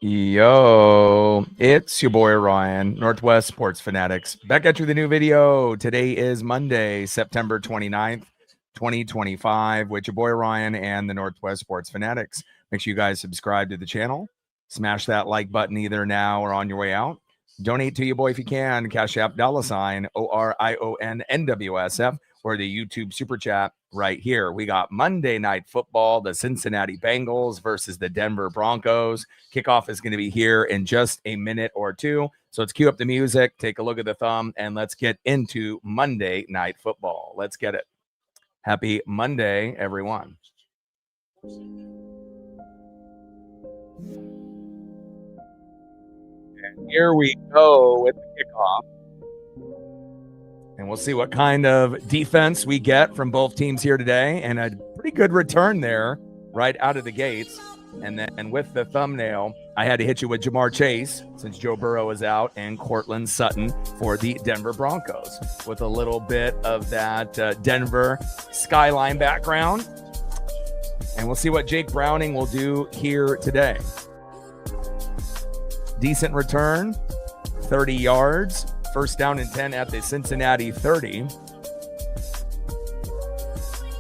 Yo, it's your boy Ryan, Northwest Sports Fanatics. Back at you with a new video. Today is Monday, September 29th, 2025, with your boy Ryan and the Northwest Sports Fanatics. Make sure you guys subscribe to the channel. Smash that like button either now or on your way out. Donate to your boy if you can. Cash App $, ORIONNWSF, or the YouTube Super Chat right here. We got Monday Night Football, the Cincinnati Bengals versus the Denver Broncos. Kickoff is going to be here in just a minute or two. So let's cue up the music, take a look at the thumb, and let's get into Monday Night Football. Let's get it. Happy Monday, everyone. And here we go with the kickoff. And we'll see what kind of defense we get from both teams here today. And a pretty good return there right out of the gates. And then with the thumbnail, I had to hit you with Jamar Chase since Joe Burrow is out and Cortland Sutton for the Denver Broncos with a little bit of that Denver skyline background. And we'll see what Jake Browning will do here today. Decent return, 30 yards. First down and 10 at the Cincinnati 30.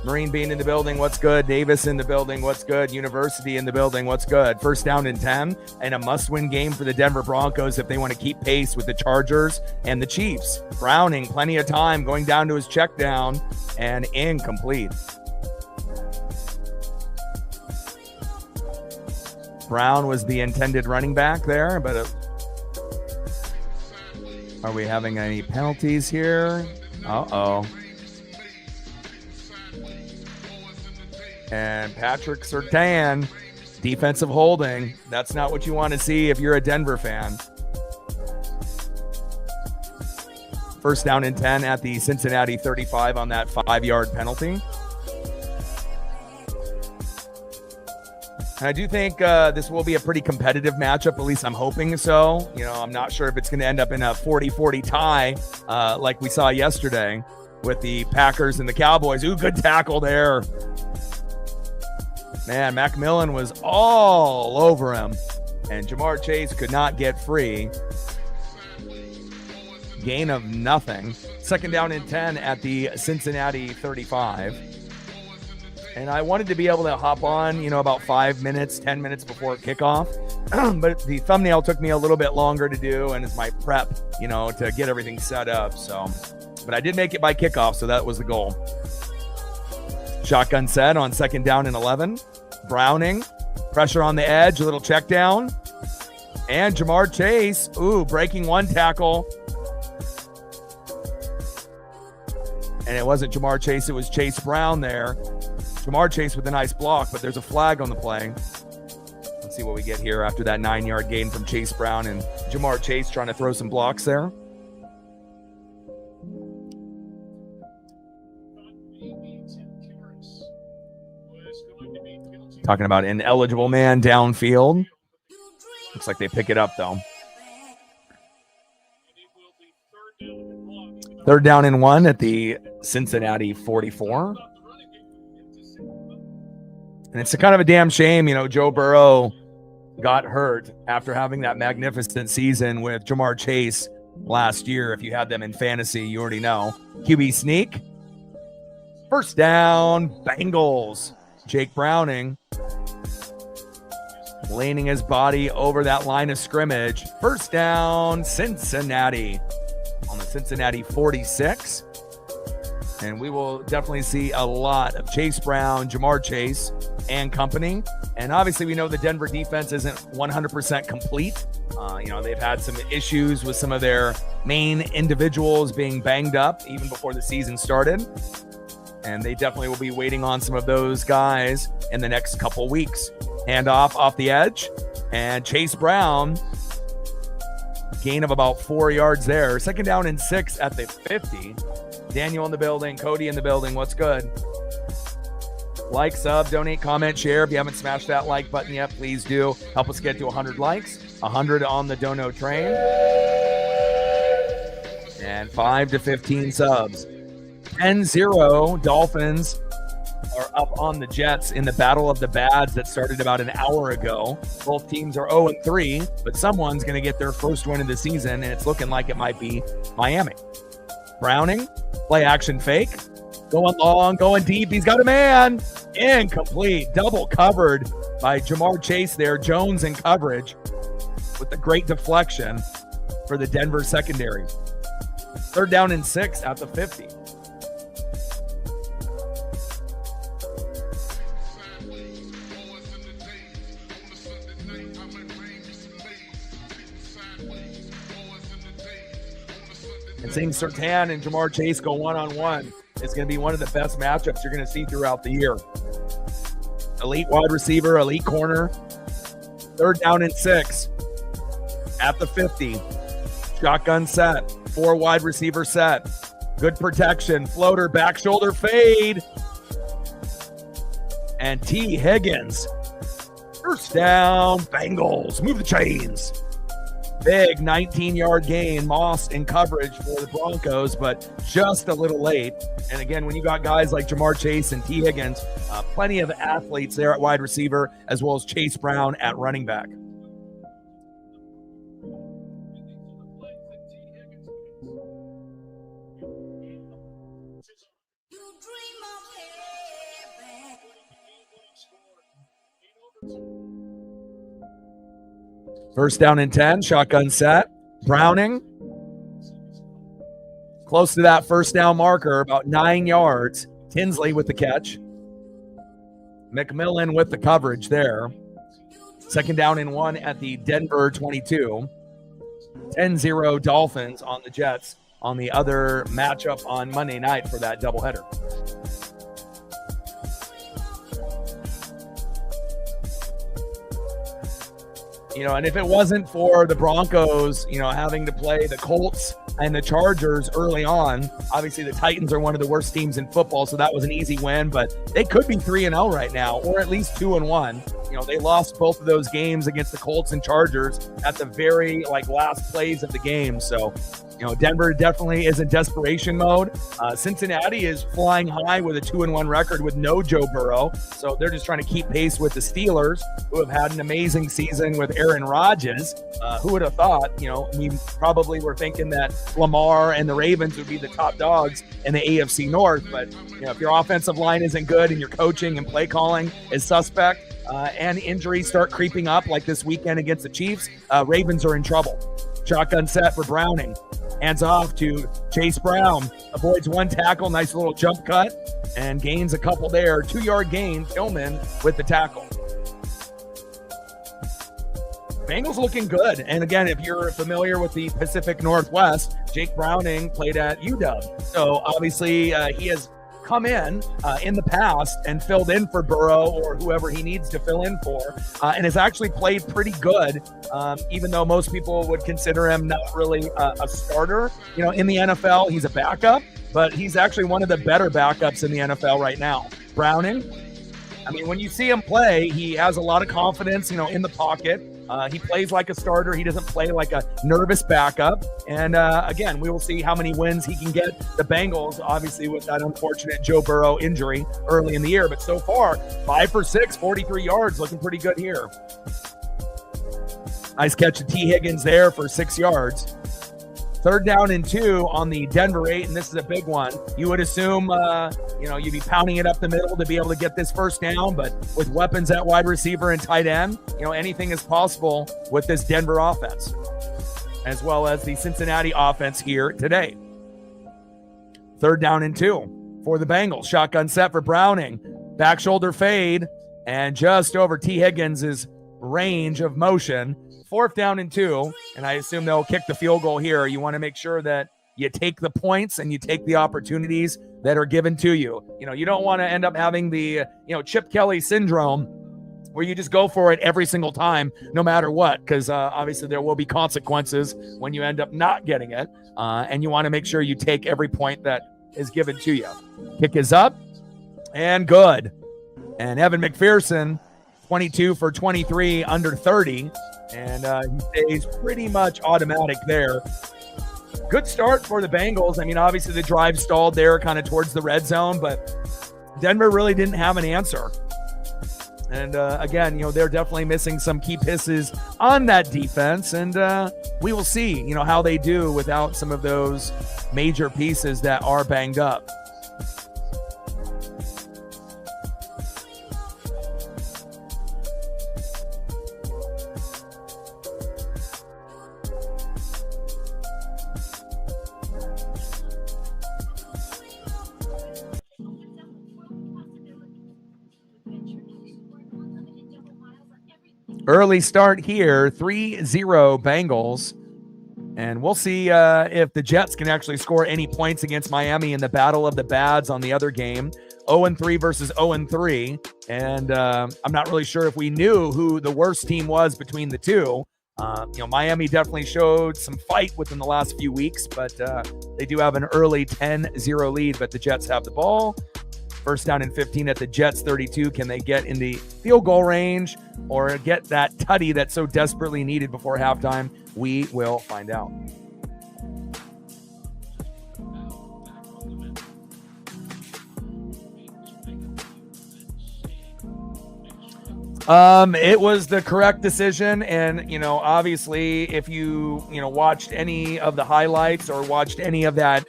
Marine Bean in the building, what's good? Davis in the building, what's good? University in the building, what's good? First down and 10, and a must-win game for the Denver Broncos if they want to keep pace with the Chargers and the Chiefs. Browning, plenty of time, going down to his check down, and incomplete. Brown was the intended running back there, but are we having any penalties here? Uh-oh. And Patrick Surtain, defensive holding. That's not what you want to see if you're a Denver fan. First down and 10 at the Cincinnati 35 on that 5-yard penalty. And I do think this will be a pretty competitive matchup. At least I'm hoping so. You know, I'm not sure if it's going to end up in a 40-40 tie like we saw yesterday with the Packers and the Cowboys. Ooh, good tackle there. Man, Macmillan was all over him. And Jamar Chase could not get free. Gain of nothing. Second down and 10 at the Cincinnati 35. And I wanted to be able to hop on, you know, about 5 minutes, 10 minutes before kickoff. But the thumbnail took me a little bit longer to do, and it's my prep, you know, to get everything set up. So, but I did make it by kickoff, so that was the goal. Shotgun set on second down and 11. Browning, pressure on the edge, a little check down. And Jamar Chase, ooh, breaking one tackle. And it wasn't Jamar Chase, it was Chase Brown there. Jamar Chase with a nice block, but there's a flag on the play. Let's see what we get here after that 9-yard gain from Chase Brown and Jamar Chase trying to throw some blocks there. Talking about an ineligible man downfield. Looks like they pick it up, though. Third down and 1 at the Cincinnati 44. And it's a kind of a damn shame, you know, Joe Burrow got hurt after having that magnificent season with Jamar Chase last year. If you had them in fantasy, you already know. QB sneak. First down, Bengals. Jake Browning leaning his body over that line of scrimmage. First down, Cincinnati on the Cincinnati 46. And we will definitely see a lot of Chase Brown, Jamar Chase, and company. And obviously we know the Denver defense isn't 100% complete. You know, they've had some issues with some of their main individuals being banged up even before the season started. And they definitely will be waiting on some of those guys in the next couple weeks. Handoff off the edge. And Chase Brown, gain of about 4 yards there. Second down and 6 at the 50. Daniel in the building, Cody in the building. What's good? Like, sub, donate, comment, share. If you haven't smashed that like button yet, please do. Help us get to 100 likes, 100 on the dono train, and 5 to 15 subs. 10-0 Dolphins are up on the Jets in the Battle of the Bads that started about an hour ago. Both teams are 0-3, but someone's going to get their first win of the season, and it's looking like it might be Miami. Browning, play action fake, going long, going deep. He's got a man. Incomplete. Double covered by Jamar Chase there. Jones in coverage with the great deflection for the Denver secondary. 3rd down and 6 at the 50. And seeing Sutton and Jamar Chase go one-on-one is going to be one of the best matchups you're going to see throughout the year. Elite wide receiver, elite corner. 3rd down and 6 at the 50. Shotgun set, 4 wide receiver set. Good protection, floater, back shoulder fade. And T. Higgins. 1st down, Bengals. Move the chains. Big 19-yard gain, Moss in coverage for the Broncos, but just a little late. And again, when you got guys like Jamar Chase and T. Higgins, plenty of athletes there at wide receiver, as well as Chase Brown at running back. First down and 10, shotgun set. Browning, close to that 1st down marker, about 9 yards. Tinsley with the catch. McMillan with the coverage there. 2nd down and 1 at the Denver 22. 10-0 Dolphins on the Jets on the other matchup on Monday night for that doubleheader. And if it wasn't for the Broncos, having to play the Colts and the Chargers early on, obviously the Titans are one of the worst teams in football, so that was an easy win, but they could be 3-0 right now, or at least 2-1. They lost both of those games against the Colts and Chargers at the very last plays of the game. So, Denver definitely is in desperation mode. Cincinnati is flying high with a 2-1 record with no Joe Burrow. So they're just trying to keep pace with the Steelers, who have had an amazing season with Aaron Rodgers. Who would have thought, we probably were thinking that Lamar and the Ravens would be the top dogs in the AFC North. But, if your offensive line isn't good and your coaching and play calling is suspect, and injuries start creeping up like this weekend against the Chiefs, Ravens are in trouble. Shotgun set for Browning. Hands off to Chase Brown. Avoids 1 tackle, nice little jump cut, and gains a couple there. 2-yard gain, Tillman with the tackle. Bengals looking good. And again, if you're familiar with the Pacific Northwest, Jake Browning played at UW. So obviously he has come in the past and filled in for Burrow or whoever he needs to fill in for, and has actually played pretty good, even though most people would consider him not really a starter. In the NFL, he's a backup, but he's actually one of the better backups in the NFL right now. Browning, when you see him play, he has a lot of confidence, in the pocket. He plays like a starter. He doesn't play like a nervous backup. And again, we will see how many wins he can get the Bengals, obviously with that unfortunate Joe Burrow injury early in the year. But so far, 5 for 6, 43 yards, looking pretty good here. Nice catch of T. Higgins there for 6 yards. 3rd down and 2 on the Denver 8, and this is a big one. You would assume, you'd be pounding it up the middle to be able to get this 1st down, but with weapons at wide receiver and tight end, anything is possible with this Denver offense, as well as the Cincinnati offense here today. 3rd down and 2 for the Bengals. Shotgun set for Browning. Back shoulder fade, and just over T. Higgins' range of motion. 4th down and 2, and I assume they'll kick the field goal here. You want to make sure that you take the points and you take the opportunities that are given to you. You don't want to end up having the, Chip Kelly syndrome where you just go for it every single time, no matter what, because obviously there will be consequences when you end up not getting it, and you want to make sure you take every point that is given to you. Kick is up and good. And Evan McPherson, 22 for 23, under 30. And he stays pretty much automatic there. Good start for the Bengals. Obviously the drive stalled there kind of towards the red zone, but Denver really didn't have an answer. And again, they're definitely missing some key pieces on that defense. And we will see, how they do without some of those major pieces that are banged up. Early start here, 3-0 Bengals. And we'll see if the Jets can actually score any points against Miami in the battle of the bads on the other game. 0-3 versus 0-3. And I'm not really sure if we knew who the worst team was between the two. Miami definitely showed some fight within the last few weeks, but they do have an early 10-0 lead, but the Jets have the ball. First down and 15 at the Jets 32. Can they get in the field goal range or get that tutty that's so desperately needed before halftime? We will find out. It was the correct decision. And, obviously if you, watched any of the highlights or watched any of that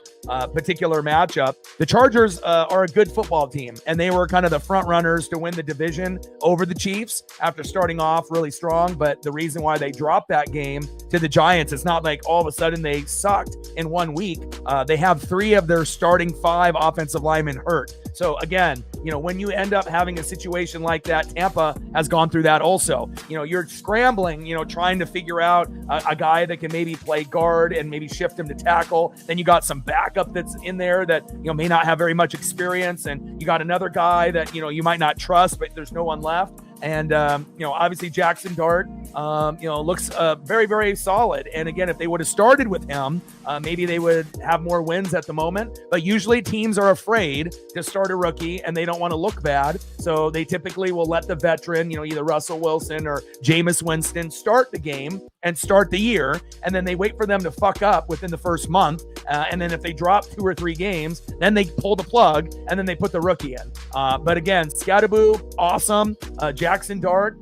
particular matchup, the Chargers are a good football team, and they were kind of the front runners to win the division over the Chiefs after starting off really strong. But the reason why they dropped that game to the Giants, it's not like all of a sudden they sucked in 1 week. They have 3 of their starting 5 offensive linemen hurt. So again, when you end up having a situation like that, Tampa has gone through that also. You're scrambling, trying to figure out a guy that can maybe play guard and maybe shift him to tackle. Then you got some backup that's in there that, may not have very much experience. And you got another guy that, you might not trust, but there's no one left. And, obviously Jackson Dart, looks very, very solid. And again, if they would have started with him, maybe they would have more wins at the moment. But usually teams are afraid to start a rookie and they don't want to look bad. So they typically will let the veteran, either Russell Wilson or Jameis Winston start the game and start the year. And then they wait for them to fuck up within the first month. And then if they drop 2 or 3 games, then they pull the plug and then they put the rookie in. But again, Scatterboo, awesome. Jackson Dart,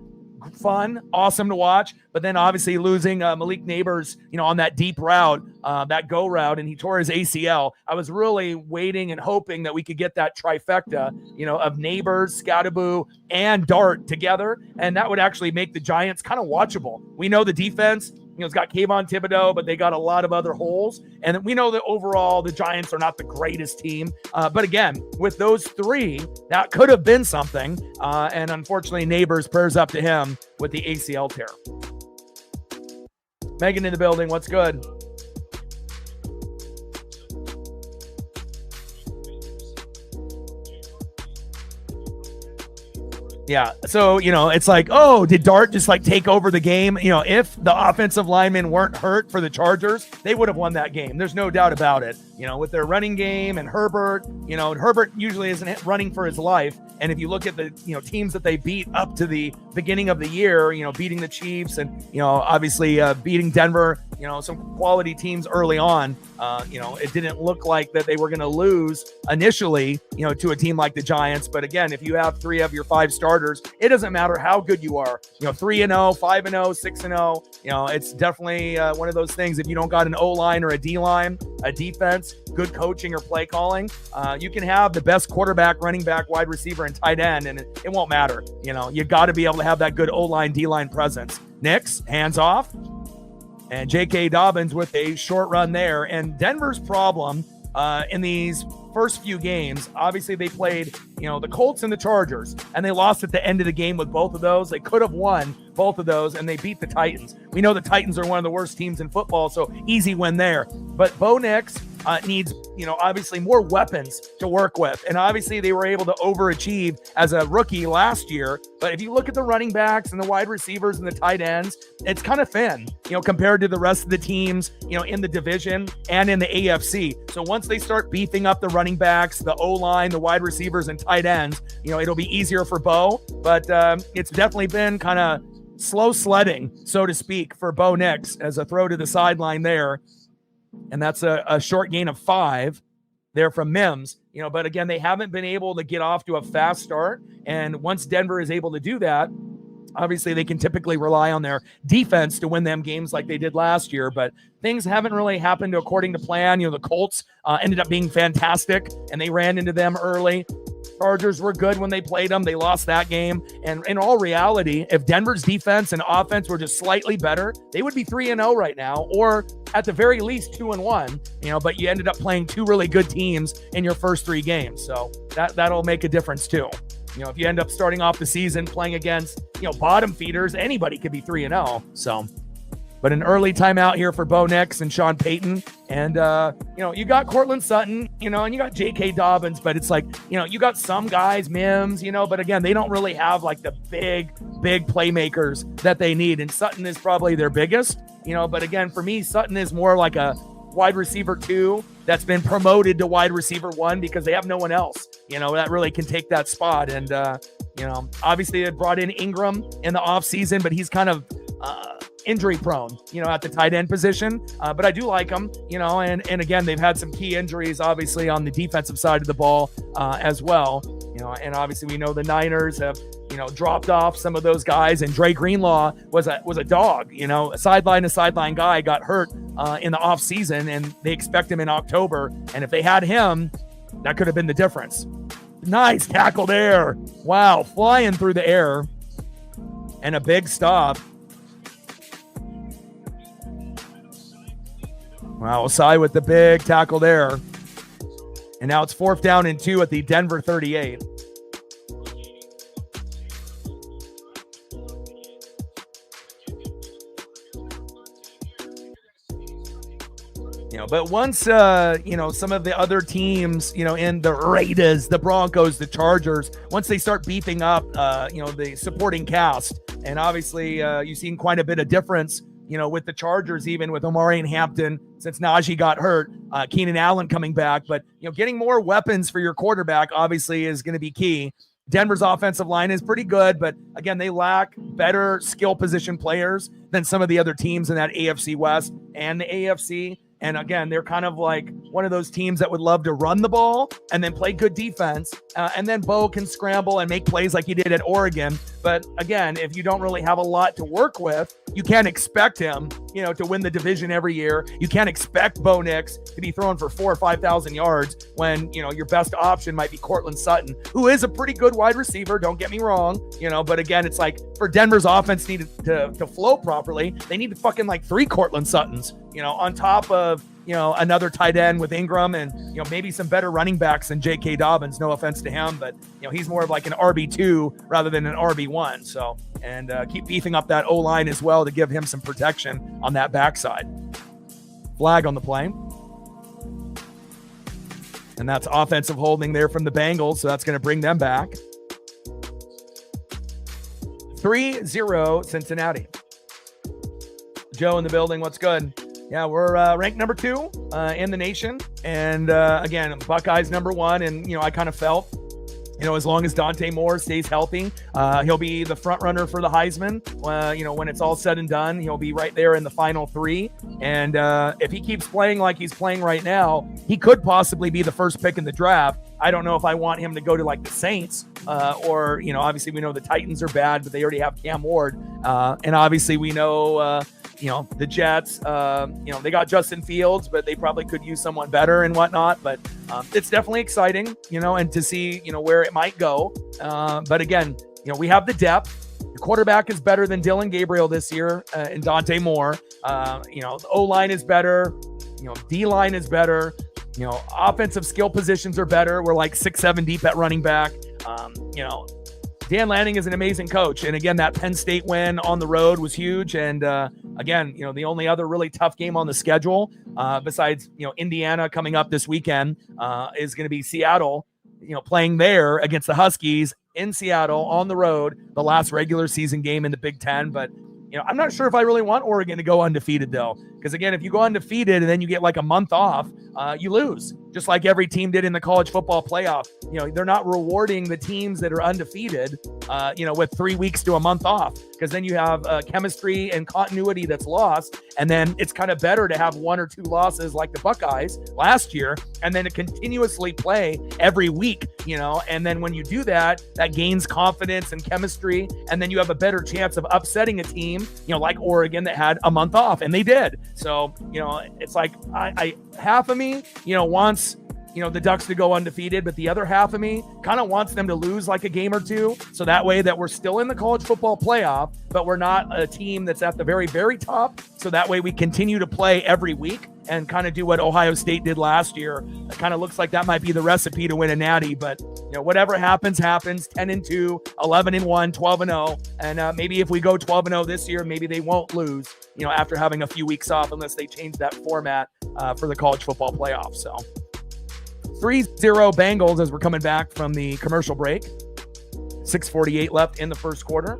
fun, awesome to watch. But then obviously losing Malik Neighbors, on that deep route, that go route, and he tore his ACL. I was really waiting and hoping that we could get that trifecta, of Neighbors, Scatterboo, and Dart together. And that would actually make the Giants kind of watchable. We know the defense, it's got Kayvon Thibodeau, but they got a lot of other holes. And we know that overall the Giants are not the greatest team. But again, with those 3, that could have been something. And unfortunately, Neighbors, prayers up to him with the ACL tear. Megan in the building, what's good? Yeah. So, it's like, oh, did Dart just take over the game? If the offensive linemen weren't hurt for the Chargers, they would have won that game. There's no doubt about it. With their running game and Herbert, Herbert usually isn't running for his life. And if you look at the, teams that they beat up to the beginning of the year, beating the Chiefs and, obviously beating Denver, some quality teams early on, it didn't look like that they were going to lose initially, to a team like the Giants. But again, if you have 3 of your 5 starters, it doesn't matter how good you are, 3-0, 5-0, 6-0, it's definitely one of those things. If you don't got an O-line or a D-line, a defense, good coaching or play calling, you can have the best quarterback, running back, wide receiver, and tight end, and it won't matter. You got to be able to have that good O-line, D-line presence. Knicks, hands off. And J.K. Dobbins with a short run there. And Denver's problem in these first few games, obviously they played, the Colts and the Chargers, and they lost at the end of the game with both of those. They could have won both of those, and they beat the Titans. We know the Titans are one of the worst teams in football, so easy win there. But Bo Nix needs, obviously more weapons to work with. And obviously they were able to overachieve as a rookie last year. But if you look at the running backs and the wide receivers and the tight ends, it's kind of thin, compared to the rest of the teams, in the division and in the AFC. So once they start beefing up the running backs, the O-line, the wide receivers and tight ends, it'll be easier for Bo. But it's definitely been kind of slow sledding, so to speak, for Bo Nix as a throw to the sideline there. And that's a short gain of 5. there from Mims, but again, they haven't been able to get off to a fast start. And once Denver is able to do that, obviously they can typically rely on their defense to win them games like they did last year, but things haven't really happened according to plan. The Colts ended up being fantastic, and they ran into them early. Chargers were good when they played them. They lost that game. And in all reality, if Denver's defense and offense were just slightly better, they would be 3-0 right now, or at the very least 2-1, but you ended up playing two really good teams in your first three games. So that'll make a difference too. If you end up starting off the season playing against, bottom feeders, anybody could be 3-0. So, but an early timeout here for Bo Nix and Sean Payton. And, you got Cortland Sutton, and you got J.K. Dobbins, but it's like, you got some guys, Mims, but again, they don't really have like the big playmakers that they need. And Sutton is probably their biggest, but again, for me, Sutton is more like a wide receiver 2 that's been promoted to wide receiver 1 because they have no one else, that really can take that spot. And, obviously they brought in Ingram in the offseason, but he's kind of, injury prone, at the tight end position. But I do like him, and again, they've had some key injuries, obviously, on the defensive side of the ball as well. And obviously we know the Niners have, dropped off some of those guys, and Dre Greenlaw was a dog, a sideline guy, got hurt in the off season, and they expect him in October. And if they had him, that could have been the difference. Nice tackle there. Wow. Flying through the air and a big stop. Wow, Osai with the big tackle there. And now it's 4th down and 2 at the Denver 38. But once, some of the other teams, in the Raiders, the Broncos, the Chargers, once they start beefing up, the supporting cast, and obviously you've seen quite a bit of difference, with the Chargers, even with Omari and Hampton, since Najee got hurt, Keenan Allen coming back. But, getting more weapons for your quarterback, obviously, is going to be key. Denver's offensive line is pretty good, but again, they lack better skill position players than some of the other teams in that AFC West and the AFC. And again, they're kind of like one of those teams that would love to run the ball and then play good defense. And then Bo can scramble and make plays like he did at Oregon. But again, if you don't really have a lot to work with, you can't expect him, to win the division every year. You can't expect Bo Nix to be throwing for 4,000 or 5,000 yards when, your best option might be Cortland Sutton, who is a pretty good wide receiver. Don't get me wrong, but again, it's like for Denver's offense needed to flow properly, they need to fucking like 3 Cortland Suttons, on top of, another tight end with Ingram and, maybe some better running backs than J.K. Dobbins. No offense to him, but, he's more of like an RB2 rather than an RB1. So, and keep beefing up that O-line as well to give him some protection on that backside. Flag on the play. And that's offensive holding there from the Bengals. So that's going to bring them back. 3-0 Cincinnati. Joe in the building. What's good? Yeah, we're ranked number 2 in the nation. And again, Buckeyes number 1. And, I kind of felt, as long as Dante Moore stays healthy, he'll be the front runner for the Heisman. When it's all said and done, he'll be right there in the final 3. And if he keeps playing like he's playing right now, he could possibly be the first pick in the draft. I don't know if I want him to go to like the Saints or, obviously we know the Titans are bad, but they already have Cam Ward. And obviously we know, the Jets, they got Justin Fields, but they probably could use someone better and whatnot. But it's definitely exciting, and to see, where it might go. But again, we have the depth. The quarterback is better than Dylan Gabriel this year and Dante Moore. The O-line is better. D-line is better. Offensive skill positions are better. We're like 6-7 deep at running back. Dan Lanning is an amazing coach. And again, that Penn State win on the road was huge. And again, the only other really tough game on the schedule besides, Indiana coming up this weekend is going to be Seattle, playing there against the Huskies in Seattle on the road, the last regular season game in the Big Ten. But, I'm not sure if I really want Oregon to go undefeated though. Because again, if you go undefeated and then you get like a month off, you lose, just like every team did in the college football playoff. They're not rewarding the teams that are undefeated, with 3 weeks to a month off, because then you have chemistry and continuity that's lost. And then it's kind of better to have 1 or 2 losses like the Buckeyes last year, and then to continuously play every week, and then when you do that, that gains confidence and chemistry. And then you have a better chance of upsetting a team, like Oregon that had a month off, and they did. So, it's like I half of me, wants, the Ducks to go undefeated, but the other half of me kind of wants them to lose like a game or two. So that way that we're still in the college football playoff, but we're not a team that's at the very, very top. So that way we continue to play every week and kind of do what Ohio State did last year. It kind of looks like that might be the recipe to win a natty, but whatever happens, 10-2, 11-1, 12-0. And maybe if we go 12-0 this year, maybe they won't lose, after having a few weeks off, unless they change that format for the college football playoff. So 3-0 Bengals as we're coming back from the commercial break. 6:48 left in the first quarter.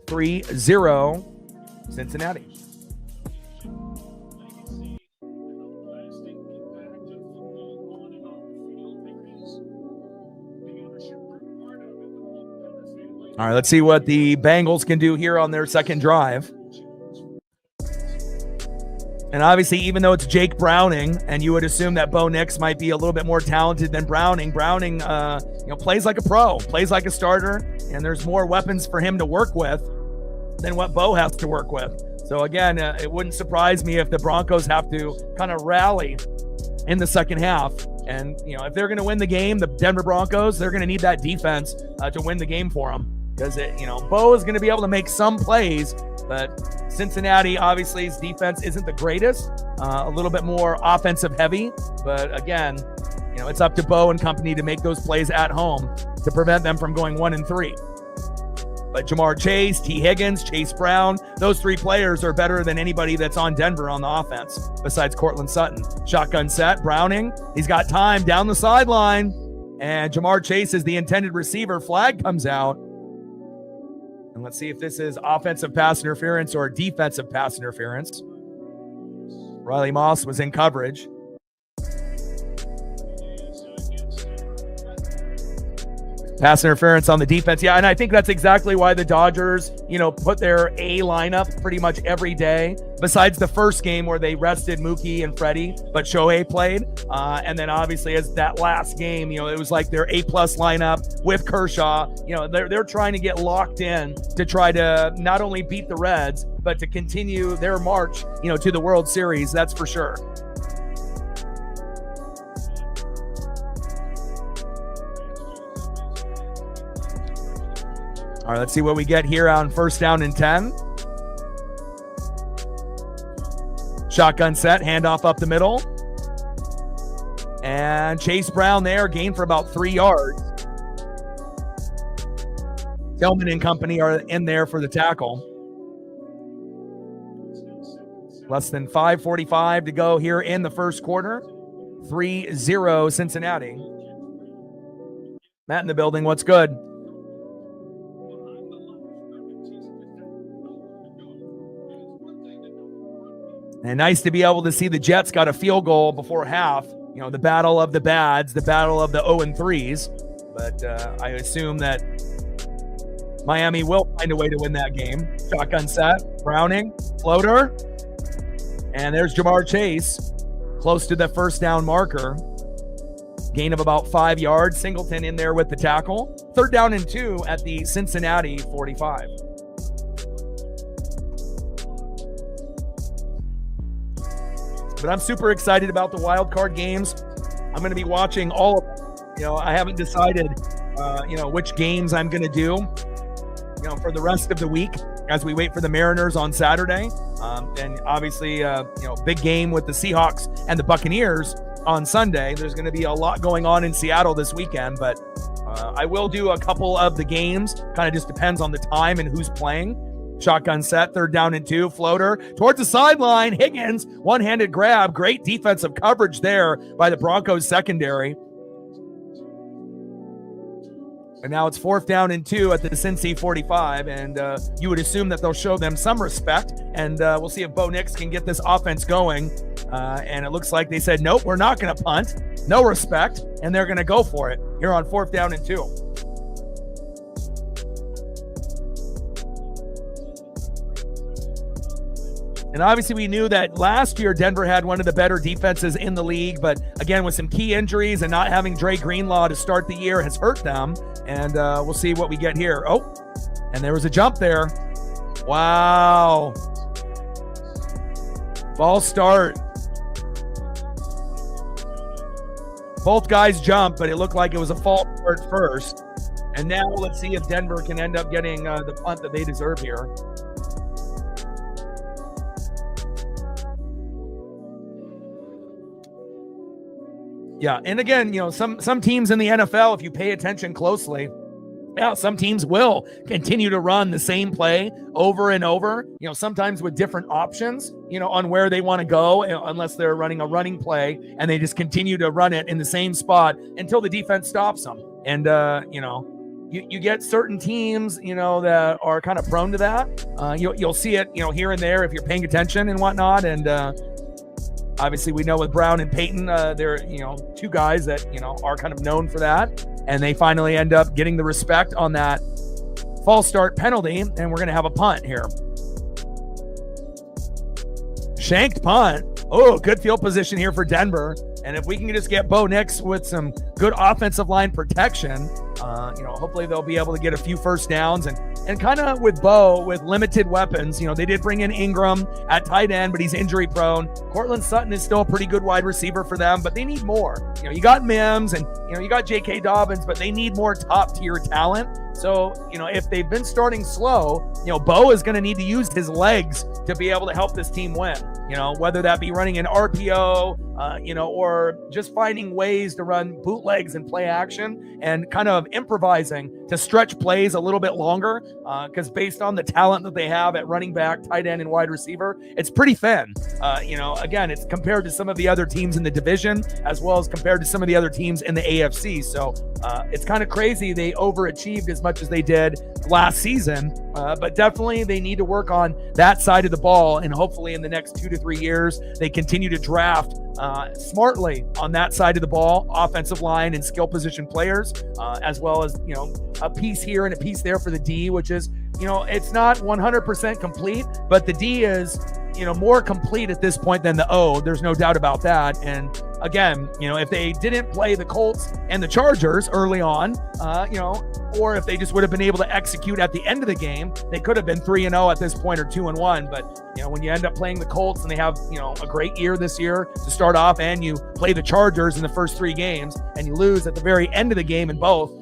3-0 Cincinnati. All right, let's see what the Bengals can do here on their second drive. And obviously, even though it's Jake Browning, and you would assume that Bo Nix might be a little bit more talented than Browning, plays like a pro, plays like a starter, and there's more weapons for him to work with than what Bo has to work with. So again, it wouldn't surprise me if the Broncos have to kind of rally in the second half. And, if they're going to win the game, the Denver Broncos, they're going to need that defense to win the game for them. Because, Bo is going to be able to make some plays, but Cincinnati, obviously, his defense isn't the greatest, a little bit more offensive heavy. But again, it's up to Bo and company to make those plays at home to prevent them from going 1-3. But Jamar Chase, T. Higgins, Chase Brown, those 3 players are better than anybody that's on Denver on the offense besides Cortland Sutton. Shotgun set, Browning, he's got time down the sideline, and Jamar Chase is the intended receiver. Flag comes out. And let's see if this is offensive pass interference or defensive pass interference. Riley Moss was in coverage. Pass interference on the defense. Yeah, and I think that's exactly why the Dodgers, put their A lineup pretty much every day, besides the first game where they rested Mookie and Freddie, but Shohei played. And then obviously as that last game, it was like their A-plus lineup with Kershaw. They're trying to get locked in to try to not only beat the Reds, but to continue their march, to the World Series. That's for sure. All right, let's see what we get here on 1st down and 10. Shotgun set, handoff up the middle. And Chase Brown there, gained for about 3 yards. Tillman and company are in there for the tackle. Less than 5:45 to go here in the first quarter. 3-0 Cincinnati. Matt in the building, what's good? And nice to be able to see the Jets got a field goal before half. The battle of the bads, the battle of the 0-3s. But I assume that Miami will find a way to win that game. Shotgun set, Browning, floater. And there's Jamar Chase, close to the 1st down marker. Gain of about 5 yards. Singleton in there with the tackle. 3rd down and 2 at the Cincinnati 45. But I'm super excited about the wild card games. I'm going to be watching all of them. I haven't decided, which games I'm going to do, for the rest of the week as we wait for the Mariners on Saturday. And obviously, big game with the Seahawks and the Buccaneers on Sunday. There's going to be a lot going on in Seattle this weekend, but I will do a couple of the games. Kind of just depends on the time and who's playing. Shotgun set, 3rd down and 2, floater towards the sideline. Higgins, one-handed grab. Great defensive coverage there by the Broncos secondary. And now it's 4th down and 2 at the Cincy 45, and you would assume that they'll show them some respect, and we'll see if Bo Nix can get this offense going. And it looks like they said, nope, we're not going to punt. No respect, and they're going to go for it here on 4th down and 2. And obviously we knew that last year Denver had one of the better defenses in the league, but again, with some key injuries and not having Dre Greenlaw to start the year has hurt them. And we'll see what we get here. Oh, and there was a jump there. Wow. False start. Both guys jumped, but it looked like it was a false start first. And now let's see if Denver can end up getting the punt that they deserve here. Yeah, and again, some teams in the NFL, if you pay attention closely, some teams will continue to run the same play over and over, sometimes with different options, on where they want to go, unless they're running a running play, and they just continue to run it in the same spot until the defense stops them. And, you get certain teams, that are kind of prone to that. You'll see it, here and there if you're paying attention and whatnot. And, obviously, we know with Brown and Peyton, they're, two guys that, are kind of known for that. And they finally end up getting the respect on that false start penalty. And we're going to have a punt here. Shanked punt. Oh, good field position here for Denver. And if we can just get Bo Nix with some good offensive line protection, hopefully they'll be able to get a few first downs. And kind of with Bo, with limited weapons, they did bring in Ingram at tight end, but he's injury prone. Cortland Sutton is still a pretty good wide receiver for them, but they need more. You got Mims and, you got J.K. Dobbins, but they need more top tier talent. So, if they've been starting slow, Bo is going to need to use his legs to be able to help this team win, whether that be running an RPO, or just finding ways to run bootlegs and play action and kind of improvising to stretch plays a little bit longer. Because based on the talent that they have at running back, tight end, and wide receiver, it's pretty thin. Again, it's compared to some of the other teams in the division, as well as compared to some of the other teams in the AFC. So it's kind of crazy they overachieved as much as they did last season. But definitely they need to work on that side of the ball. And hopefully in the next 2 to 3 years, they continue to draft smartly on that side of the ball, offensive line and skill position players, as well as, a piece here and a piece there for the D, which is, it's not 100% complete, but the D is, more complete at this point than the O. There's no doubt about that. And again, if they didn't play the Colts and the Chargers early on, or if they just would have been able to execute at the end of the game, they could have been 3-0 at this point or 2-1. But, when you end up playing the Colts and they have, a great year this year to start off, and you play the Chargers in the first 3 games and you lose at the very end of the game in both,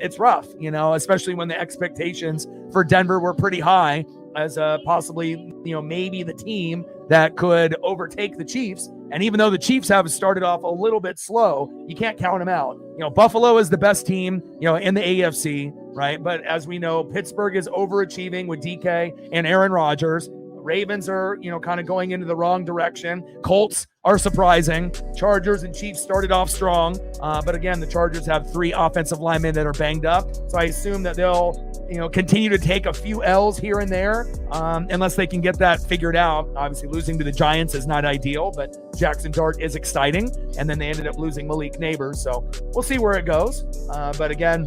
it's rough, especially when the expectations for Denver were pretty high as possibly, maybe the team that could overtake the Chiefs. And even though the Chiefs have started off a little bit slow, you can't count them out. Buffalo is the best team, in the AFC, right? But as we know, Pittsburgh is overachieving with DK and Aaron Rodgers. Ravens are, kind of going into the wrong direction. Colts are surprising. Chargers and Chiefs started off strong. But again, the Chargers have 3 offensive linemen that are banged up. So I assume that they'll, continue to take a few L's here and there, unless they can get that figured out. Obviously, losing to the Giants is not ideal, but Jackson Dart is exciting. And then they ended up losing Malik Neighbors. So we'll see where it goes. But again,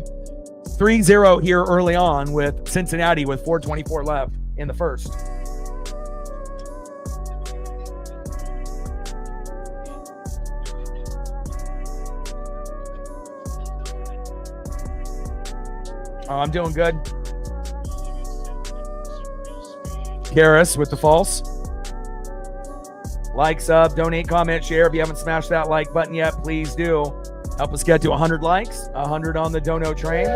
3-0 here early on with Cincinnati with 4:24 left in the first. Oh, I'm doing good. Garris with the false. Like, sub, donate, comment, share. If you haven't smashed that like button yet, please do. Help us get to 100 likes, 100 on the dono train.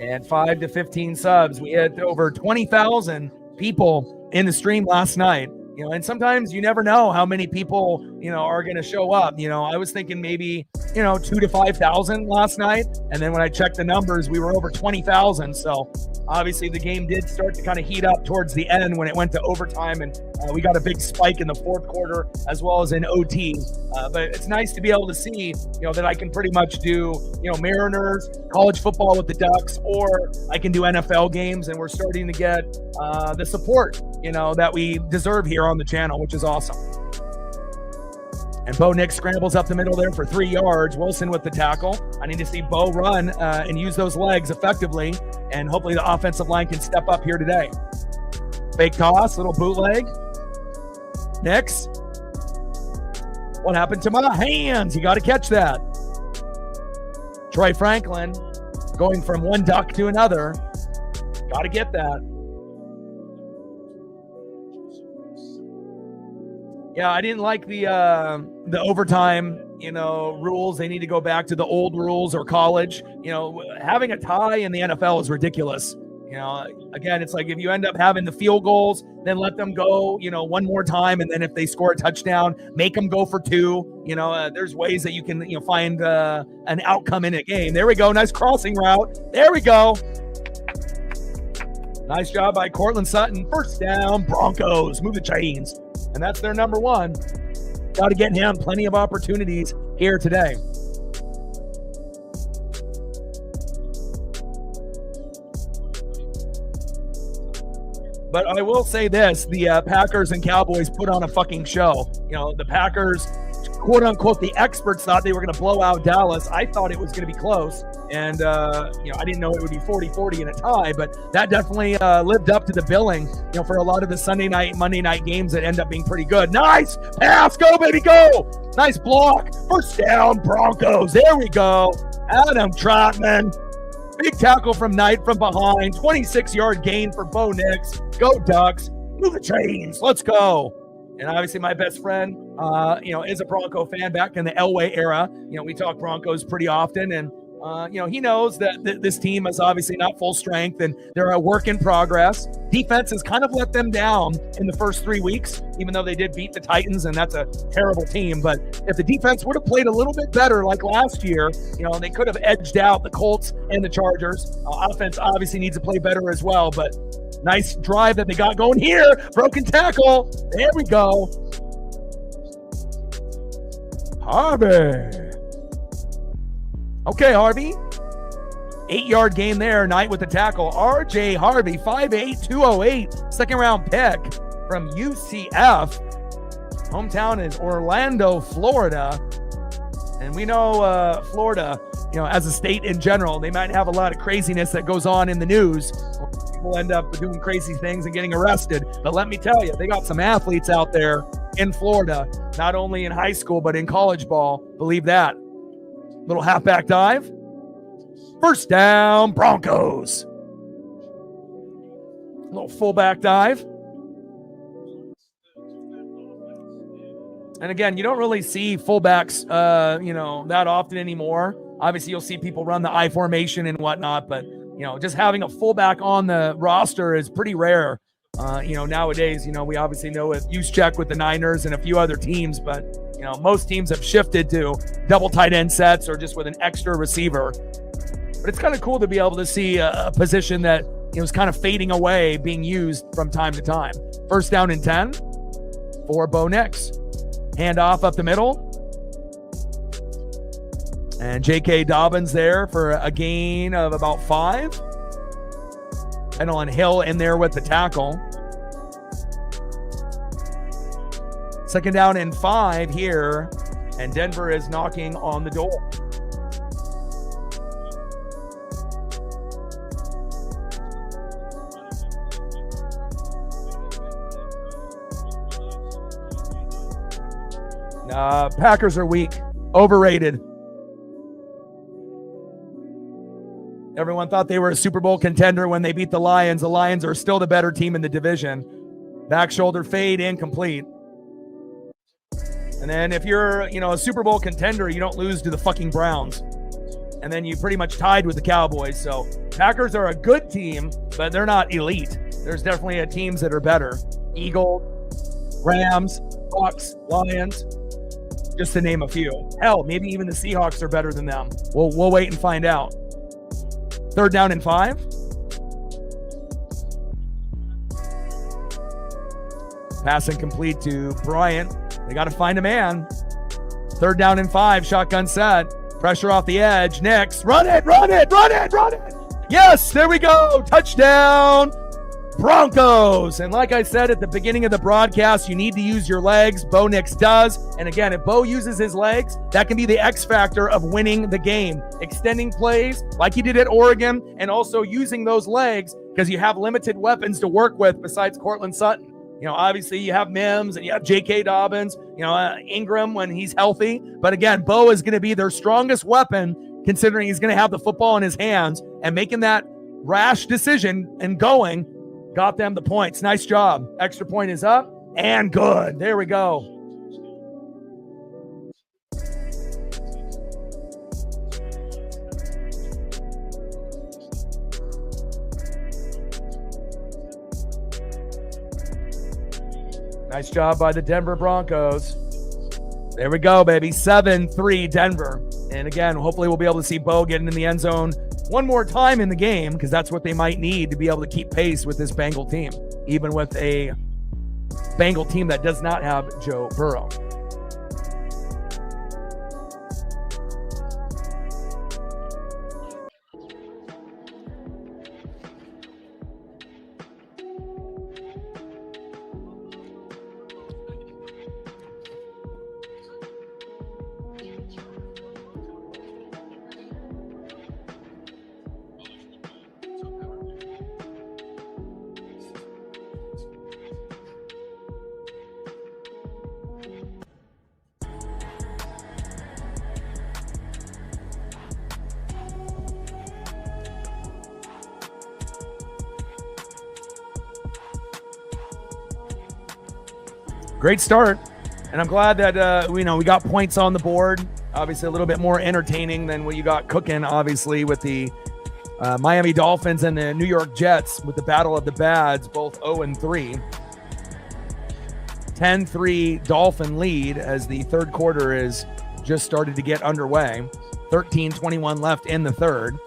And 5 to 15 subs. We had over 20,000 people in the stream last night. And sometimes you never know how many people, are going to show up. I was thinking maybe, 2,000 to 5,000 last night. And then when I checked the numbers, we were over 20,000. So obviously the game did start to kind of heat up towards the end when it went to overtime. And we got a big spike in the fourth quarter as well as in OT. But it's nice to be able to see, that I can pretty much do, Mariners, college football with the Ducks, or I can do NFL games. And we're starting to get the support, that we deserve here on the channel, which is awesome. And Bo Nix scrambles up the middle there for 3 yards. Wilson with the tackle. I need to see Bo run and use those legs effectively. And hopefully the offensive line can step up here today. Fake toss, little bootleg. Nix. What happened to my hands? You got to catch that. Troy Franklin going from one duck to another. Got to get that. Yeah, I didn't like the overtime, rules. They need to go back to the old rules or college. Having a tie in the NFL is ridiculous. Again, it's like if you end up having the field goals, then let them go, one more time. And then if they score a touchdown, make them go for 2. There's ways that you can, find an outcome in a game. There we go. Nice crossing route. There we go. Nice job by Cortland Sutton. First down, Broncos. Move the chains. And that's their number 1. Got to get him plenty of opportunities here today. But I will say this, the Packers and Cowboys put on a fucking show. The Packers, quote unquote, the experts thought they were going to blow out Dallas. I thought it was going to be close. And, I didn't know it would be 40-40 in a tie, but that definitely lived up to the billing, for a lot of the Sunday night, Monday night games that end up being pretty good. Nice pass. Go, baby, go. Nice block. First down, Broncos. There we go. Adam Trotman. Big tackle from Knight from behind. 26-yard gain for Bo Nix. Go Ducks. Move the chains. Let's go. And obviously my best friend, is a Bronco fan back in the Elway era. We talk Broncos pretty often, and he knows that this team is obviously not full strength and they're a work in progress. Defense has kind of let them down in the first 3 weeks, even though they did beat the Titans, and that's a terrible team. But if the defense would have played a little bit better like last year, they could have edged out the Colts and the Chargers. Offense obviously needs to play better as well, but nice drive that they got going here. Broken tackle. There we go. Harvey. Okay, Harvey. 8-yard gain there. Knight with the tackle. R.J. Harvey, 5'8", 208. Second-round pick from UCF. Hometown is Orlando, Florida. And we know Florida, as a state in general, they might have a lot of craziness that goes on in the news. People end up doing crazy things and getting arrested. But let me tell you, they got some athletes out there in Florida, not only in high school, but in college ball. Believe that. Little halfback dive. First down, Broncos. Little fullback dive. And again, you don't really see fullbacks, that often anymore. Obviously, you'll see people run the I formation and whatnot, but, just having a fullback on the roster is pretty rare. Nowadays, we obviously know with Juszczyk with the Niners and a few other teams, but, most teams have shifted to double tight end sets or just with an extra receiver. But it's kind of cool to be able to see a position that is kind of fading away being used from time to time. First down and 10 for Bo Nix. Handoff up the middle. And J.K. Dobbins there for a gain of about 5. And on Hill in there with the tackle. Second down and 5 here. And Denver is knocking on the door. Packers are weak. Overrated. Everyone thought they were a Super Bowl contender when they beat the Lions. The Lions are still the better team in the division. Back shoulder fade, incomplete. And then if you're, a Super Bowl contender, you don't lose to the fucking Browns. And then you pretty much tied with the Cowboys. So Packers are a good team, but they're not elite. There's definitely teams that are better. Eagles, Rams, Bucks, Lions. just to name a few. Hell, maybe even the Seahawks are better than them. We'll wait and find out. 3rd down and 5. Pass incomplete to Bryant. They got to find a man. 3rd down and 5. Shotgun set. Pressure off the edge. Nix. Run it. Yes, there we go. Touchdown, Broncos. And like I said at the beginning of the broadcast, you need to use your legs. Bo Nix does. And again, if Bo uses his legs, that can be the X factor of winning the game. Extending plays like he did at Oregon, and also using those legs because you have limited weapons to work with besides Cortland Sutton. You know, obviously you have Mims and you have J.K. Dobbins, Ingram when he's healthy. But again, Bo is going to be their strongest weapon, considering he's going to have the football in his hands, and making that rash decision and going got them the points. Nice job. Extra point is up and good. There we go. Nice job by the Denver Broncos. There we go, baby. 7-3 Denver. And again, hopefully we'll be able to see Bo getting in the end zone one more time in the game, because that's what they might need to be able to keep pace with this Bengal team, even with a Bengal team that does not have Joe Burrow. Great start, and I'm glad that we got points on the board. Obviously, a little bit more entertaining than what you got cooking, obviously, with the Miami Dolphins and the New York Jets with the Battle of the Bads, both 0-3. 10-3 Dolphin lead as the third quarter is just started to get underway. 13:21 left in the third.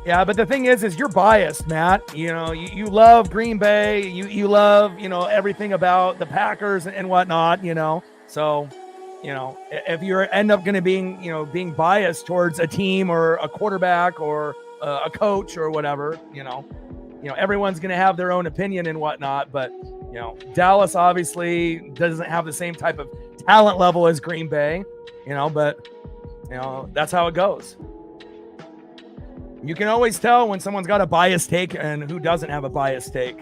Yeah, but the thing is you're biased, Matt. You love Green Bay. You love, everything about the Packers and whatnot, So, if you end up going to being biased towards a team or a quarterback or a coach or whatever, everyone's going to have their own opinion and whatnot. But, Dallas obviously doesn't have the same type of talent level as Green Bay, but, that's how it goes. You can always tell when someone's got a biased take and who doesn't have a biased take.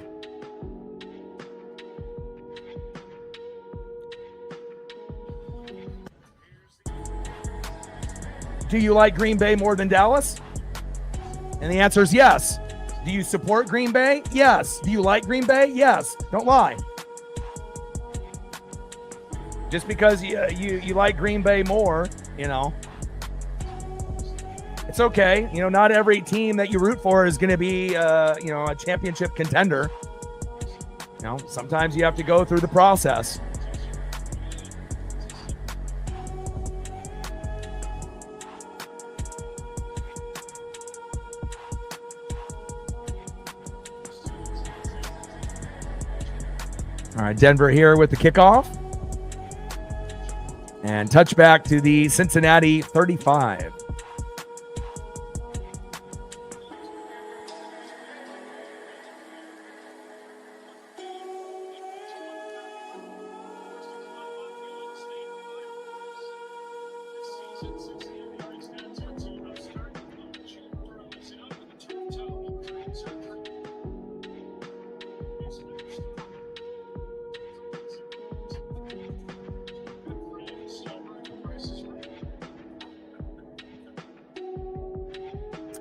Do you like Green Bay more than Dallas? And the answer is yes. Do you support Green Bay? Yes. Do you like Green Bay? Yes. Don't lie. Just because you like Green Bay more, it's okay. Not every team that you root for is going to be, a championship contender. Sometimes you have to go through the process. All right, Denver here with the kickoff. And touchback to the Cincinnati 35.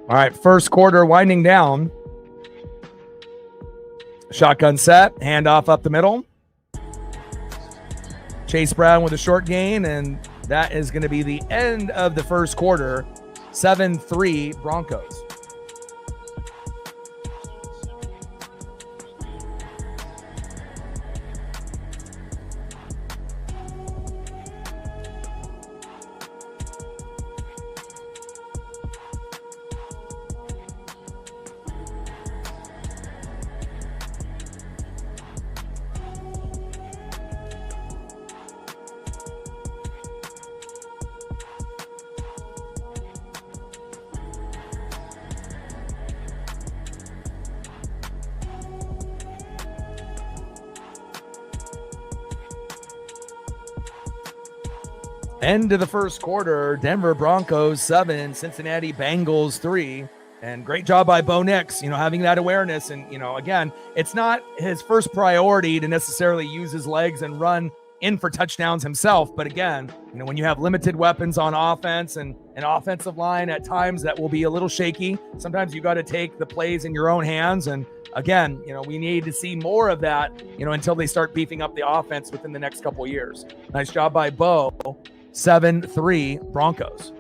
All right, first quarter winding down. Shotgun set, handoff up the middle. Chase Brown with a short gain, and that is going to be the end of the first quarter. 7-3 Broncos. End of the first quarter, Denver Broncos 7, Cincinnati Bengals 3. And great job by Bo Nix, having that awareness. And, again, it's not his first priority to necessarily use his legs and run in for touchdowns himself. But again, when you have limited weapons on offense and an offensive line at times that will be a little shaky, sometimes you got to take the plays in your own hands. And again, we need to see more of that, until they start beefing up the offense within the next couple of years. Nice job by Bo. 7-3 Broncos.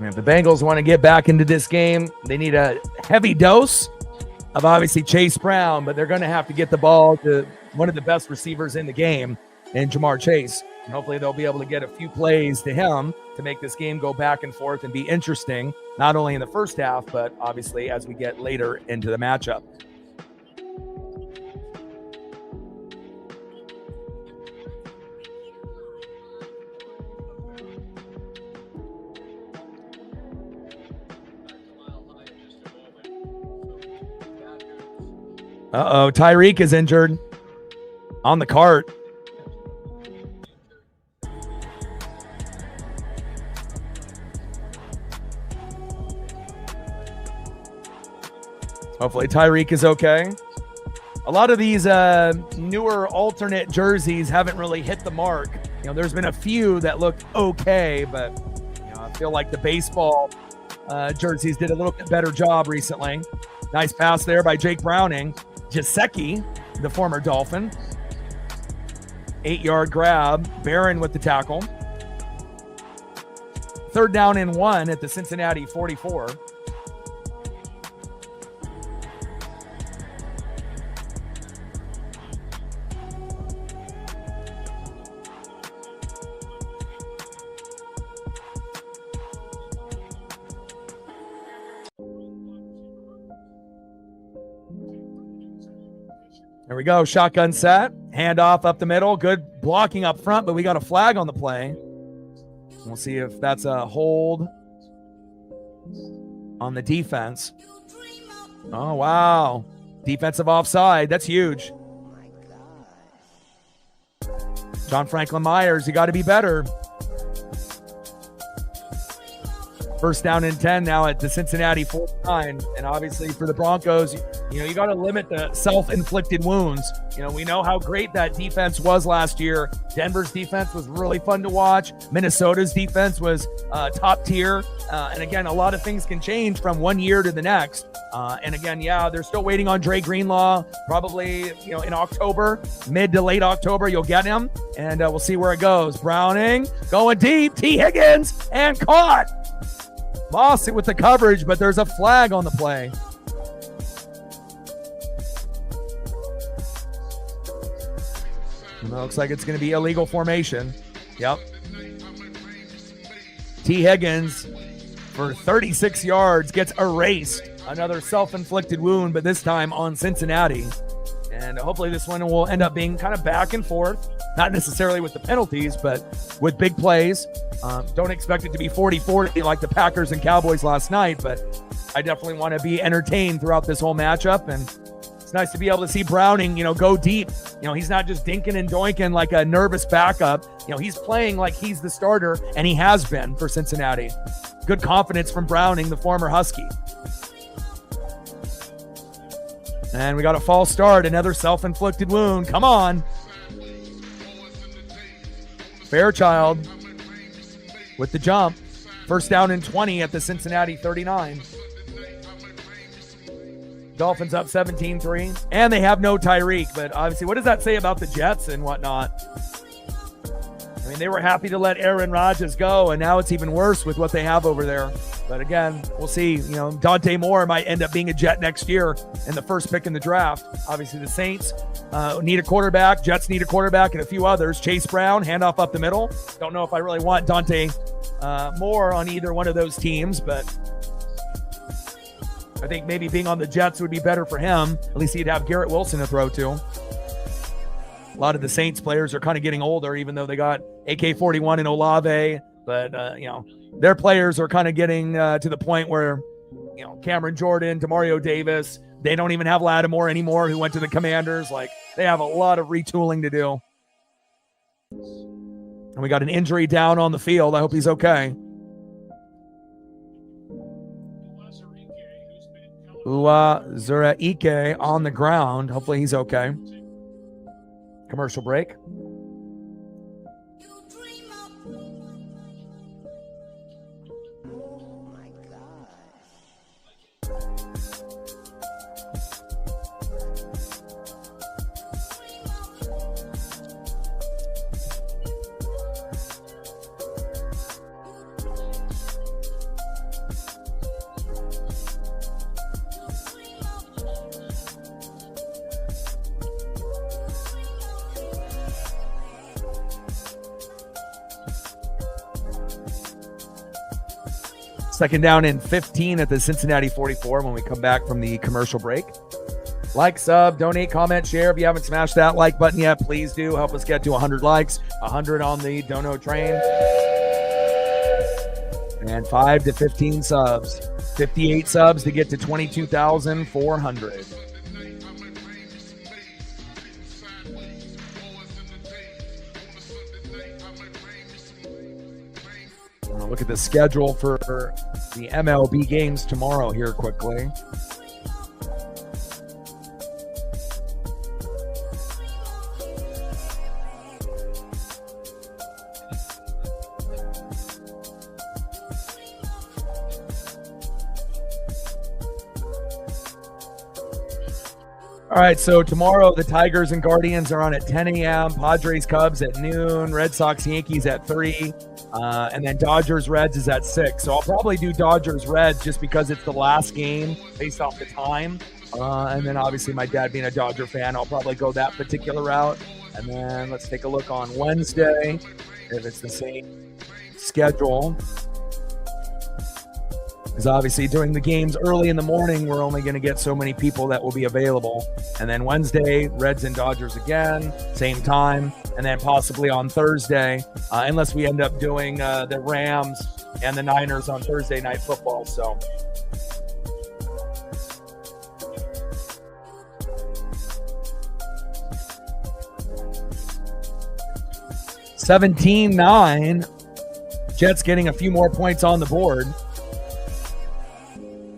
If the Bengals want to get back into this game, they need a heavy dose of obviously Chase Brown, but they're going to have to get the ball to one of the best receivers in the game in Jamar Chase. And hopefully they'll be able to get a few plays to him to make this game go back and forth and be interesting, not only in the first half, but obviously as we get later into the matchup. Uh-oh, Tyreek is injured on the cart. Hopefully Tyreek is okay. A lot of these newer alternate jerseys haven't really hit the mark. There's been a few that look okay, but I feel like the baseball jerseys did a little bit better job recently. Nice pass there by Jake Browning. Gesicki, the former Dolphin. 8-yard grab. Barron with the tackle. 3rd down and 1 at the Cincinnati 44. There we go. Shotgun set. Handoff up the middle. Good blocking up front, but we got a flag on the play. We'll see if that's a hold on the defense. Oh, wow. Defensive offside. That's huge. John Franklin Myers, you got to be better. 1st down and 10 now at the Cincinnati 49. And obviously for the Broncos, you got to limit the self-inflicted wounds. We know how great that defense was last year. Denver's defense was really fun to watch. Minnesota's defense was top tier. And again, a lot of things can change from one year to the next. And again, they're still waiting on Dre Greenlaw. Probably, in October, mid to late October, you'll get him. And we'll see where it goes. Browning going deep. T. Higgins and caught. Lost it with the coverage, but there's a flag on the play. Looks like it's going to be illegal formation. Yep. T. Higgins for 36 yards gets erased. Another self-inflicted wound, but this time on Cincinnati. And hopefully this one will end up being kind of back and forth. Not necessarily with the penalties, but with big plays. Don't expect it to be 40-40 like the Packers and Cowboys last night, but I definitely want to be entertained throughout this whole matchup. And it's nice to be able to see Browning, go deep. He's not just dinking and doinking like a nervous backup. He's playing like he's the starter, and he has been for Cincinnati. Good confidence from Browning, the former Husky. And we got a false start, another self-inflicted wound. Come on. Fairchild with the jump. 1st down and 20 at the Cincinnati 39. Dolphins up 17-3. And they have no Tyreek. But obviously, what does that say about the Jets and whatnot? I mean, they were happy to let Aaron Rodgers go, and now it's even worse with what they have over there. But again, we'll see. Dante Moore might end up being a Jet next year and the first pick in the draft. Obviously, the Saints need a quarterback. Jets need a quarterback and a few others. Chase Brown, handoff up the middle. Don't know if I really want Dante Moore on either one of those teams, but I think maybe being on the Jets would be better for him. At least he'd have Garrett Wilson to throw to. A lot of the Saints players are kind of getting older, even though they got AK-41 and Olave. But, their players are kind of getting to the point where, Cameron Jordan, Demario Davis, they don't even have Lattimore anymore, who went to the Commanders. Like, they have a lot of retooling to do. And we got an injury down on the field. I hope he's okay. Zuraike on the ground. Hopefully he's okay. Commercial break. Second down and 15 at the Cincinnati 44 when we come back from the commercial break. Like, sub, donate, comment, share. If you haven't smashed that like button yet, please do. Help us get to 100 likes, 100 on the dono train. And 5 to 15 subs. 58 subs to get to 22,400. Look at the schedule for the MLB games tomorrow here quickly. All right, so tomorrow the Tigers and Guardians are on at 10 a.m., Padres Cubs at noon, Red Sox Yankees at 3. And then Dodgers Reds is at 6. So I'll probably do Dodgers Reds just because it's the last game based off the time. And then obviously my dad being a Dodger fan, I'll probably go that particular route. And then let's take a look on Wednesday if it's the same schedule. Because obviously during the games early in the morning, we're only going to get so many people that will be available. And then Wednesday, Reds and Dodgers again, same time. And then possibly on Thursday, unless we end up doing the Rams and the Niners on Thursday Night Football. So $17-9. Jets getting a few more points on the board.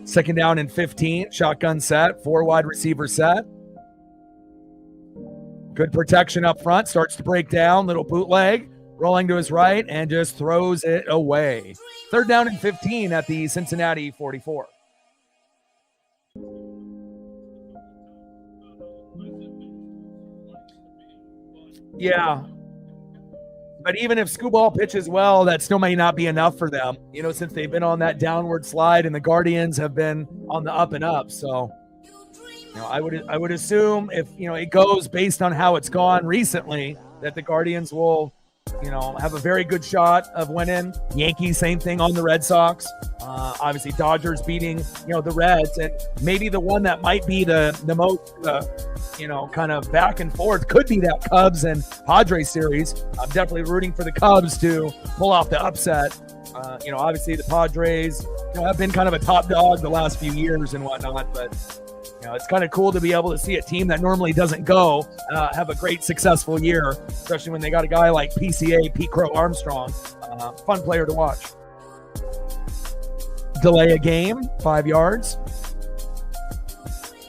Second down and 15. Shotgun set. 4 wide receiver set. Good protection up front. Starts to break down. Little bootleg. Rolling to his right and just throws it away. Third down and 15 at the Cincinnati 44. Yeah. But even if Scooball pitches well, that still may not be enough for them, since they've been on that downward slide and the Guardians have been on the up and up. So, I would assume if, it goes based on how it's gone recently, that the Guardians will, have a very good shot of winning. Yankees, same thing on the Red Sox. Obviously, Dodgers beating, the Reds. And maybe the one that might be the most, kind of back and forth could be that Cubs and Padres series. I'm definitely rooting for the Cubs to pull off the upset. Obviously the Padres, have been kind of a top dog the last few years and whatnot, but it's kind of cool to be able to see a team that normally doesn't go have a great successful year, especially when they got a guy like PCA, Pete Crow Armstrong. Fun player to watch. Delay a game, 5 yards.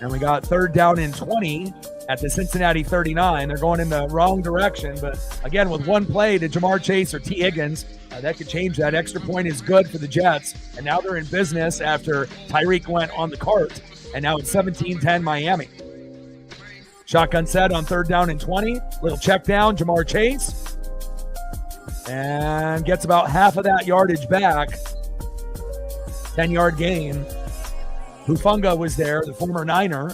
And we got third down and 20 at the Cincinnati 39. They're going in the wrong direction, but again, with one play to Jamar Chase or T. Higgins, that could change that. Extra point is good for the Jets, and now they're in business after Tyreek went on the cart. and now it's 17-10 Miami. Shotgun set on 3rd down and 20. Little check down, Jamar Chase. And gets about half of that yardage back. 10-yard gain. Hufanga was there, the former Niner,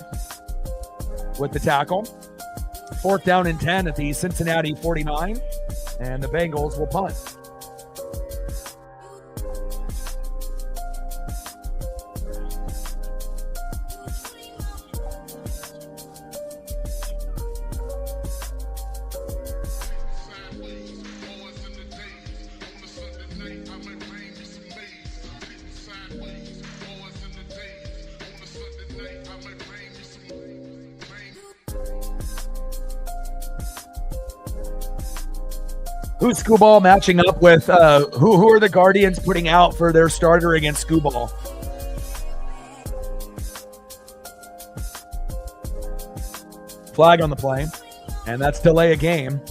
with the tackle. 4th down and 10 at the Cincinnati 49. And the Bengals will punt. Who's Scooball matching up with? Who are the Guardians putting out for their starter against Scooball? Flag on the play, and that's delay a game.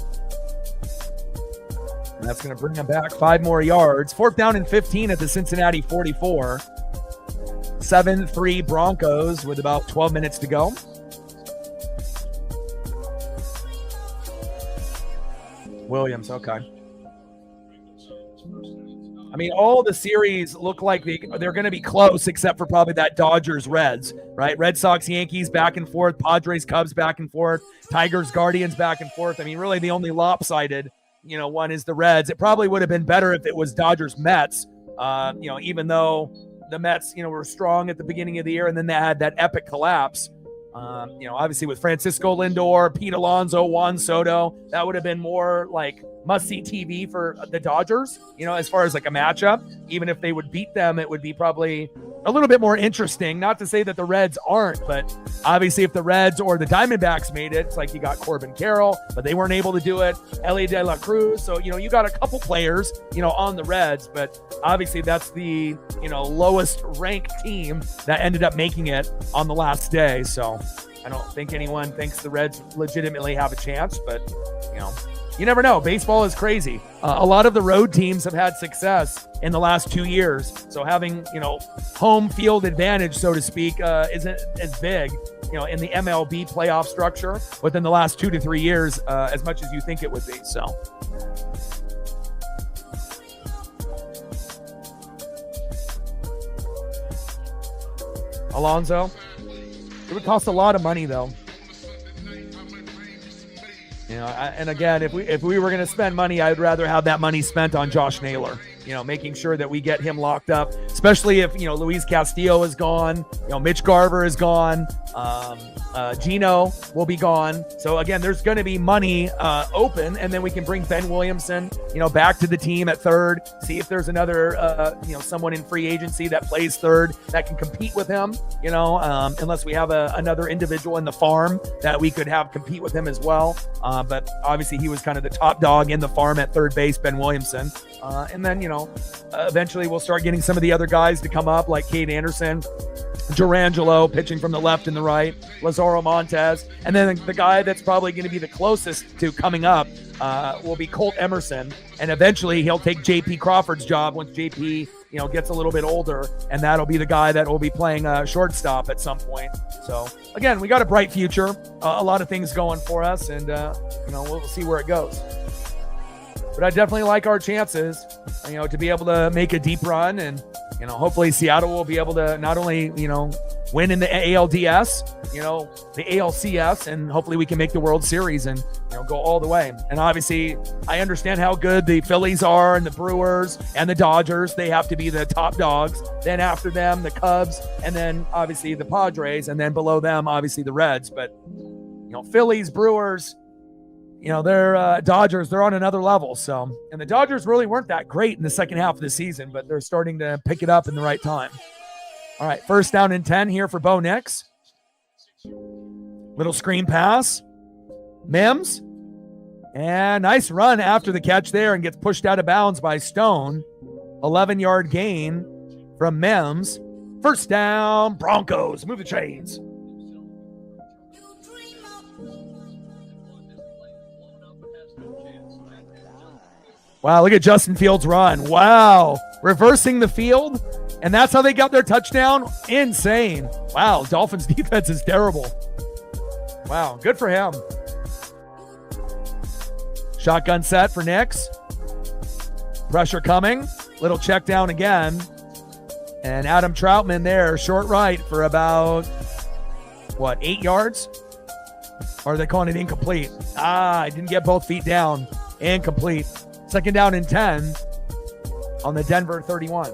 And that's going to bring them back 5 more yards. 4th down and 15 at the Cincinnati 44. 7-3 Broncos with about 12 minutes to go. Williams, okay. I mean, all the series look like they're going to be close, except for probably that Dodgers-Reds, right? Red Sox-Yankees back and forth, Padres-Cubs back and forth, Tigers-Guardians back and forth. I mean, really the only lopsided, one is the Reds. It probably would have been better if it was Dodgers-Mets, even though the Mets, were strong at the beginning of the year, and then they had that epic collapse. Obviously with Francisco Lindor, Pete Alonso, Juan Soto, that would have been more like must-see TV for the Dodgers, as far as like a matchup. Even if they would beat them, it would be probably a little bit more interesting. Not to say that the Reds aren't, but obviously if the Reds or the Diamondbacks made it, it's like you got Corbin Carroll, but they weren't able to do it. Ellie De La Cruz. So, you got a couple players, on the Reds, but obviously that's the, lowest ranked team that ended up making it on the last day. So I don't think anyone thinks the Reds legitimately have a chance, but, you never know. Baseball is crazy. A lot of the road teams have had success in the last 2 years. So having, home field advantage, so to speak, isn't as big, in the MLB playoff structure within the last 2 to 3 years, as much as you think it would be. So. Alonso. It would cost a lot of money, though. And again, if we were going to spend money, I'd rather have that money spent on Josh Naylor, making sure that we get him locked up, especially if, Luis Castillo is gone, Mitch Garver is gone, Gino will be gone. So again, there's going to be money open, and then we can bring Ben Williamson, back to the team at 3rd, see if there's another, someone in free agency that plays 3rd that can compete with him, unless we have another individual in the farm that we could have compete with him as well. But obviously he was kind of the top dog in the farm at 3rd base, Ben Williamson. And then, eventually we'll start getting some of the other guys to come up, like Cade Anderson, Durangelo pitching from the left and the right, Lazaro Montez. And then the guy that's probably going to be the closest to coming up will be Colt Emerson. And eventually he'll take J.P. Crawford's job once J.P., gets a little bit older. And that'll be the guy that will be playing shortstop at some point. So, again, we got a bright future, a lot of things going for us. And, we'll see where it goes. But I definitely like our chances, to be able to make a deep run. And, hopefully Seattle will be able to not only, win in the ALDS, the ALCS, and hopefully we can make the World Series and, go all the way. And obviously I understand how good the Phillies are and the Brewers and the Dodgers. They have to be the top dogs. Then after them, the Cubs, and then obviously the Padres, and then below them, obviously the Reds. But, Phillies, Brewers, they're Dodgers, they're on another level. So, and the Dodgers really weren't that great in the second half of the season, but they're starting to pick it up in the right time. All right, 1st down and 10 here for Bo Nix. Little screen pass. Mims. And nice run after the catch there, and gets pushed out of bounds by Stone. 11-yard gain from Mims. 1st down, Broncos. Move the chains. Wow, look at Justin Fields' run. Wow. Reversing the field And that's how they got their touchdown? Insane. Wow, Dolphins defense is terrible. Wow, good for him. Shotgun set for Nix. Pressure coming. Little check down again. And Adam Troutman there, short right for about, 8 yards? Or are they calling it incomplete? I didn't get both feet down. Incomplete. Second down and 10 on the Denver 31.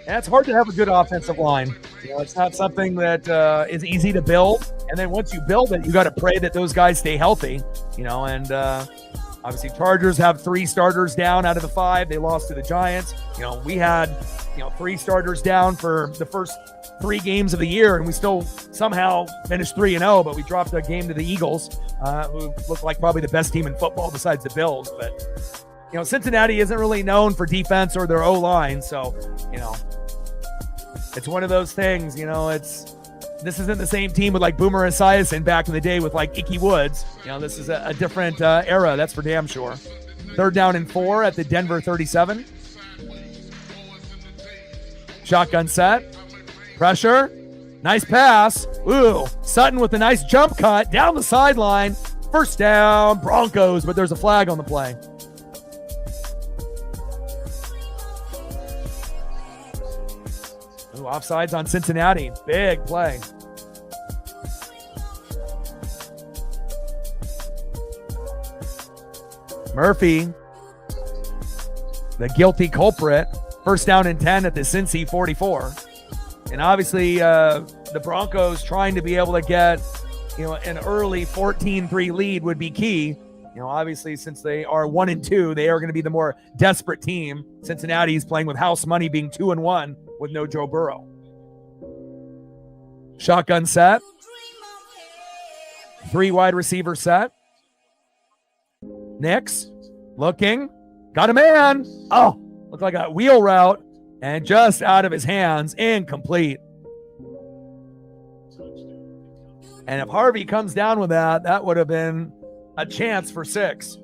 And it's hard to have a good offensive line. It's not something that is easy to build. And then once you build it, you got to pray that those guys stay healthy. And obviously Chargers have 3 starters down out of the 5. They lost to the Giants. We had, 3 starters down for the first 3 games of the year, and we still somehow finished 3-0, but we dropped a game to the Eagles, who look like probably the best team in football besides the Bills. But, Cincinnati isn't really known for defense or their O-line, so, it's one of those things, this isn't the same team with like Boomer Esiason back in the day with like Ickey Woods. This is a different era, that's for damn sure. 3rd down and 4 at the Denver 37. Shotgun set. Pressure. Nice pass. Ooh, Sutton with a nice jump cut down the sideline. First down, Broncos, but there's a flag on the play. Ooh, offsides on Cincinnati. Big play. Murphy, the guilty culprit. First down and 10 at the Cincy 44. And obviously the Broncos trying to be able to get, an early 14-3 lead would be key. Obviously since they are 1-2, they are going to be the more desperate team. Cincinnati's playing with house money being 2-1 with no Joe Burrow. Shotgun set. 3 wide receiver set. Nix looking. Got a man. Oh, looked like a wheel route. And just out of his hands. Incomplete. And if Harvey comes down with that, that would have been a chance for 6.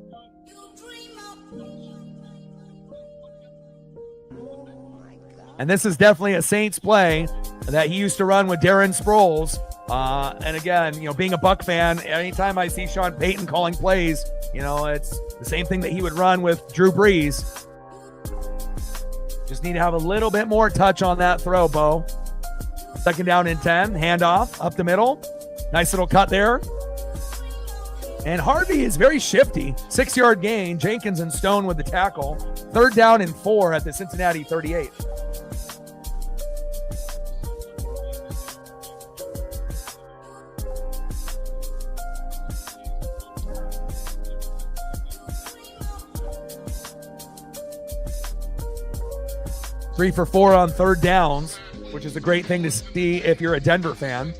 And this is definitely a Saints play that he used to run with Darren Sproles. And again, being a Buck fan, anytime I see Sean Payton calling plays, it's the same thing that he would run with Drew Brees. Just need to have a little bit more touch on that throw, Bo. 2nd down and 10, handoff up the middle. Nice little cut there. And Harvey is very shifty. 6-yard gain. Jenkins and Stone with the tackle. 3rd down and 4 at the Cincinnati 38. Three for 4 on 3rd downs, which is a great thing to see if you're a Denver fan.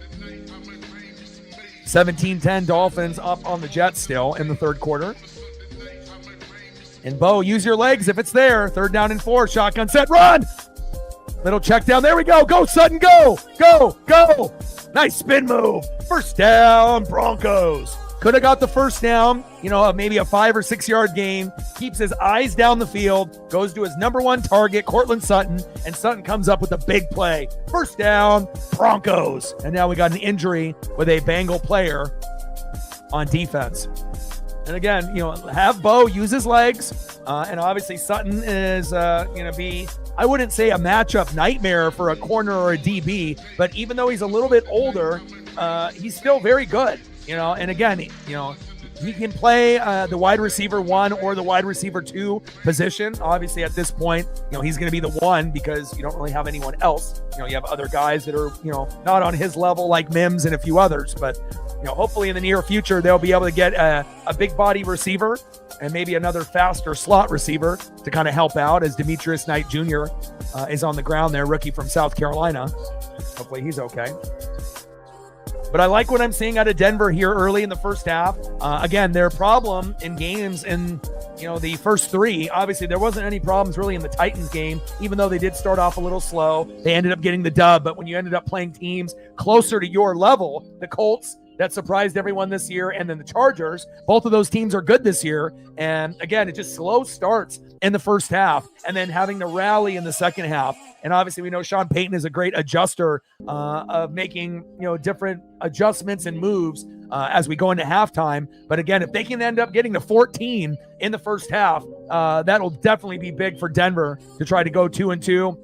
17-10 Dolphins up on the Jets still in the 3rd quarter. And Bo, use your legs if it's there. 3rd down and 4. Shotgun set. Run! Little check down. There we go. Go, Sutton. Go. Go. Go. Nice spin move. First down, Broncos. Could have got the first down, maybe a 5 or 6 yard gain. Keeps his eyes down the field. Goes to his number 1 target, Cortland Sutton. And Sutton comes up with a big play. First down, Broncos. And now we got an injury with a Bengal player on defense. And again, have Bo use his legs. And obviously Sutton is going to be, I wouldn't say a matchup nightmare for a corner or a DB. But even though he's a little bit older, he's still very good. And again, he can play the wide receiver 1 or the wide receiver 2 position. Obviously, at this point, he's going to be the 1 because you don't really have anyone else. You have other guys that are, not on his level like Mims and a few others. But, hopefully in the near future, they'll be able to get a big body receiver and maybe another faster slot receiver to kind of help out as Demetrius Knight Jr. Is on the ground there, rookie from South Carolina. Hopefully he's okay. But I like what I'm seeing out of Denver here early in the first half. Again, their problem in games in the first three. Obviously, there wasn't any problems really in the Titans game, even though they did start off a little slow. They ended up getting the dub, but when you ended up playing teams closer to your level, the Colts, that surprised everyone this year, and then the Chargers, both of those teams are good this year. And again, it just slow starts in the first half and then having to rally in the second half. And obviously we know Sean Payton is a great adjuster of making, different adjustments and moves as we go into halftime. But again, if they can end up getting to 14 in the first half, that'll definitely be big for Denver to try to go 2-2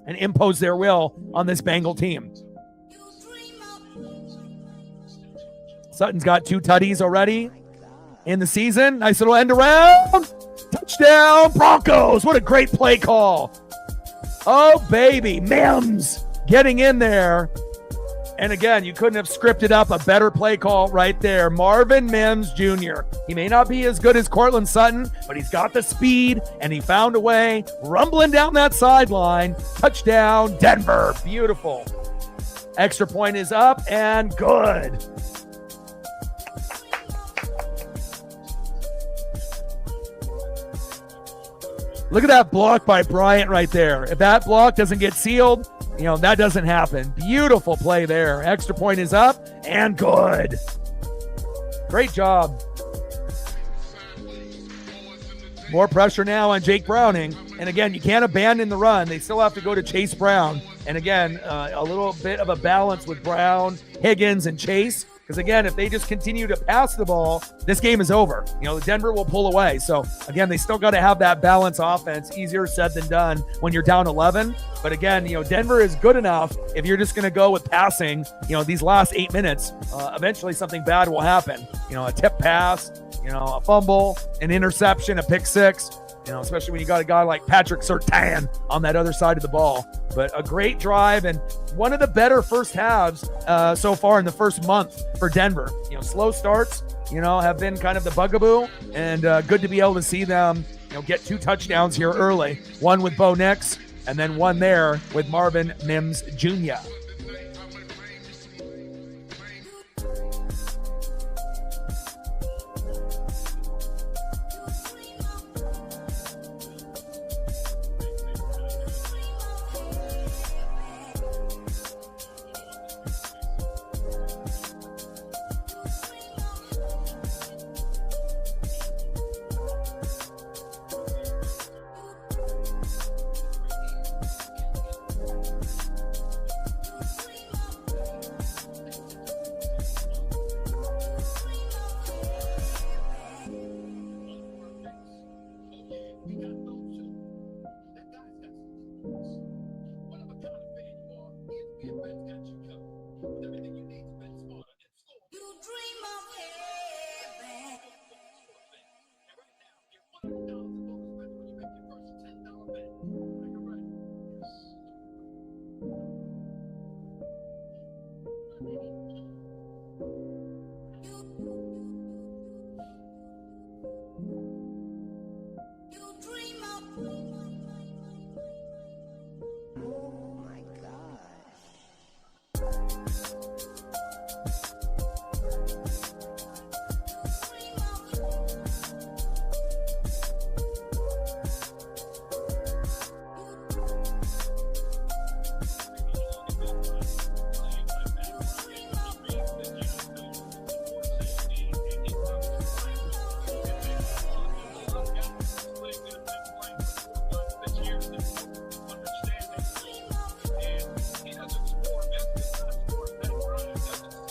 and impose their will on this Bengal team. Sutton's got 2 tutties already in the season. Nice little end around. Touchdown, Broncos. What a great play call. Oh, baby. Mims getting in there. And again, you couldn't have scripted up a better play call right there. Marvin Mims Jr. He may not be as good as Courtland Sutton, but he's got the speed, and he found a way, rumbling down that sideline. Touchdown, Denver. Beautiful. Extra point is up and good. Look at that block by Bryant right there. If that block doesn't get sealed, that doesn't happen. Beautiful play there. Extra point is up and good. Great job. More pressure now on Jake Browning. And again, you can't abandon the run. They still have to go to Chase Brown. And again, a little bit of a balance with Brown, Higgins, and Chase. Because again, if they just continue to pass the ball, this game is over. Denver will pull away. So again, they still got to have that balanced offense. Easier said than done when you're down 11. But again, Denver is good enough. If you're just going to go with passing, these last 8 minutes, eventually something bad will happen. A tip pass, a fumble, an interception, a pick six. Especially when you got a guy like Patrick Surtain on that other side of the ball. But a great drive and one of the better first halves so far in the first month for Denver. Slow starts, have been kind of the bugaboo, and good to be able to see them, get 2 touchdowns here early. One with Bo Nix, and then one there with Marvin Mims Jr.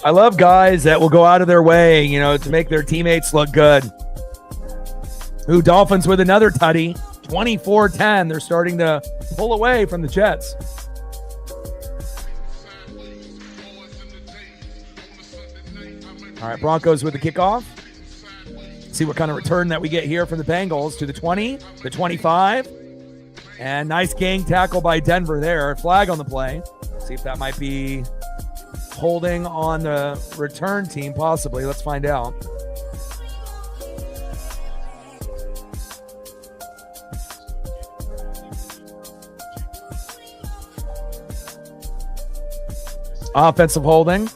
I love guys that will go out of their way, to make their teammates look good. Dolphins with another tutty, 24-10. They're starting to pull away from the Jets. All right, Broncos with the kickoff. See what kind of return that we get here from the Bengals to the 20, the 25. And nice gang tackle by Denver there. Flag on the play. See if that might be holding on the return team, possibly. Let's find out. Offensive holding.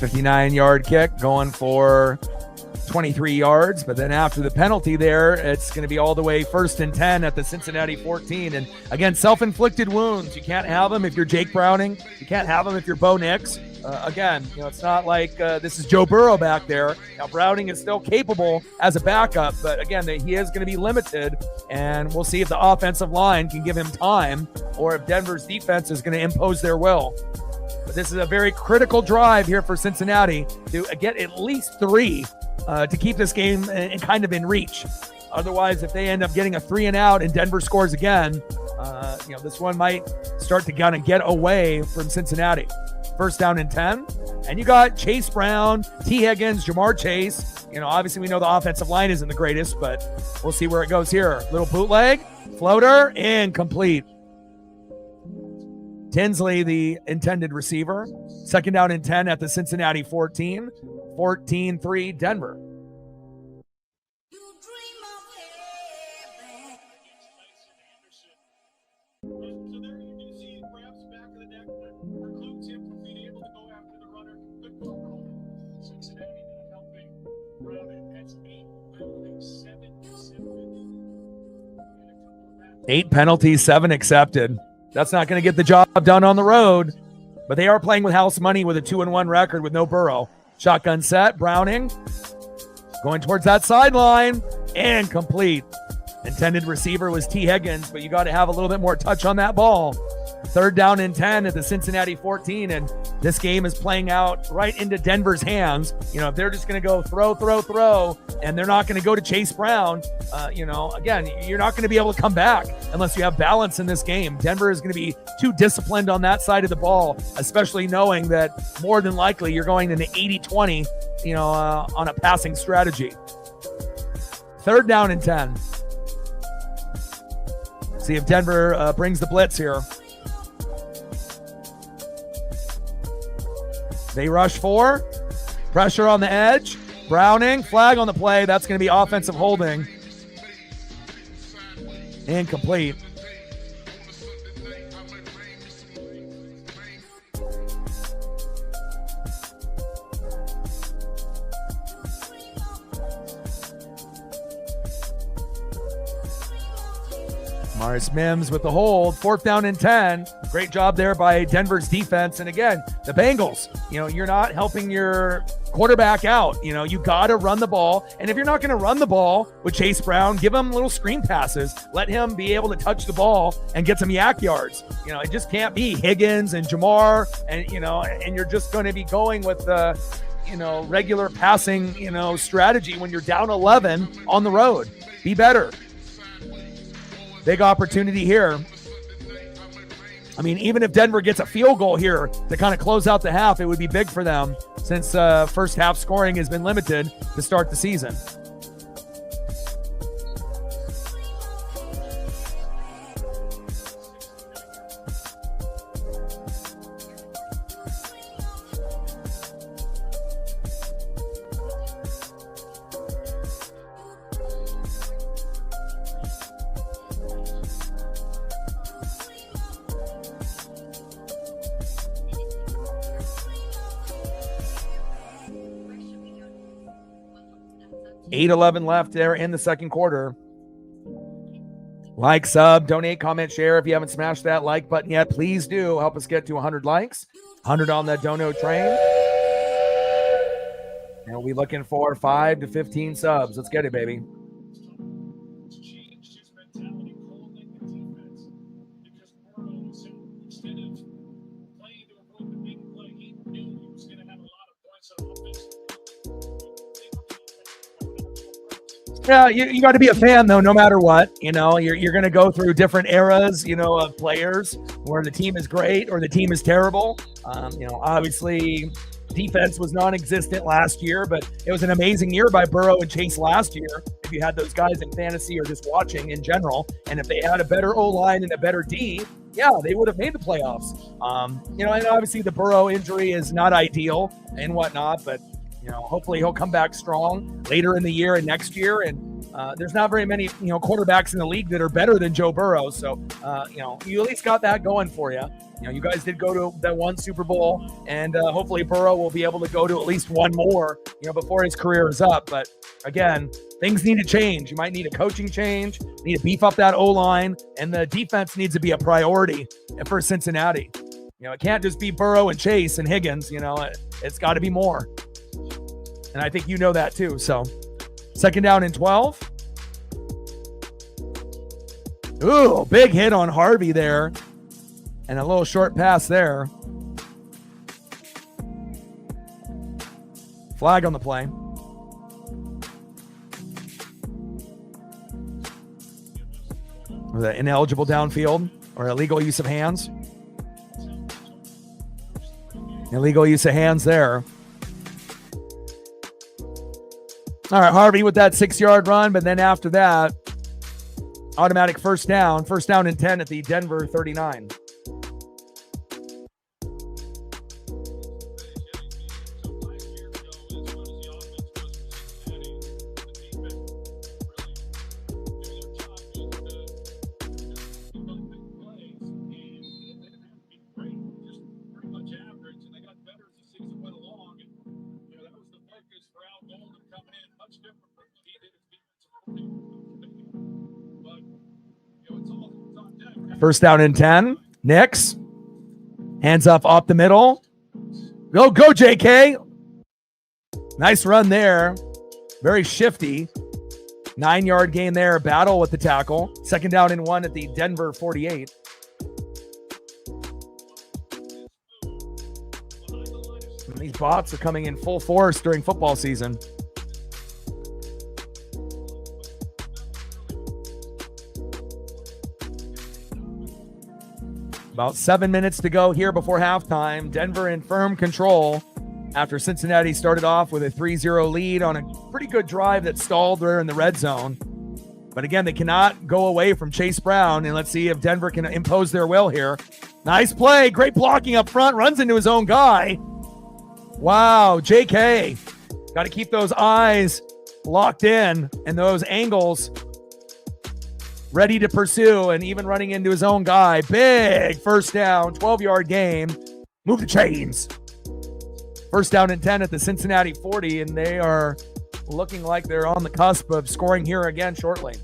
59-yard kick going for 23 yards, but then after the penalty there, it's going to be all the way 1st and 10 at the Cincinnati 14. And again, self-inflicted wounds. You can't have them if you're Jake Browning. You can't have them if you're Bo Nix. Again, it's not like this is Joe Burrow back there. Now, Browning is still capable as a backup, but again, he is going to be limited, and we'll see if the offensive line can give him time or if Denver's defense is going to impose their will. But this is a very critical drive here for Cincinnati to get at least 3 to keep this game kind of in reach. Otherwise, if they end up getting a 3 and out and Denver scores again, this one might start to kind of get away from Cincinnati. 1st down and 10. And you got Chase Brown, T. Higgins, Jamar Chase. Obviously we know the offensive line isn't the greatest, but we'll see where it goes here. Little bootleg, floater, incomplete. Tinsley, the intended receiver. 2nd down and 10 at the Cincinnati 14. 14-3 Denver. Eight penalties, 7 accepted. That's not going to get the job done on the road, but they are playing with house money with a 2-1 record with no Burrow. Shotgun set, Browning going towards that sideline, and complete. Intended receiver was T. Higgins, but you got to have a little bit more touch on that ball. 3rd down and 10 at the Cincinnati 14, and this game is playing out right into Denver's hands. If they're just going to go throw, and they're not going to go to Chase Brown, again, you're not going to be able to come back unless you have balance in this game. Denver is going to be too disciplined on that side of the ball, especially knowing that more than likely you're going into 80-20, on a passing strategy. 3rd down and 10. See if Denver brings the blitz here. They rush 4. Pressure on the edge. Browning, flag on the play. That's going to be offensive holding. Incomplete. Mims with the hold. 4th down and 10. Great job there by Denver's defense. And again, the Bengals, you're not helping your quarterback out. You got to run the ball. And if you're not going to run the ball with Chase Brown, give him little screen passes. Let him be able to touch the ball and get some yak yards. It just can't be Higgins and Jamar and you're just going to be going with the, regular passing, strategy when you're down 11 on the road. Be better. Big opportunity here. I mean, even if Denver gets a field goal here to kind of close out the half, it would be big for them since first half scoring has been limited to start the season. $8:11 left there in the second quarter. Like, sub, donate, comment, share. If you haven't smashed that like button yet, please do. Help us get to 100 likes. 100 on that dono train. And we'll be looking for 5 to 15 subs. Let's get it, baby. Yeah, you got to be a fan, though, no matter what. You're going to go through different eras, of players where the team is great or the team is terrible. Obviously, defense was non-existent last year, but it was an amazing year by Burrow and Chase last year. If you had those guys in fantasy or just watching in general, and if they had a better O-line and a better D, yeah, they would have made the playoffs. And obviously the Burrow injury is not ideal and whatnot, but hopefully he'll come back strong later in the year and next year. And There's not very many, quarterbacks in the league that are better than Joe Burrow. So, you at least got that going for you. You guys did go to that one Super Bowl, and hopefully Burrow will be able to go to at least one more, before his career is up. But again, things need to change. You might need a coaching change, need to beef up that O-line, and the defense needs to be a priority for Cincinnati. It can't just be Burrow and Chase and Higgins. It's got to be more. And I think you know that too. So, second down and 12. Ooh, big hit on Harvey there. And a little short pass there. Flag on the play. Was that ineligible downfield or illegal use of hands? Illegal use of hands there. All right, Harvey with that 6-yard run, but then after that, automatic first down and 10 at the Denver 39. First down and 10. Nix. Hands off the middle. Go, JK. Nice run there. Very shifty. 9-yard gain there. Battle with the tackle. Second down and 1 at the Denver 48. And these bots are coming in full force during football season. About 7 minutes to go here before halftime. Denver in firm control after Cincinnati started off with a 3-0 lead on a pretty good drive that stalled there in the red zone. But again, they cannot go away from Chase Brown, and let's see if Denver can impose their will here. Nice play. Great blocking up front. Runs into his own guy. Wow, JK. Got to keep those eyes locked in and those angles ready to pursue, and even running into his own guy. Big first down, 12-yard gain. Move the chains. First down and 10 at the Cincinnati 40, and they are looking like they're on the cusp of scoring here again shortly.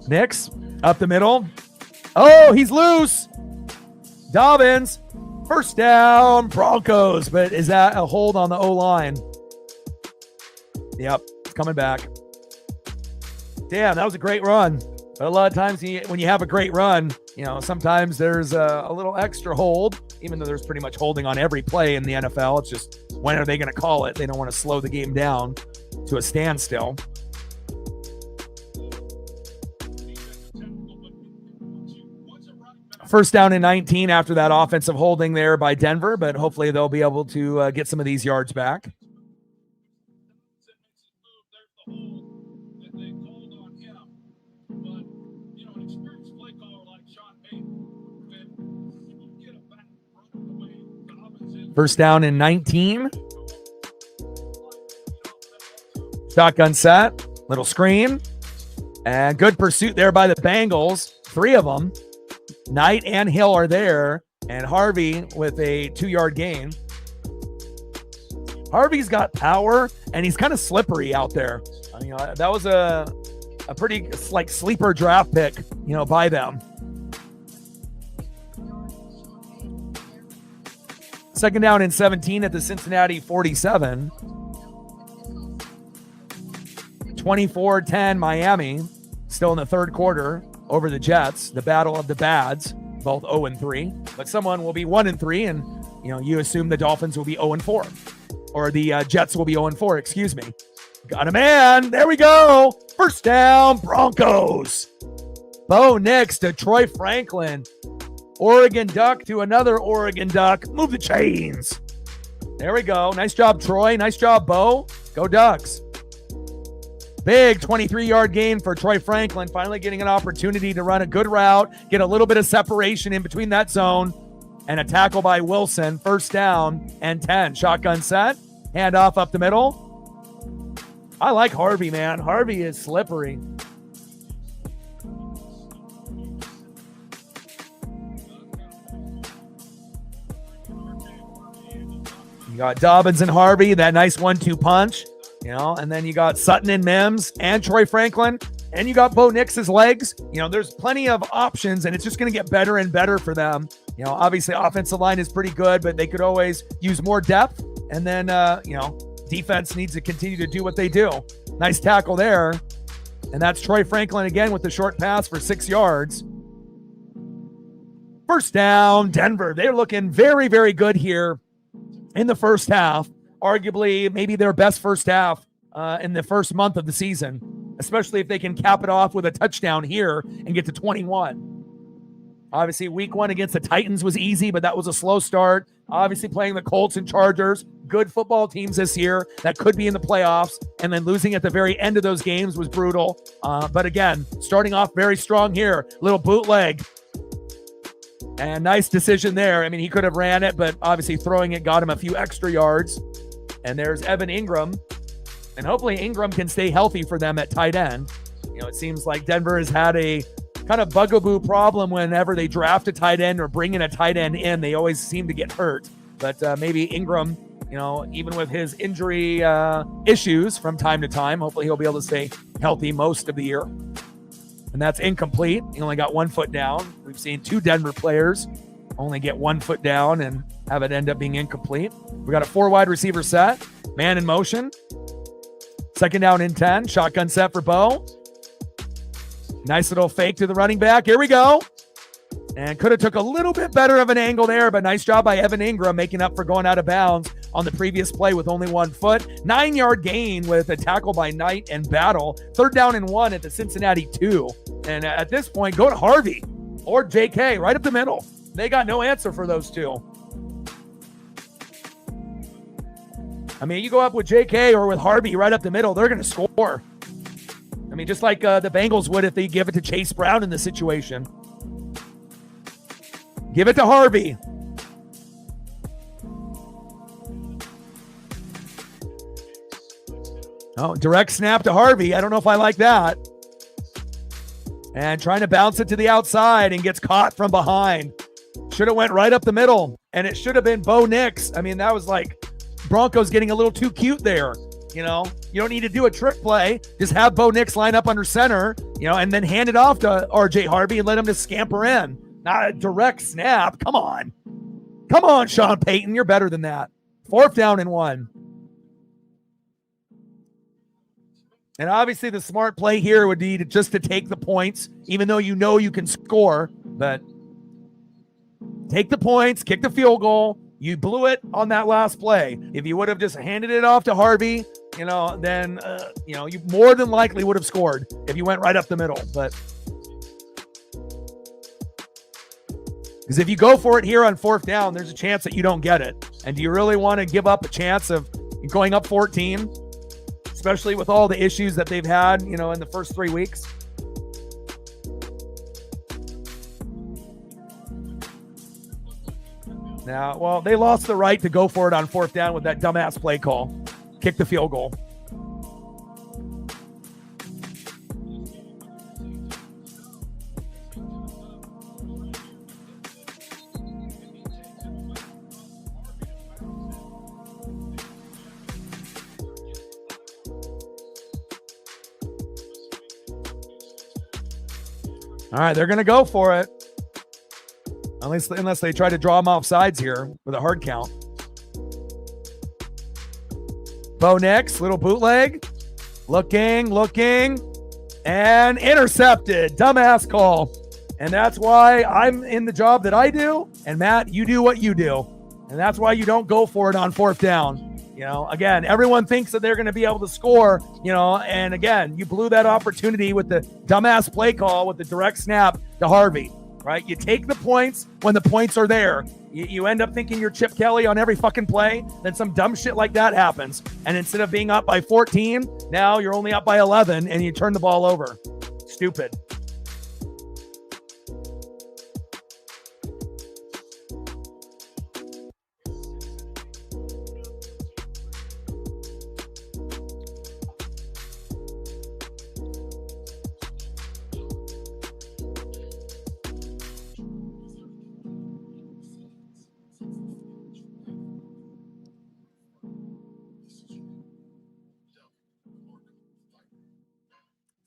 Nix up the middle. Oh, he's loose. Dobbins. First down, Broncos. But is that a hold on the O-line? Yep, it's coming back. Damn, that was a great run. But a lot of times when you have a great run, sometimes there's a little extra hold, even though there's pretty much holding on every play in the NFL. It's just, when are they going to call it? They don't want to slow the game down to a standstill. First down and 19 after that offensive holding there by Denver, but hopefully they'll be able to get some of these yards back. First down and 19. Shotgun set, little screen, and good pursuit there by the Bengals. 3 of them. Knight and Hill are there, and Harvey with a 2-yard gain. Harvey's got power, and he's kind of slippery out there. That was a pretty sleeper draft pick, by them. Second down and 17 at the Cincinnati 47. 24-10 Miami, still in the third quarter over the Jets, the battle of the bads, both 0-3. But someone will be 1-3, and you assume the Dolphins will be 0-4, or the Jets will be 0-4. Excuse me. Got a man. There we go. First down, Broncos. Bo Nix to Troy Franklin. Oregon Duck to another Oregon Duck. Move the chains. There we go. Nice job, Troy. Nice job, Bo. Go Ducks. Big 23-yard gain for Troy Franklin, finally getting an opportunity to run a good route, get a little bit of separation in between that zone, and a tackle by Wilson. First down and 10. Shotgun set, handoff up the middle. I like Harvey, man. Harvey is slippery. You got Dobbins and Harvey, that nice 1-2 punch, and then you got Sutton and Mims and Troy Franklin, and you got Bo Nix's legs. There's plenty of options, and it's just going to get better and better for them. Obviously offensive line is pretty good, but they could always use more depth. And then, defense needs to continue to do what they do. Nice tackle there. And that's Troy Franklin again with the short pass for 6 yards. First down, Denver. They're looking very, very good here in the first half. Arguably, maybe their best first half in the first month of the season, especially if they can cap it off with a touchdown here and get to 21. Obviously, week 1 against the Titans was easy, but that was a slow start. Obviously, playing the Colts and Chargers, good football teams this year that could be in the playoffs, and then losing at the very end of those games was brutal. But again, starting off very strong here. Little bootleg. And nice decision there. I mean, he could have ran it, but obviously throwing it got him a few extra yards. And there's Evan Ingram. And hopefully Ingram can stay healthy for them at tight end. It seems like Denver has had a kind of bugaboo problem whenever they draft a tight end or bring in a tight end in. They always seem to get hurt. But maybe Ingram, even with his injury issues from time to time, hopefully he'll be able to stay healthy most of the year. And that's incomplete. He only got 1 foot down. We've seen 2 Denver players only get 1 foot down and have it end up being incomplete. We got a 4 wide receiver set, man in motion. Second down and 10, shotgun set for Bo. Nice little fake to the running back. Here we go. And could have took a little bit better of an angle there, but nice job by Evan Ingram making up for going out of bounds on the previous play with only 1 foot. 9-yard gain with a tackle by Knight and Battle. Third down and 1 at the Cincinnati 2. And at this point, go to Harvey or JK right up the middle. They got no answer for those two. I mean, you go up with JK or with Harvey right up the middle, they're going to score. I mean, just like the Bengals would if they give it to Chase Brown in this situation. Give it to Harvey. Oh, direct snap to Harvey. I don't know if I like that. And trying to bounce it to the outside and gets caught from behind. Should have went right up the middle. And it should have been Bo Nix. I mean, that was like Broncos getting a little too cute there. You don't need to do a trick play. Just have Bo Nix line up under center, and then hand it off to RJ Harvey and let him just scamper in. Not a direct snap. Come on. Come on, Sean Payton. You're better than that. 4th down and 1. And obviously the smart play here would be to take the points, even though you can score. But take the points, kick the field goal. You blew it on that last play. If you would have just handed it off to Harvey, then you more than likely would have scored if you went right up the middle. But because if you go for it here on 4th down, there's a chance that you don't get it. And do you really want to give up a chance of going up 14, especially with all the issues that they've had, in the first 3 weeks? Now, well, they lost the right to go for it on 4th down with that dumbass play call. Kick the field goal. All right, they're going to go for it. Unless they try to draw them off sides here with a hard count. Bo Nix, little bootleg. Looking, and intercepted. Dumbass call. And that's why I'm in the job that I do. And Matt, you do what you do. And that's why you don't go for it on 4th down. Again, everyone thinks that they're going to be able to score, and again, you blew that opportunity with the dumbass play call with the direct snap to Harvey, right? You take the points when the points are there. You end up thinking you're Chip Kelly on every fucking play, then some dumb shit like that happens. And instead of being up by 14, now you're only up by 11 and you turn the ball over. Stupid.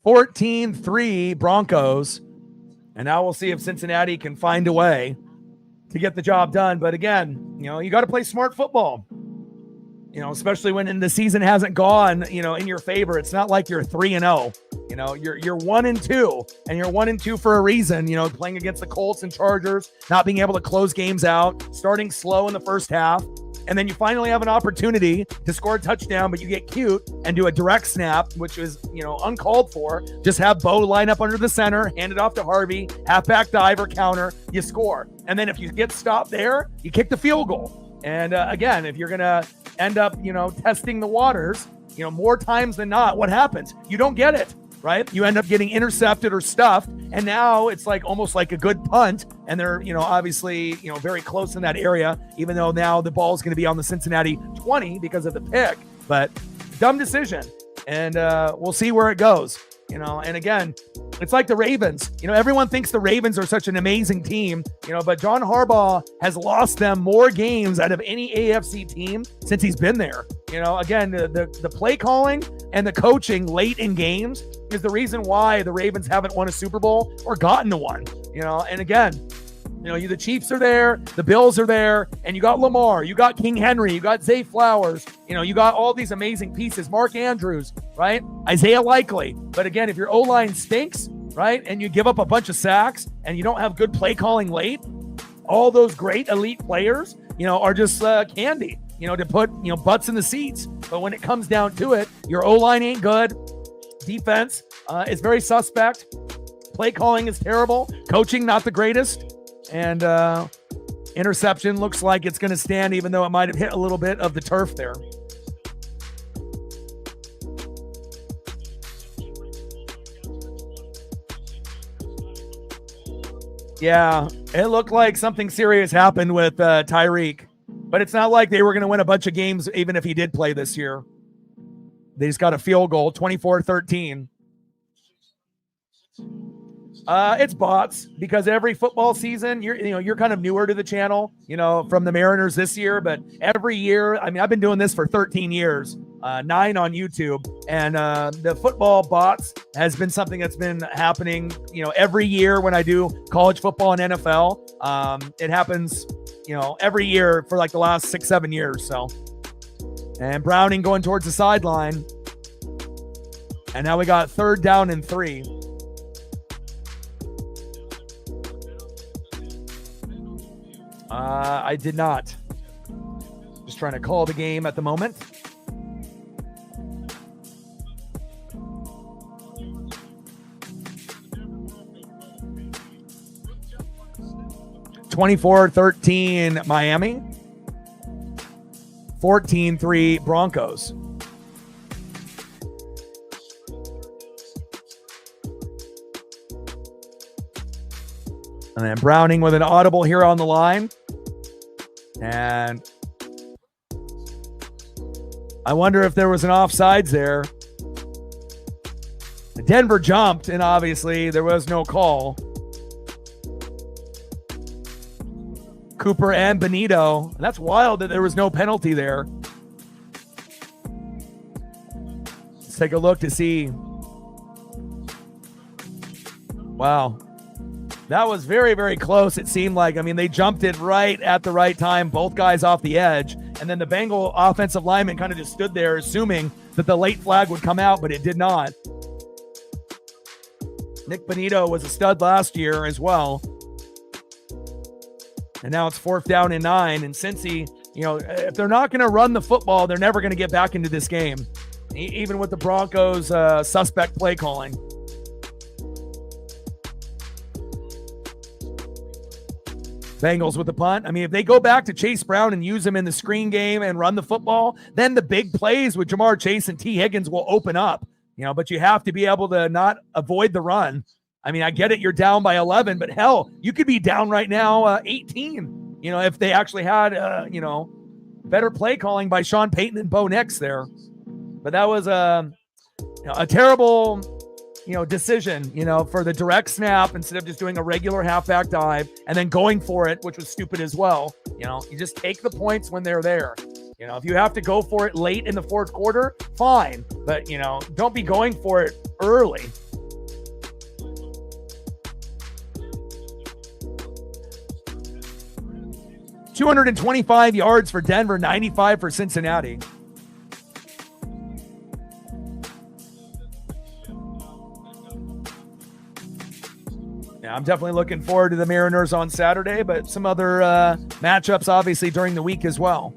(14-3) Broncos. And now we'll see if Cincinnati can find a way to get the job done. But again, you got to play smart football, especially when the season hasn't gone, in your favor. It's not like you're 3-0. You're 1-2, and you're 1-2 for a reason, playing against the Colts and Chargers, not being able to close games out, starting slow in the first half. And then you finally have an opportunity to score a touchdown, but you get cute and do a direct snap, which is, uncalled for. Just have Bo line up under the center, hand it off to Harvey, halfback dive or counter, you score. And then if you get stopped there, you kick the field goal. And again, if you're going to end up, testing the waters, more times than not, what happens? You don't get it, right? You end up getting intercepted or stuffed. And now it's like almost like a good punt. And they're, obviously, very close in that area, even though now the ball is going to be on the Cincinnati 20 because of the pick. But dumb decision. And we'll see where it goes. And again, it's like the Ravens. Everyone thinks the Ravens are such an amazing team, but John Harbaugh has lost them more games out of any AFC team since he's been there. Again, the play calling and the coaching late in games is the reason why the Ravens haven't won a Super Bowl or gotten to one. And again, the Chiefs are there, the Bills are there, and you got Lamar, you got King Henry, you got Zay Flowers, you got all these amazing pieces, Mark Andrews, right? Isaiah Likely. But again, if your O-line stinks, right, and you give up a bunch of sacks and you don't have good play calling late, all those great elite players, are just candy, to put, butts in the seats. But when it comes down to it, your O-line ain't good. Defense is very suspect. Play calling is terrible. Coaching, not the greatest. And interception looks like it's going to stand, even though it might have hit a little bit of the turf there. Yeah, it looked like something serious happened with Tyreek. But it's not like they were going to win a bunch of games even if he did play this year. They just got a field goal, 24-13. It's bots, because every football season you're kind of newer to the channel, from the Mariners this year, but every year, I've been doing this for 13 years, 9 on YouTube, and the football bots has been something that's been happening, every year when I do college football and NFL. It happens, every year for like the last 6-7 years. So, and Browning going towards the sideline, and now we got 3rd down and 3. I did not. Just trying to call the game at the moment. (24-13) Miami. 14-3 Broncos. And then Browning with an audible here on the line. And I wonder if there was an offsides there. Denver jumped, and obviously there was no call. Cooper and Benito. That's wild that there was no penalty there. Let's take a look to see. Wow. That was very, very close, it seemed like. They jumped it right at the right time, both guys off the edge. And then the Bengal offensive lineman kind of just stood there assuming that the late flag would come out, but it did not. Nick Benito was a stud last year as well. And now it's 4th down and 9. And Cincy, if they're not going to run the football, they're never going to get back into this game, even with the Broncos' suspect play calling. Bengals with the punt. I mean, if they go back to Chase Brown and use him in the screen game and run the football, then the big plays with Jamar Chase and T. Higgins will open up, but you have to be able to not avoid the run. I mean, I get it. You're down by 11, but hell, you could be down right now 18, if they actually had, better play calling by Sean Payton and Bo Nix there. But that was a terrible, decision, for the direct snap instead of just doing a regular halfback dive and then going for it, which was stupid as well. You just take the points when they're there. If you have to go for it late in the fourth quarter, fine. But, don't be going for it early. $225 yards for Denver, 95 for Cincinnati. Yeah, I'm definitely looking forward to the Mariners on Saturday, but some other matchups obviously during the week as well.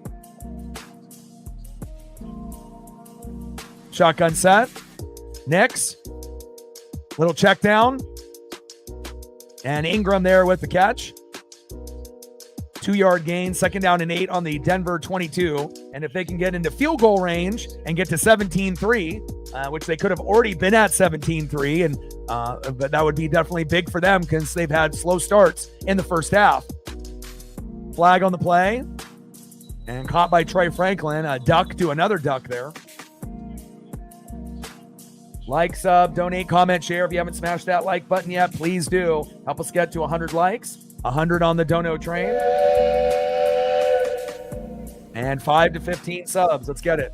Shotgun set. Nix. Little check down. And Ingram there with the catch. 2-yard gain, 2nd down and 8 on the Denver 22. And if they can get into field goal range and get to 17-3, which they could have already been at 17-3, and but that would be definitely big for them because they've had slow starts in the first half. Flag on the play. And caught by Troy Franklin. A duck to another duck there. Like, sub, donate, comment, share. If you haven't smashed that like button yet, please do. Help us get to 100 likes. 100 on the dono train. And 5 to 15 subs. Let's get it.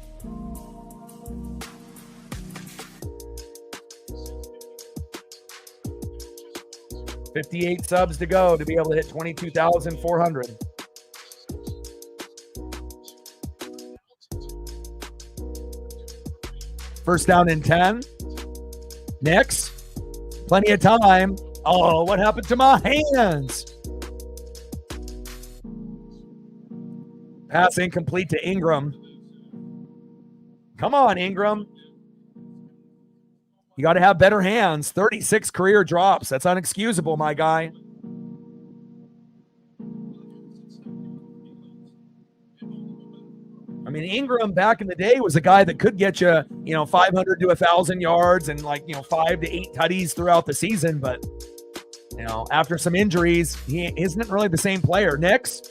$58 subs to go to be able to hit 22,400. First down and 10. Nix. Plenty of time. Oh, what happened to my hands? Pass incomplete to Ingram. Come on, Ingram. You got to have better hands. 36 career drops. That's unexcusable, my guy. I mean, Ingram back in the day was a guy that could get you, 500 to 1,000 yards and 5 to 8 tutties throughout the season. But, after some injuries, he isn't really the same player. Nix,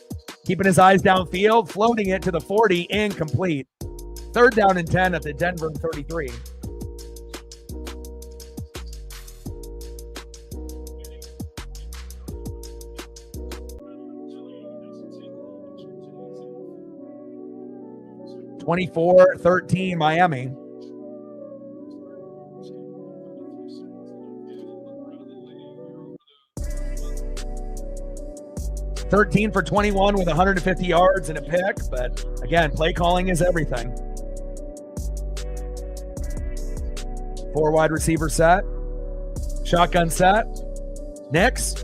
keeping his eyes downfield, floating it to the 40, incomplete. 3rd down and 10 at the Denver 33. (24-13) Miami. (13 for 21 with 150 yards and a pick, but again, play calling is everything. 4 wide receiver set. Shotgun set. Nix.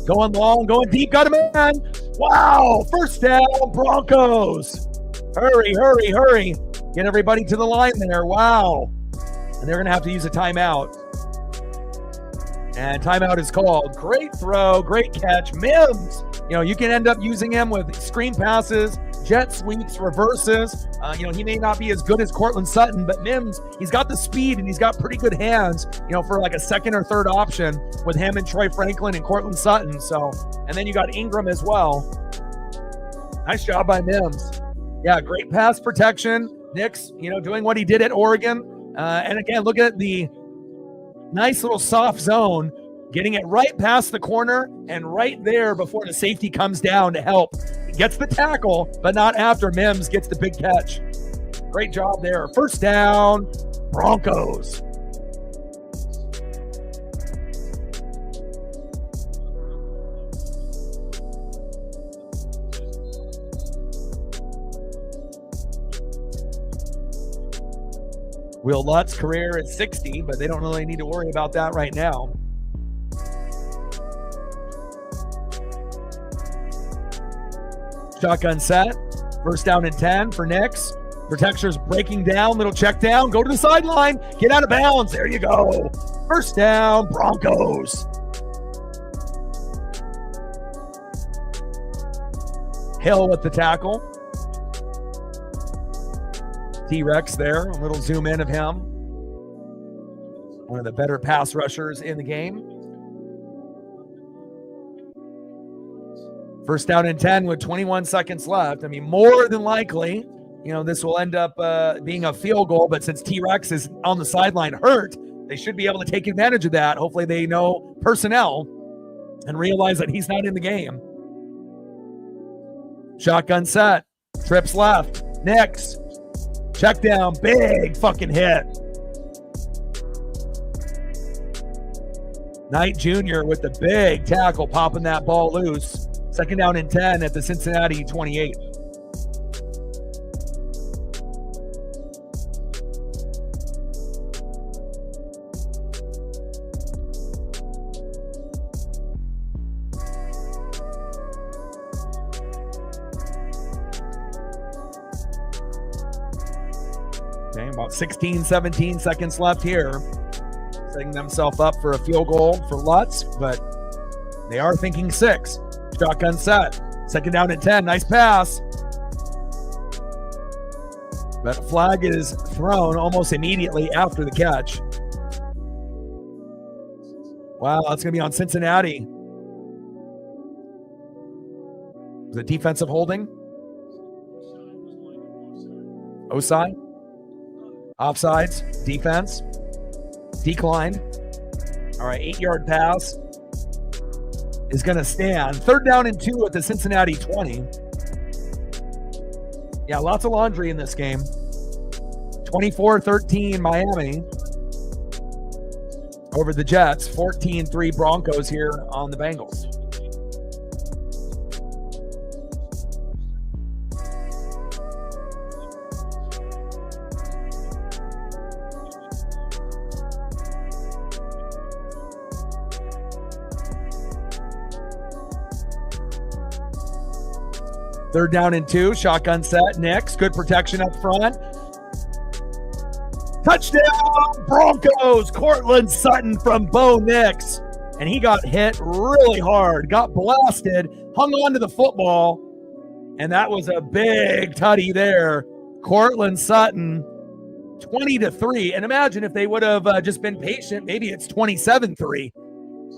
Going long, going deep, got a man. Wow, first down, Broncos. Hurry, hurry, hurry. Get everybody to the line there. Wow. And they're going to have to use a timeout. And timeout is called. Great throw, great catch. Mims, you can end up using him with screen passes, jet sweeps, reverses. He may not be as good as Cortland Sutton, but Mims, he's got the speed and he's got pretty good hands, for like a second or third option with him and Troy Franklin and Cortland Sutton. So, and then you got Ingram as well. Nice job by Mims. Yeah, great pass protection. Nix, doing what he did at Oregon. And again, look at the nice little soft zone, getting it right past the corner and right there before the safety comes down to help. He gets the tackle, but not after Mims gets the big catch. Great job there. First down, Broncos. Will Lutz's career is 60, but they don't really need to worry about that right now. Shotgun set. First down and 10 for Nix. Protectors breaking down. Little check down. Go to the sideline. Get out of bounds. There you go. First down, Broncos. Hill with the tackle. T-Rex there, a little zoom in of him. One of the better pass rushers in the game. First down and 10 with 21 seconds left. I mean, more than likely, this will end up being a field goal, but since T-Rex is on the sideline hurt, they should be able to take advantage of that. Hopefully they know personnel and realize that he's not in the game. Shotgun set. Trips left. Nix. Check down. Big fucking hit. Knight Jr. with the big tackle, popping that ball loose. Second down and 10 at the Cincinnati 28. Okay, about 16, 17 seconds left here. Setting themselves up for a field goal for Lutz, but they are thinking 6. Shotgun set. Second down and 10. Nice pass. But flag is thrown almost immediately after the catch. Wow, that's going to be on Cincinnati. Was it defensive holding? Oside? Offsides? Defense? Declined. All right, 8-yard pass is going to stand. Third down and 2 at the Cincinnati 20. Yeah, lots of laundry in this game. 24-13 Miami over the Jets. 14-3 Broncos here on the Bengals. Third down and 2, shotgun set. Nix, good protection up front. Touchdown, Broncos! Cortland Sutton from Bo Nix. And he got hit really hard, got blasted, hung on to the football, and that was a big tutty there. Cortland Sutton, 20-3. And imagine if they would have just been patient, maybe it's 27-3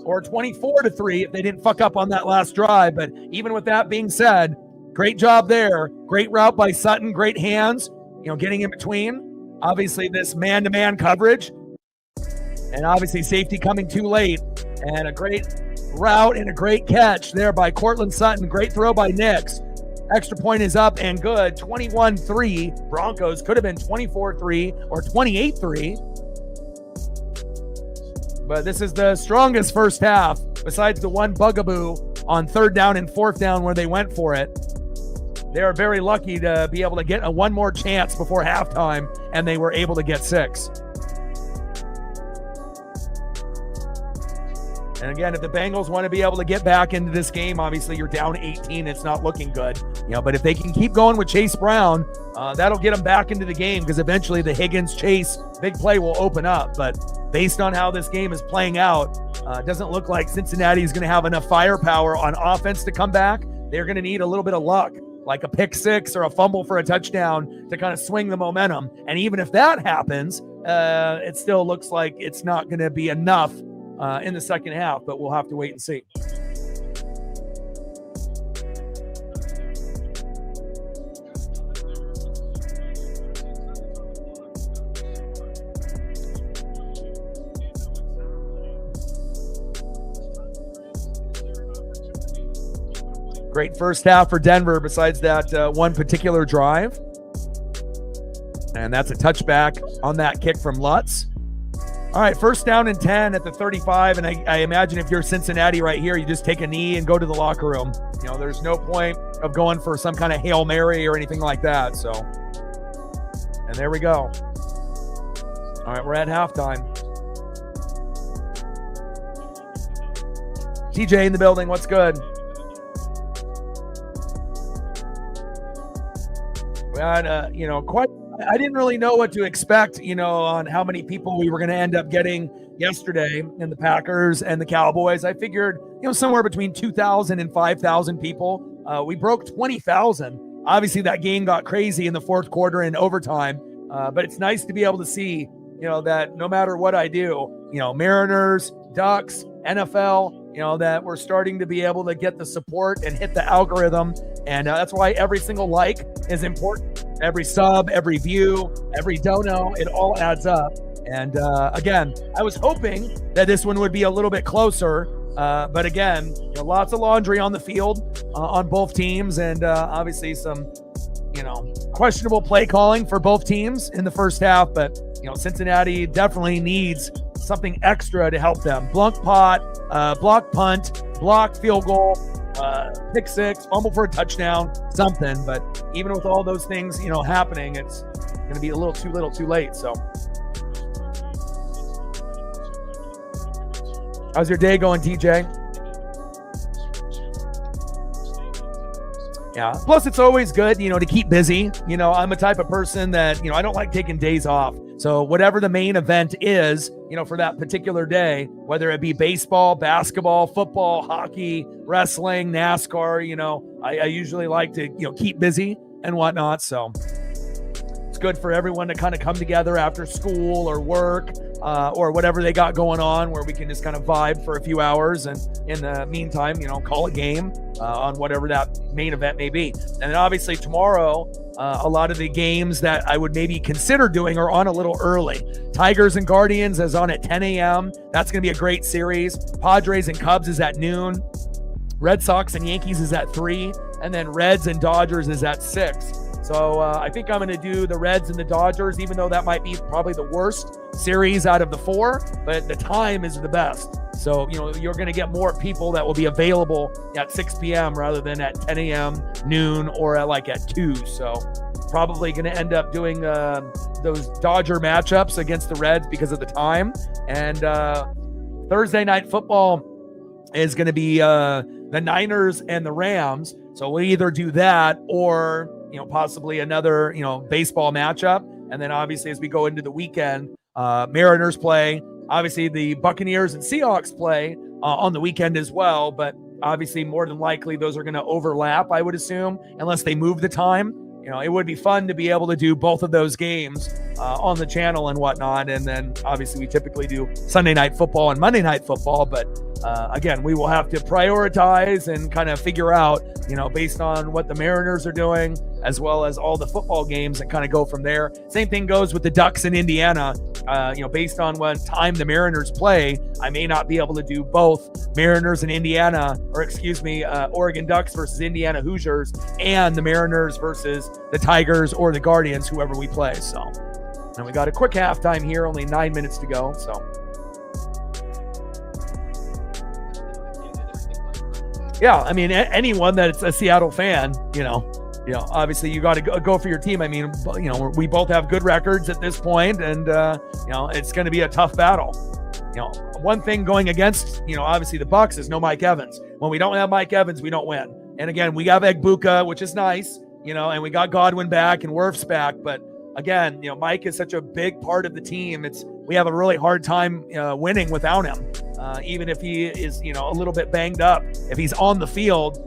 or 24-3 if they didn't fuck up on that last drive. But even with that being said, great job there. Great route by Sutton. Great hands, getting in between. Obviously, this man-to-man coverage. And obviously, safety coming too late. And a great route and a great catch there by Cortland Sutton. Great throw by Nix. Extra point is up and good. 21-3. Broncos could have been 24-3 or 28-3. But this is the strongest first half, besides the one bugaboo on third down and fourth down where they went for it. They are very lucky to be able to get one more chance before halftime, and they were able to get 6. And again, if the Bengals want to be able to get back into this game, obviously you're down 18. It's not looking good. But if they can keep going with Chase Brown, that'll get them back into the game, because eventually the Higgins-Chase big play will open up. But based on how this game is playing out, it doesn't look like Cincinnati is going to have enough firepower on offense to come back. They're going to need a little bit of luck, like a pick six or a fumble for a touchdown to kind of swing the momentum. And even if that happens, it still looks like it's not going to be enough in the second half, but we'll have to wait and see. Great first half for Denver besides that one particular drive. And that's a touchback on that kick from Lutz. All right, first down and 10 at the 35. And I imagine if you're Cincinnati right here, you just take a knee and go to the locker room. There's no point of going for some kind of Hail Mary or anything like that. So, and there we go. All right, we're at halftime. TJ in the building, what's good? I didn't really know what to expect, on how many people we were going to end up getting yesterday in the Packers and the Cowboys. I figured, somewhere between 2,000 and 5,000 people We broke 20,000. Obviously, that game got crazy in the fourth quarter and overtime. But it's nice to be able to see, that no matter what I do, Mariners, Ducks, NFL, that we're starting to be able to get the support and hit the algorithm. And that's why every single like is important. Every sub, every view, every dono, it all adds up. And again, I was hoping that this one would be a little bit closer. But again, lots of laundry on the field on both teams. And obviously some, questionable play calling for both teams in the first half. But, Cincinnati definitely needs something extra to help them. Block punt, block field goal, pick six, fumble for a touchdown, something. But even with all those things, happening, it's going to be a little too little too late. So how's your day going, TJ? Yeah. Plus, it's always good, to keep busy. I'm a type of person that, I don't like taking days off. So whatever the main event is, for that particular day, whether it be baseball, basketball, football, hockey, wrestling, NASCAR, I usually like to, keep busy and whatnot. So it's good for everyone to kind of come together after school or work. Or whatever they got going on, where we can just kind of vibe for a few hours, and in the meantime, call a game on whatever that main event may be. And then obviously tomorrow, a lot of the games that I would maybe consider doing are on a little early. Tigers and Guardians is on at 10 a.m. That's going to be a great series. Padres and Cubs is at noon. Red Sox and Yankees is at 3, and then Reds and Dodgers is at 6. So I think I'm going to do the Reds and the Dodgers, even though that might be probably the worst series out of the 4, but the time is the best. So, you're going to get more people that will be available at 6 p.m. rather than at 10 a.m., noon, or at 2. So probably going to end up doing those Dodger matchups against the Reds because of the time. And Thursday night football is going to be the Niners and the Rams. So we'll either do that or possibly another, baseball matchup. And then obviously as we go into the weekend, Mariners play. Obviously the Buccaneers and Seahawks play on the weekend as well. But obviously more than likely those are going to overlap, I would assume, unless they move the time. It would be fun to be able to do both of those games on the channel and whatnot. And then obviously we typically do Sunday night football and Monday night football. But again, we will have to prioritize and kind of figure out, based on what the Mariners are doing, as well as all the football games, and kind of go from there. Same thing goes with the Ducks in Indiana. Based on what time the Mariners play, I may not be able to do both Mariners and Indiana, Oregon Ducks versus Indiana Hoosiers, and the Mariners versus the Tigers or the Guardians, whoever we play. So, and we got a quick halftime here, only 9 minutes to go. So, yeah, I mean, anyone that's a Seattle fan, obviously you got to go for your team. I mean, we both have good records at this point, and it's going to be a tough battle. One thing going against, obviously the Bucs is no Mike Evans. When we don't have Mike Evans, we don't win. And again, we have Egbuka, which is nice, and we got Godwin back and Wirfs back. But again, Mike is such a big part of the team. We have a really hard time winning without him. Even if he is, a little bit banged up, if he's on the field,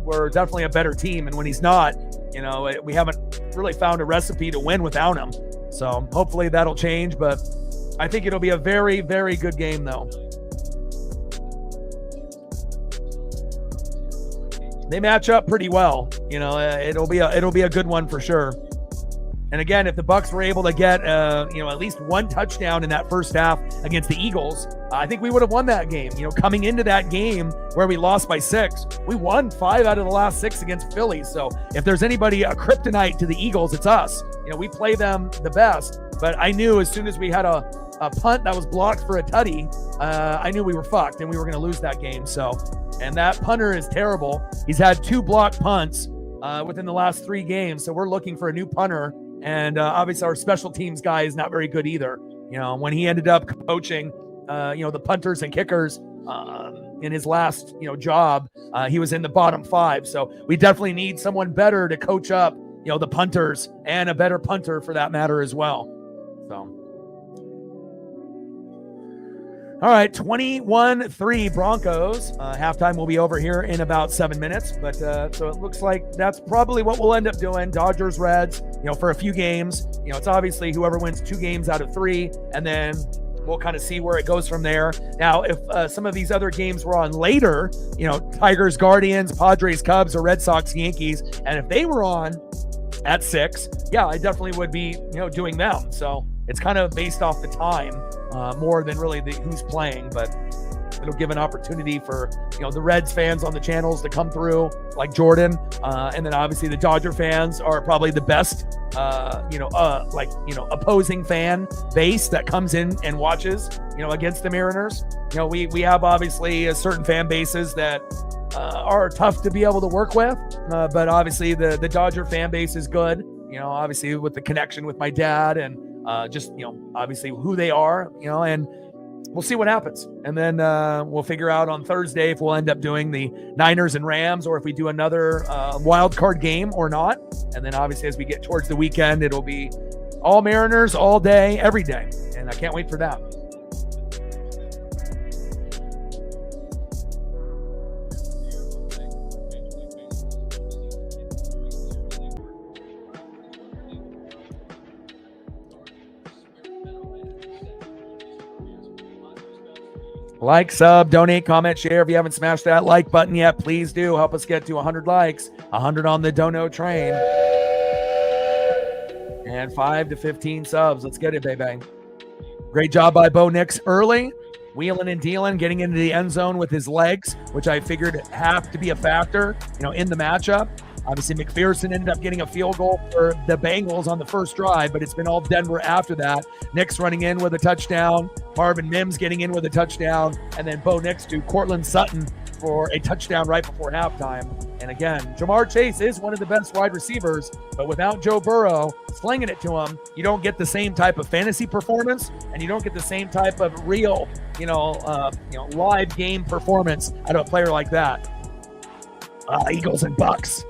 we're definitely a better team. And when he's not, we haven't really found a recipe to win without him. So hopefully that'll change. But I think it'll be a very, very good game, though. They match up pretty well. It'll be a good one for sure. And again, if the Bucs were able to get, at least one touchdown in that first half against the Eagles, I think we would have won that game. Coming into that game where we lost by 6, we won 5 out of the last 6 against Philly. So if there's anybody a kryptonite to the Eagles, it's us. We play them the best. But I knew as soon as we had a punt that was blocked for a tutty, I knew we were fucked and we were going to lose that game. So, and that punter is terrible. He's had 2 blocked punts within the last 3 games. So we're looking for a new punter. And obviously our special teams guy is not very good either. When he ended up coaching, the punters and kickers in his last, job, he was in the bottom 5. So we definitely need someone better to coach up, the punters, and a better punter for that matter as well. So All right, 21-3 Broncos. Halftime will be over here in about 7 minutes. But so it looks like that's probably what we'll end up doing. Dodgers, Reds, for a few games. It's obviously whoever wins 2 games out of 3. And then we'll kind of see where it goes from there. Now, if some of these other games were on later, Tigers, Guardians, Padres, Cubs, or Red Sox, Yankees, and if they were on at 6, yeah, I definitely would be, doing them. So it's kind of based off the time more than really who's playing, but it'll give an opportunity for, the Reds fans on the channels to come through, like Jordan. And then obviously the Dodger fans are probably the best, opposing fan base that comes in and watches, against the Mariners. We have obviously certain fan bases that are tough to be able to work with. But obviously the Dodger fan base is good, obviously with the connection with my dad and just, obviously who they are, and we'll see what happens. And then we'll figure out on Thursday if we'll end up doing the Niners and Rams or if we do another wild card game or not. And then obviously as we get towards the weekend, it'll be all Mariners all day, every day. And I can't wait for that. Like, sub, donate, comment, share. If you haven't smashed that like button yet, please do. Help us get to 100 likes, 100 on the dono train. And 5 to 15 subs. Let's get it, baby. Great job by Bo Nix early. Wheeling and dealing, getting into the end zone with his legs, which I figured have to be a factor, in the matchup. Obviously, McPherson ended up getting a field goal for the Bengals on the first drive, but it's been all Denver after that. Nix running in with a touchdown. Marvin Mims getting in with a touchdown. And then Bo Nix to Cortland Sutton for a touchdown right before halftime. And again, Jamar Chase is one of the best wide receivers, but without Joe Burrow slinging it to him, you don't get the same type of fantasy performance, and you don't get the same type of real, live game performance out of a player like that. Eagles and Bucks.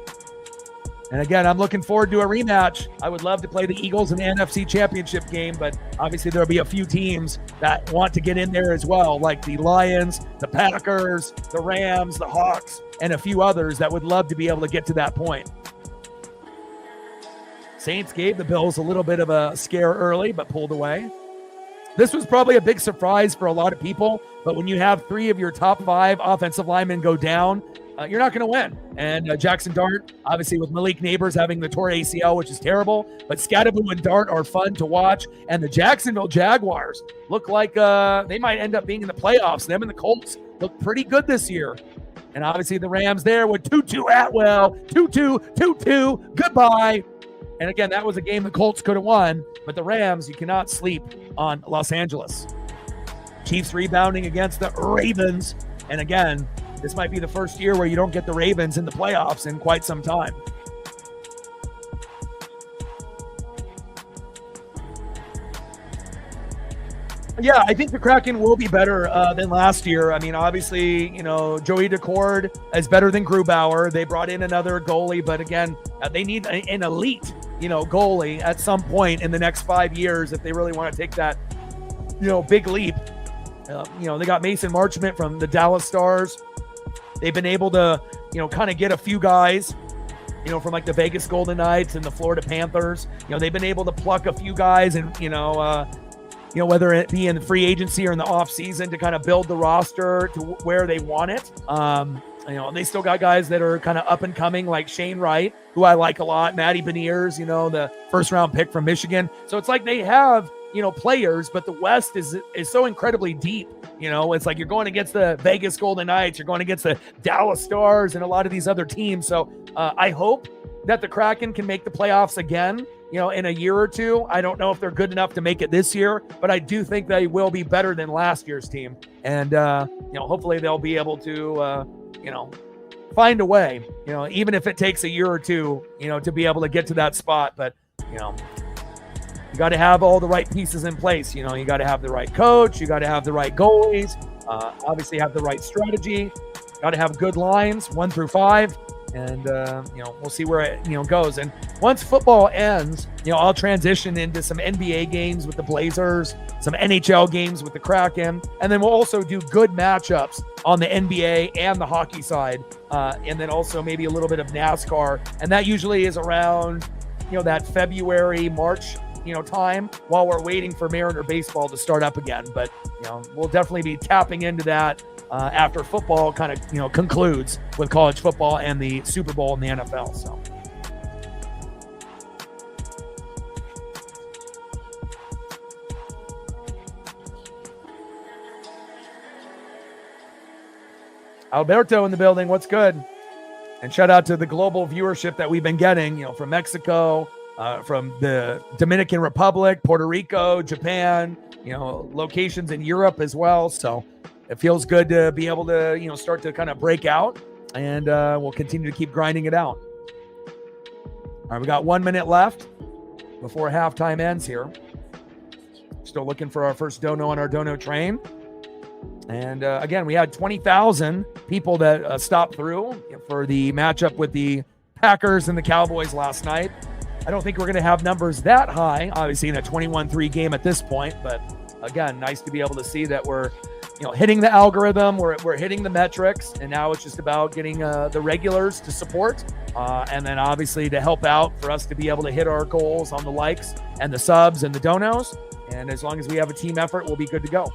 And again, I'm looking forward to a rematch. I would love to play the Eagles in the NFC Championship game, but obviously there'll be a few teams that want to get in there as well, like the Lions, the Packers, the Rams, the Hawks, and a few others that would love to be able to get to that point. Saints gave the Bills a little bit of a scare early, but pulled away. This was probably a big surprise for a lot of people, but when you have 3 of your top 5 offensive linemen go down, you're not going to win. And Jackson Dart, obviously with Malik Neighbors having the torn ACL, which is terrible, but Scatterbo and Dart are fun to watch. And the Jacksonville Jaguars look like they might end up being in the playoffs. Them and the Colts look pretty good this year. And obviously the Rams there with Tutu Atwell, Tutu, goodbye. And again, that was a game the Colts could have won, but the Rams, you cannot sleep on Los Angeles. Chiefs rebounding against the Ravens. And again, this might be the first year where you don't get the Ravens in the playoffs in quite some time. Yeah, I think the Kraken will be better than last year. I mean, obviously, Joey Decord is better than Grubauer. They brought in another goalie, but again, they need an elite, goalie at some point in the next 5 years if they really want to take that, big leap. They got Mason Marchment from the Dallas Stars. They've been able to, kind of get a few guys, from like the Vegas Golden Knights and the Florida Panthers. They've been able to pluck a few guys and, whether it be in the free agency or in the off season to kind of build the roster to where they want it. They still got guys that are kind of up and coming like Shane Wright, who I like a lot. Matty Beniers, the first round pick from Michigan. So it's like they have, players, but the West is so incredibly deep. It's like you're going against the Vegas Golden Knights, you're going against the Dallas Stars and a lot of these other teams. So I hope that the Kraken can make the playoffs again, in a year or two. I don't know if they're good enough to make it this year, but I do think they will be better than last year's team. And, hopefully they'll be able to, find a way, even if it takes a year or two, to be able to get to that spot. But, you got to have all the right pieces in place. You got to have the right coach. You got to have the right goalies. Obviously have the right strategy. Got to have good lines 1 through 5. And, we'll see where it, goes. And once football ends, I'll transition into some NBA games with the Blazers, some NHL games with the Kraken, and then we'll also do good matchups on the NBA and the hockey side, and then also maybe a little bit of NASCAR, and that usually is around, that February, March, time while we're waiting for Mariner baseball to start up again. But, we'll definitely be tapping into that after football kind of, concludes with college football and the Super Bowl in the NFL. So. Alberto in the building. What's good? And shout out to the global viewership that we've been getting, from Mexico, from the Dominican Republic, Puerto Rico, Japan, locations in Europe as well. So it feels good to be able to, start to kind of break out, and we'll continue to keep grinding it out. All right, we got 1 minute left before halftime ends here. Still looking for our first dono on our dono train. And again, we had 20,000 people that stopped through for the matchup with the Packers and the Cowboys last night. I don't think we're going to have numbers that high, obviously, in a 21-3 game at this point. But again, nice to be able to see that we're, hitting the algorithm, we're hitting the metrics, and now it's just about getting the regulars to support, and then obviously to help out for us to be able to hit our goals on the likes and the subs and the donos. And as long as we have a team effort, we'll be good to go.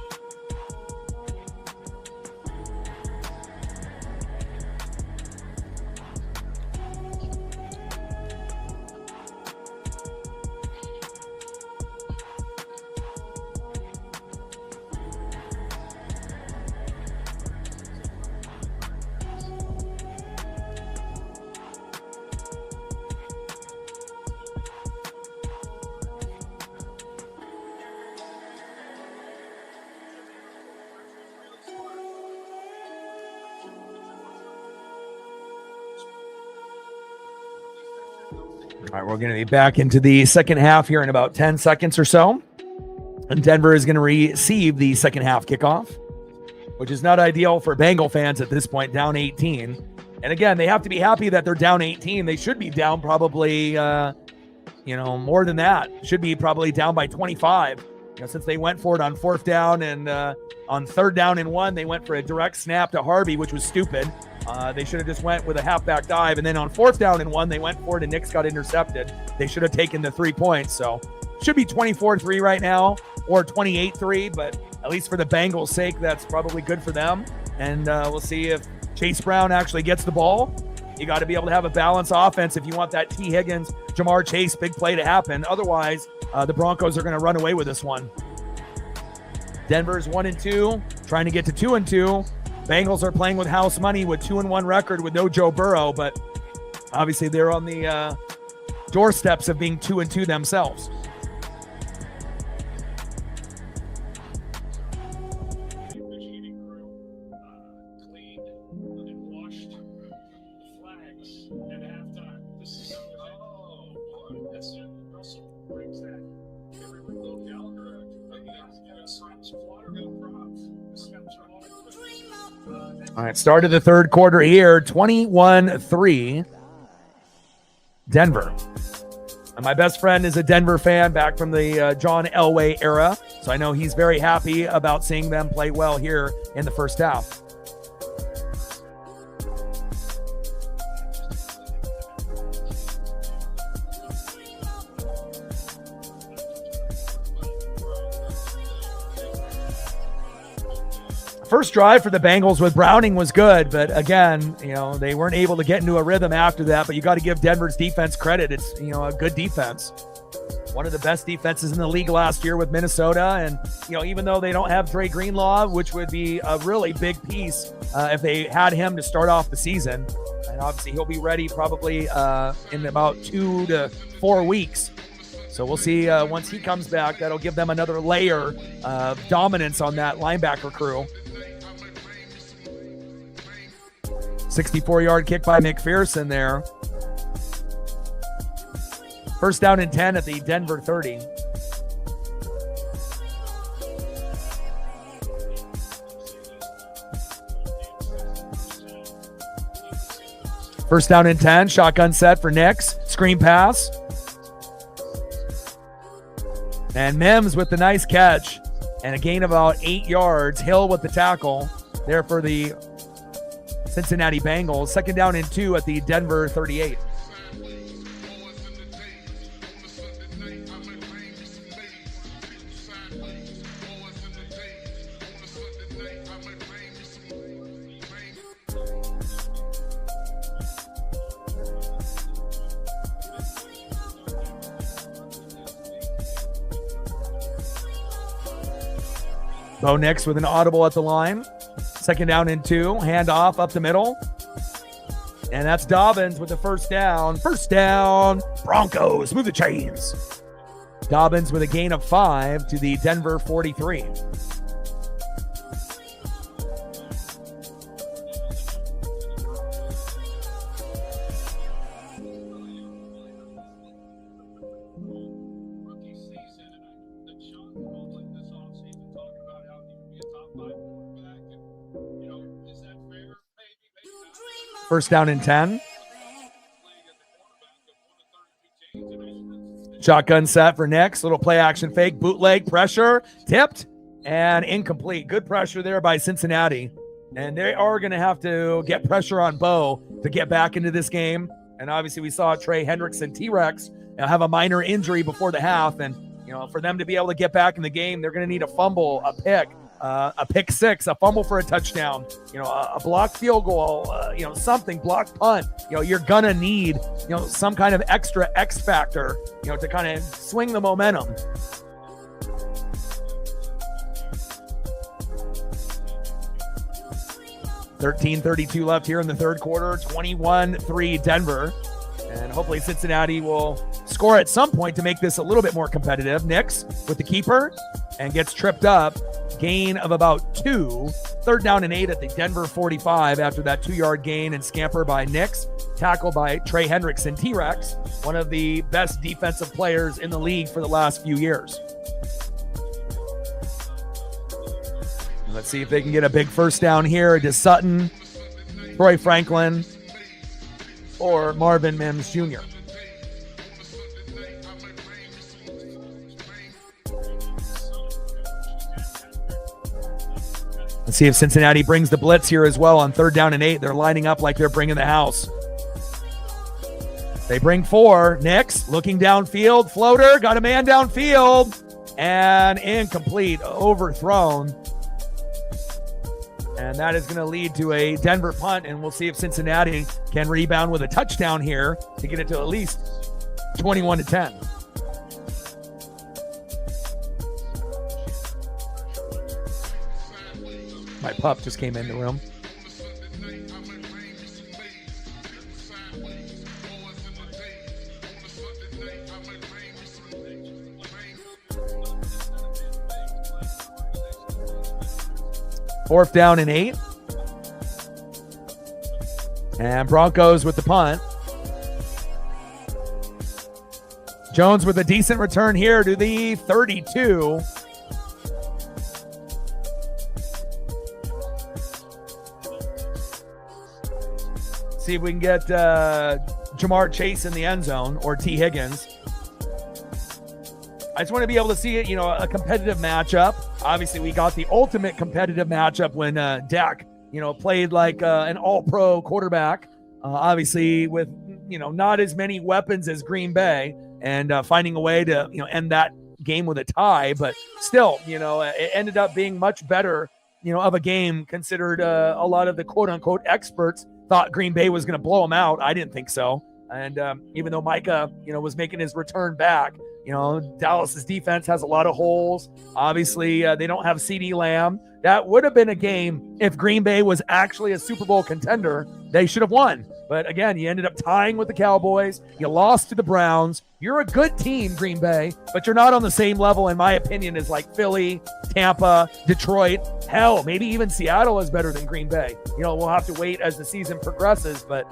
All right, we're going to be back into the second half here in about 10 seconds or so. And Denver is going to receive the second half kickoff, which is not ideal for Bengal fans at this point, down 18. And again, they have to be happy that they're down 18. They should be down probably, more than that. Should be probably down by 25. Since they went for it on fourth down and on third down and 1, they went for a direct snap to Harvey, which was stupid. They should have just went with a halfback dive. And then on fourth down and 1, they went for it and Nix got intercepted. They should have taken the 3 points. So should be 24-3 right now or 28-3. But at least for the Bengals' sake, that's probably good for them. And we'll see if Chase Brown actually gets the ball. You got to be able to have a balanced offense if you want that T. Higgins, Jamar Chase big play to happen. Otherwise, the Broncos are going to run away with this one. Denver's 1-2, trying to get to 2-2. Bengals are playing with house money with 2-1 record with no Joe Burrow, but obviously they're on the doorsteps of being 2-2 themselves. All right, start of the third quarter here, 21-3, Denver. And my best friend is a Denver fan back from the John Elway era, so I know he's very happy about seeing them play well here in the first half. First drive for the Bengals with Browning was good, but again, they weren't able to get into a rhythm after that. But you got to give Denver's defense credit. It's, a good defense. One of the best defenses in the league last year with Minnesota. And, even though they don't have Dre Greenlaw, which would be a really big piece if they had him to start off the season. And obviously he'll be ready probably in about 2 to 4 weeks. So we'll see once he comes back, that'll give them another layer of dominance on that linebacker crew. 64-yard kick by McPherson there. First down and 10 at the Denver 30. First down and 10. Shotgun set for Nix. Screen pass. And Mims with the nice catch. And a gain of about 8 yards. Hill with the tackle there for the Cincinnati Bengals. Second down and 2 at the Denver 38. Bo Nix with an audible at the line. Second down and 2. Handoff up the middle. And that's Dobbins with the first down. First down, Broncos. Move the chains. Dobbins with a gain of 5 to the Denver 43. First down and 10. Shotgun set for Nix. Little play action fake. Bootleg pressure. Tipped and incomplete. Good pressure there by Cincinnati. And they are going to have to get pressure on Bo to get back into this game. And obviously we saw Trey Hendrickson, T-Rex, have a minor injury before the half. And, for them to be able to get back in the game, they're going to need a fumble, a pick six, a fumble for a touchdown, a blocked field goal, something, blocked punt. You're gonna need, some kind of extra X factor, to kind of swing the momentum. $13:32 left here in the third quarter. 21-3 Denver, and hopefully Cincinnati will score at some point to make this a little bit more competitive. Nix with the keeper and gets tripped up. Gain of about 2. Third down and 8 at the Denver 45 after that 2-yard gain and scamper by Nix. Tackle by Trey Hendrickson, T-Rex, one of the best defensive players in the league for the last few years. Let's see if they can get a big first down here to Sutton, Troy Franklin, or Marvin Mims Jr. Let's see if Cincinnati brings the blitz here as well on third down and 8. They're lining up like they're bringing the house. They bring 4. Nix looking downfield. Floater, got a man downfield. And incomplete, overthrown. And that is going to lead to a Denver punt. And we'll see if Cincinnati can rebound with a touchdown here to get it to at least 21-10. My pup just came in the room. Fourth down and 8. And Broncos with the punt. Jones with a decent return here to the 32. See if we can get Jamar Chase in the end zone or T. Higgins. I just want to be able to see it, a competitive matchup. Obviously, we got the ultimate competitive matchup when Dak, played like an all-pro quarterback. Obviously, with, not as many weapons as Green Bay and finding a way to, end that game with a tie. But still, it ended up being much better, of a game considered a lot of the quote-unquote experts thought Green Bay was going to blow them out. I didn't think so. And even though Micah, was making his return back, Dallas's defense has a lot of holes. Obviously, they don't have CeeDee Lamb. That would have been a game if Green Bay was actually a Super Bowl contender. They should have won. But again, you ended up tying with the Cowboys. You lost to the Browns. You're a good team, Green Bay, but you're not on the same level, in my opinion, as like Philly, Tampa, Detroit. Hell, maybe even Seattle is better than Green Bay. We'll have to wait as the season progresses, but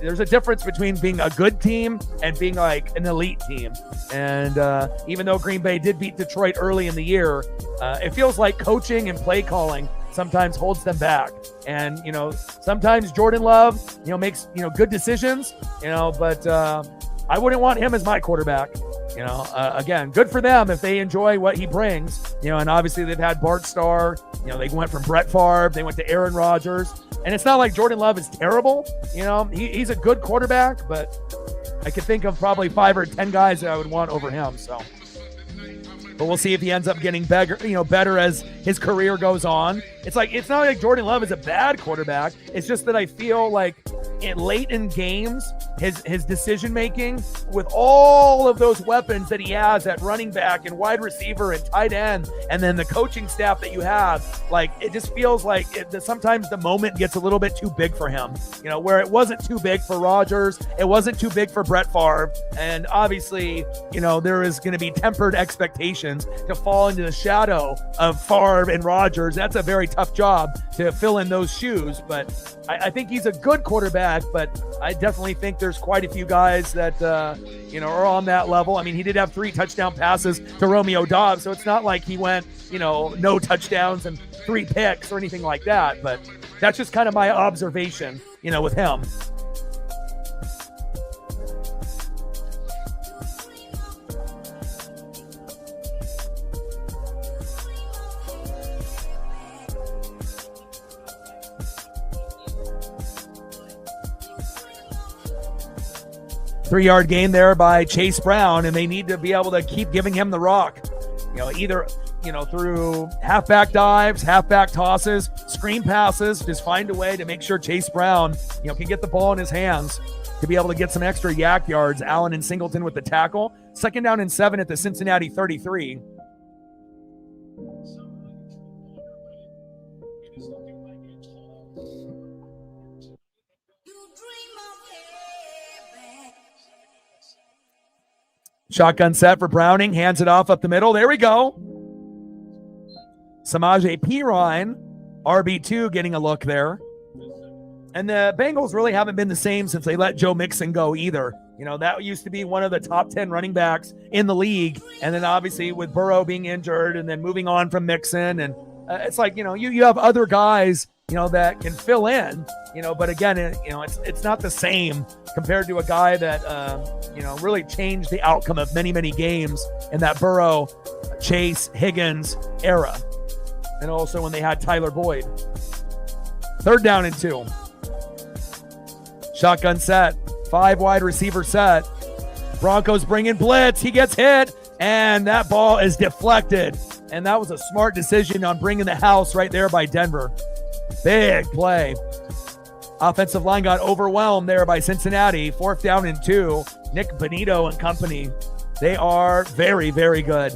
there's a difference between being a good team and being like an elite team. And even though Green Bay did beat Detroit early in the year, it feels like coaching and play calling sometimes holds them back. And, sometimes Jordan Love, makes, good decisions, but I wouldn't want him as my quarterback. Again, good for them if they enjoy what he brings, and obviously they've had Bart Starr, they went from Brett Favre, they went to Aaron Rodgers, and it's not like Jordan Love is terrible. He's a good quarterback, but I could think of probably 5 or 10 guys that I would want over him. So, but we'll see if he ends up getting better as his career goes on. It's not like Jordan Love is a bad quarterback. It's just that I feel like late in games, his decision making with all of those weapons that he has at running back and wide receiver and tight end, and then the coaching staff that you have, it just feels like sometimes the moment gets a little bit too big for him. Where it wasn't too big for Rodgers, it wasn't too big for Brett Favre, and obviously, there is going to be tempered expectations to fall into the shadow of Favre and Rodgers. That's a very tough job to fill in those shoes, but I think he's a good quarterback, but I definitely think there's quite a few guys that, are on that level. I mean, he did have 3 touchdown passes to Romeo Doubs, so it's not like he went, no touchdowns and 3 picks or anything like that, but that's just kind of my observation, with him. Three-yard gain there by Chase Brown, and they need to be able to keep giving him the rock. Either, through halfback dives, halfback tosses, screen passes, just find a way to make sure Chase Brown, can get the ball in his hands to be able to get some extra yak yards. Allen and Singleton with the tackle. 2nd down and 7 at the Cincinnati 33. Shotgun set for Browning, hands it off up the middle. There we go. Samaje Perine, RB2, getting a look there. And the Bengals really haven't been the same since they let Joe Mixon go either. That used to be one of the top 10 running backs in the league. And then obviously with Burrow being injured and then moving on from Mixon. And it's like, you have other guys, that can fill in, but again, it's not the same compared to a guy that, really changed the outcome of many, many games in that Burrow, Chase, Higgins era. And also when they had Tyler Boyd. 3rd down and 2. Shotgun set, 5 wide receiver set. Broncos bring in blitz. He gets hit, and that ball is deflected. And that was a smart decision on bringing the house right there by Denver. Big play. Offensive line got overwhelmed there by Cincinnati. 4th down and 2. Nick Benito and company. They are very, very good.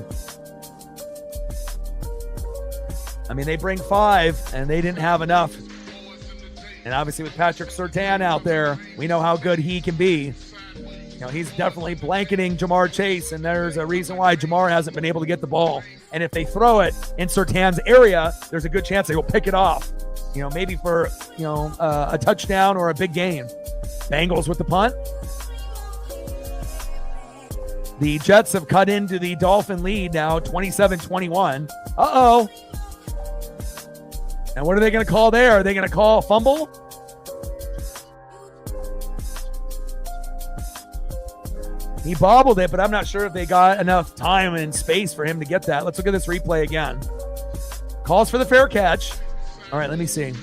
I mean, they bring 5, and they didn't have enough. And obviously with Patrick Surtain out there, we know how good he can be. He's definitely blanketing Jamar Chase, and there's a reason why Jamar hasn't been able to get the ball. And if they throw it in Surtain's area, there's a good chance they will pick it off. Maybe for, a touchdown or a big gain. Bengals with the punt. The Jets have cut into the Dolphin lead now, 27-21. Uh-oh. And what are they going to call there? Are they going to call a fumble? He bobbled it, but I'm not sure if they got enough time and space for him to get that. Let's look at this replay again. Calls for the fair catch. All right, let me see.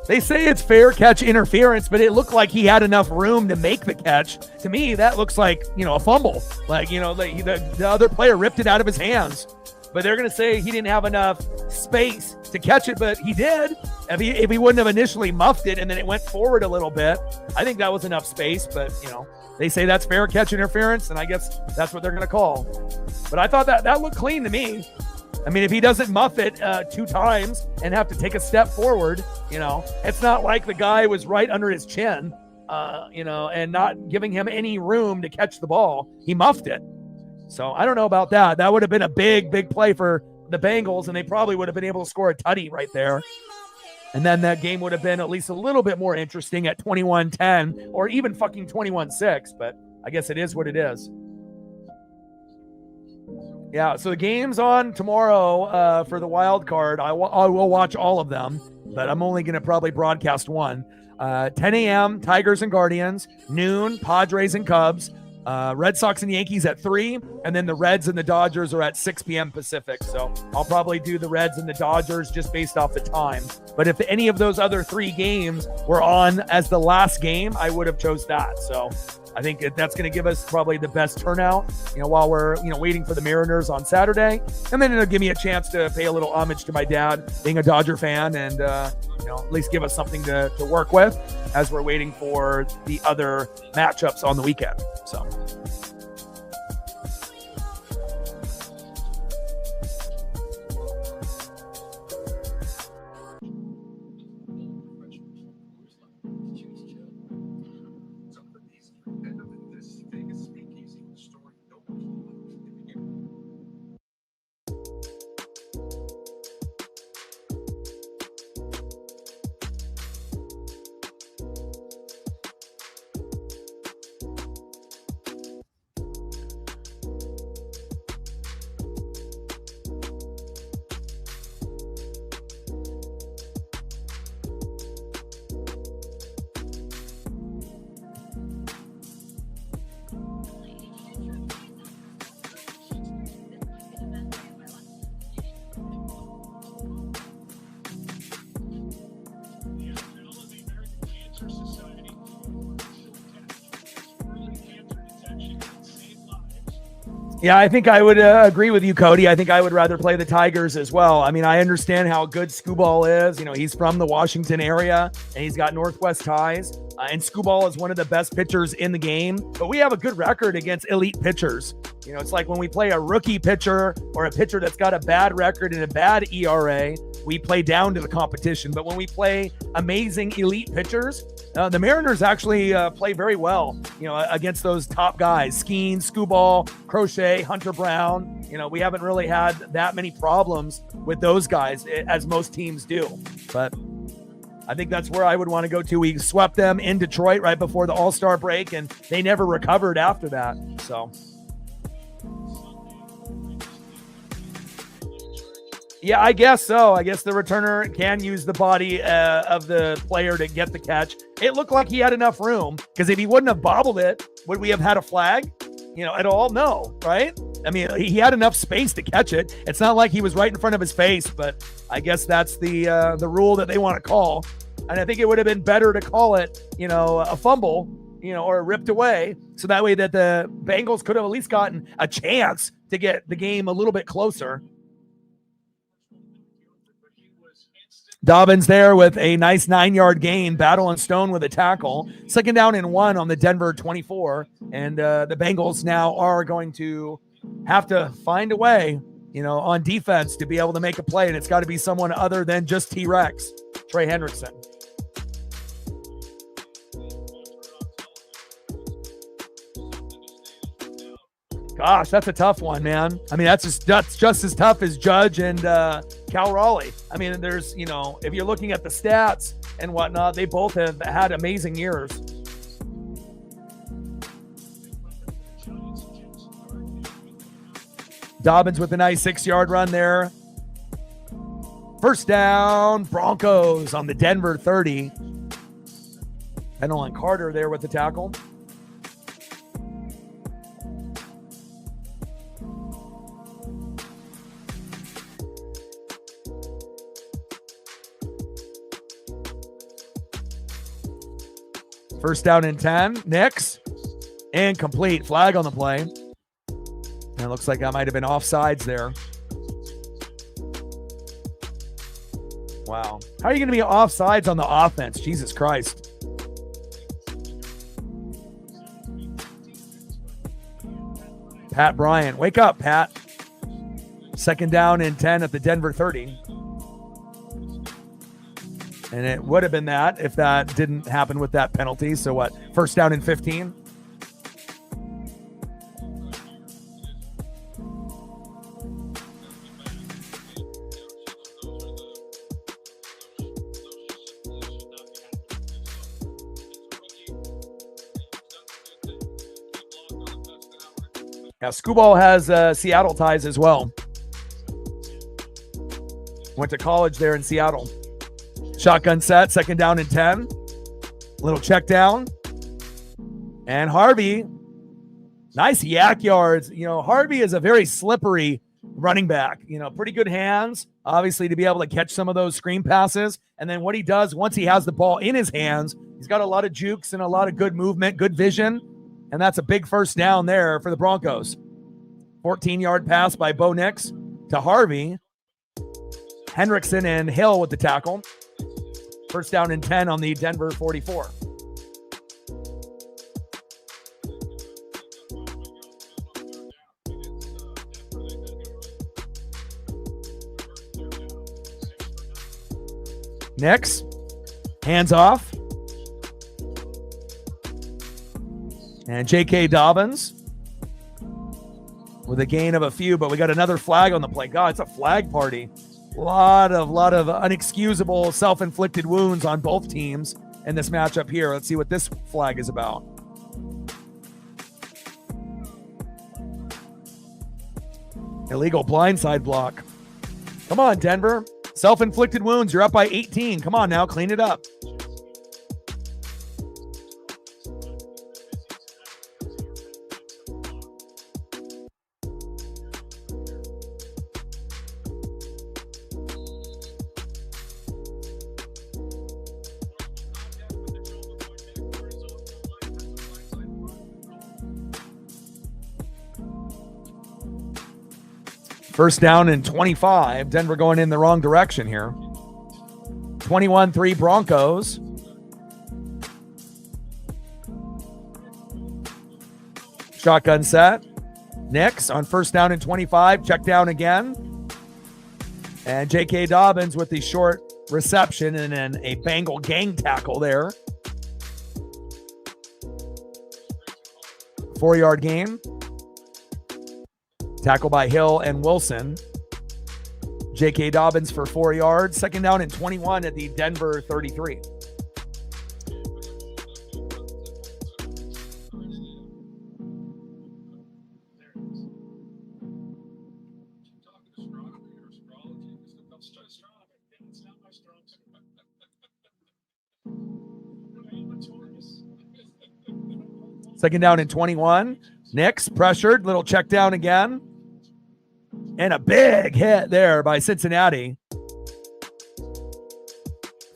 They say it's fair catch interference, but it looked like he had enough room to make the catch. To me, that looks like, a fumble. Like, the other player ripped it out of his hands. But they're going to say he didn't have enough space to catch it, but he did. If he wouldn't have initially muffed it and then it went forward a little bit, I think that was enough space. But, they say that's fair catch interference, and I guess that's what they're going to call. But I thought that looked clean to me. I mean, if he doesn't muff it 2 times and have to take a step forward, it's not like the guy was right under his chin, and not giving him any room to catch the ball. He muffed it. So I don't know about that. That would have been a big, big play for the Bengals, and they probably would have been able to score a tutty right there. And then that game would have been at least a little bit more interesting at 21-10 or even fucking 21-6. But I guess it is what it is. Yeah, so the game's on tomorrow for the wild card. I will watch all of them, but I'm only going to probably broadcast one. 10 a.m., Tigers and Guardians. Noon, Padres and Cubs. Red Sox and Yankees at 3, and then the Reds and the Dodgers are at 6 p.m. Pacific. So I'll probably do the Reds and the Dodgers just based off the time. But if any of those other 3 games were on as the last game, I would have chose that. So I think that's going to give us probably the best turnout, while we're, waiting for the Mariners on Saturday. And then it'll give me a chance to pay a little homage to my dad, being a Dodger fan, and, at least give us something to work with as we're waiting for the other matchups on the weekend. So. Yeah, I think I would agree with you, Cody. I think I would rather play the Tigers as well. I mean, I understand how good Skubal is. He's from the Washington area, and he's got Northwest ties. And Skubal is one of the best pitchers in the game. But we have a good record against elite pitchers. It's like when we play a rookie pitcher or a pitcher that's got a bad record and a bad ERA, we play down to the competition. But when we play amazing elite pitchers, the Mariners actually play very well, against those top guys, Skeen, Skubal, Crochet, Hunter Brown. We haven't really had that many problems with those guys as most teams do. But I think that's where I would want to go to. We swept them in Detroit right before the All-Star break, and they never recovered after that. So. Yeah, I guess so. I guess the returner can use the body of the player to get the catch. It looked like he had enough room, because if he wouldn't have bobbled it, would we have had a flag, at all? No, right? I mean, he had enough space to catch it. It's not like he was right in front of his face, but I guess that's the rule that they want to call. And I think it would have been better to call it, a fumble, or ripped away, so that way that the Bengals could have at least gotten a chance to get the game a little bit closer. Dobbins there with a nice 9-yard gain, Battle and Stone with a tackle. 2nd down and 1 on the Denver 24. And the Bengals now are going to have to find a way, on defense to be able to make a play. And it's got to be someone other than just T-Rex, Trey Hendrickson. Gosh, that's a tough one, man. I mean, that's just as tough as Judge and Cal Raleigh. I mean, there's, if you're looking at the stats and whatnot, they both have had amazing years. Dobbins with a nice 6-yard run there. 1st down, Broncos on the Denver 30. Penalon Carter there with the tackle. First down and 10. Nix. Incomplete. Flag on the play. And it looks like that might have been offsides there. Wow. How are you going to be offsides on the offense? Jesus Christ. Pat Bryant. Wake up, Pat. 2nd down and 10 at the Denver 30. And it would have been that if that didn't happen with that penalty. So what? 1st down and 15? Yeah, Scooball has Seattle ties as well. Went to college there in Seattle. Shotgun set, 2nd down and 10. Little check down. And Harvey, nice yak yards. You know, Harvey is a very slippery running back. You know, pretty good hands, obviously, to be able to catch some of those screen passes. And then what he does once he has the ball in his hands, he's got a lot of jukes and a lot of good movement, good vision. And that's a big first down there for the Broncos. 14-yard pass by Bo Nix to Harvey. Hendrickson and Hill with the tackle. First down and 10 on the Denver 44. Nix, hands off. And J.K. Dobbins with a gain of a few, but we got another flag on the play. God, it's a flag party. A lot of unexcusable self-inflicted wounds on both teams in this matchup here. Let's see what this flag is about. Illegal blindside block. Come on, Denver. Self-inflicted wounds. You're up by 18. Come on now, clean it up. First down and 25. Denver going in the wrong direction here. 21-3 Broncos. Shotgun set. Nix on first down and 25. Check down again. And J.K. Dobbins with the short reception and then a Bengal gang tackle there. 4-yard gain. Tackle by Hill and Wilson. J.K. Dobbins for 4 yards. 2nd down and 21 at the Denver 33. Second down and 21. Nix pressured. Little check down again. And a big hit there by Cincinnati.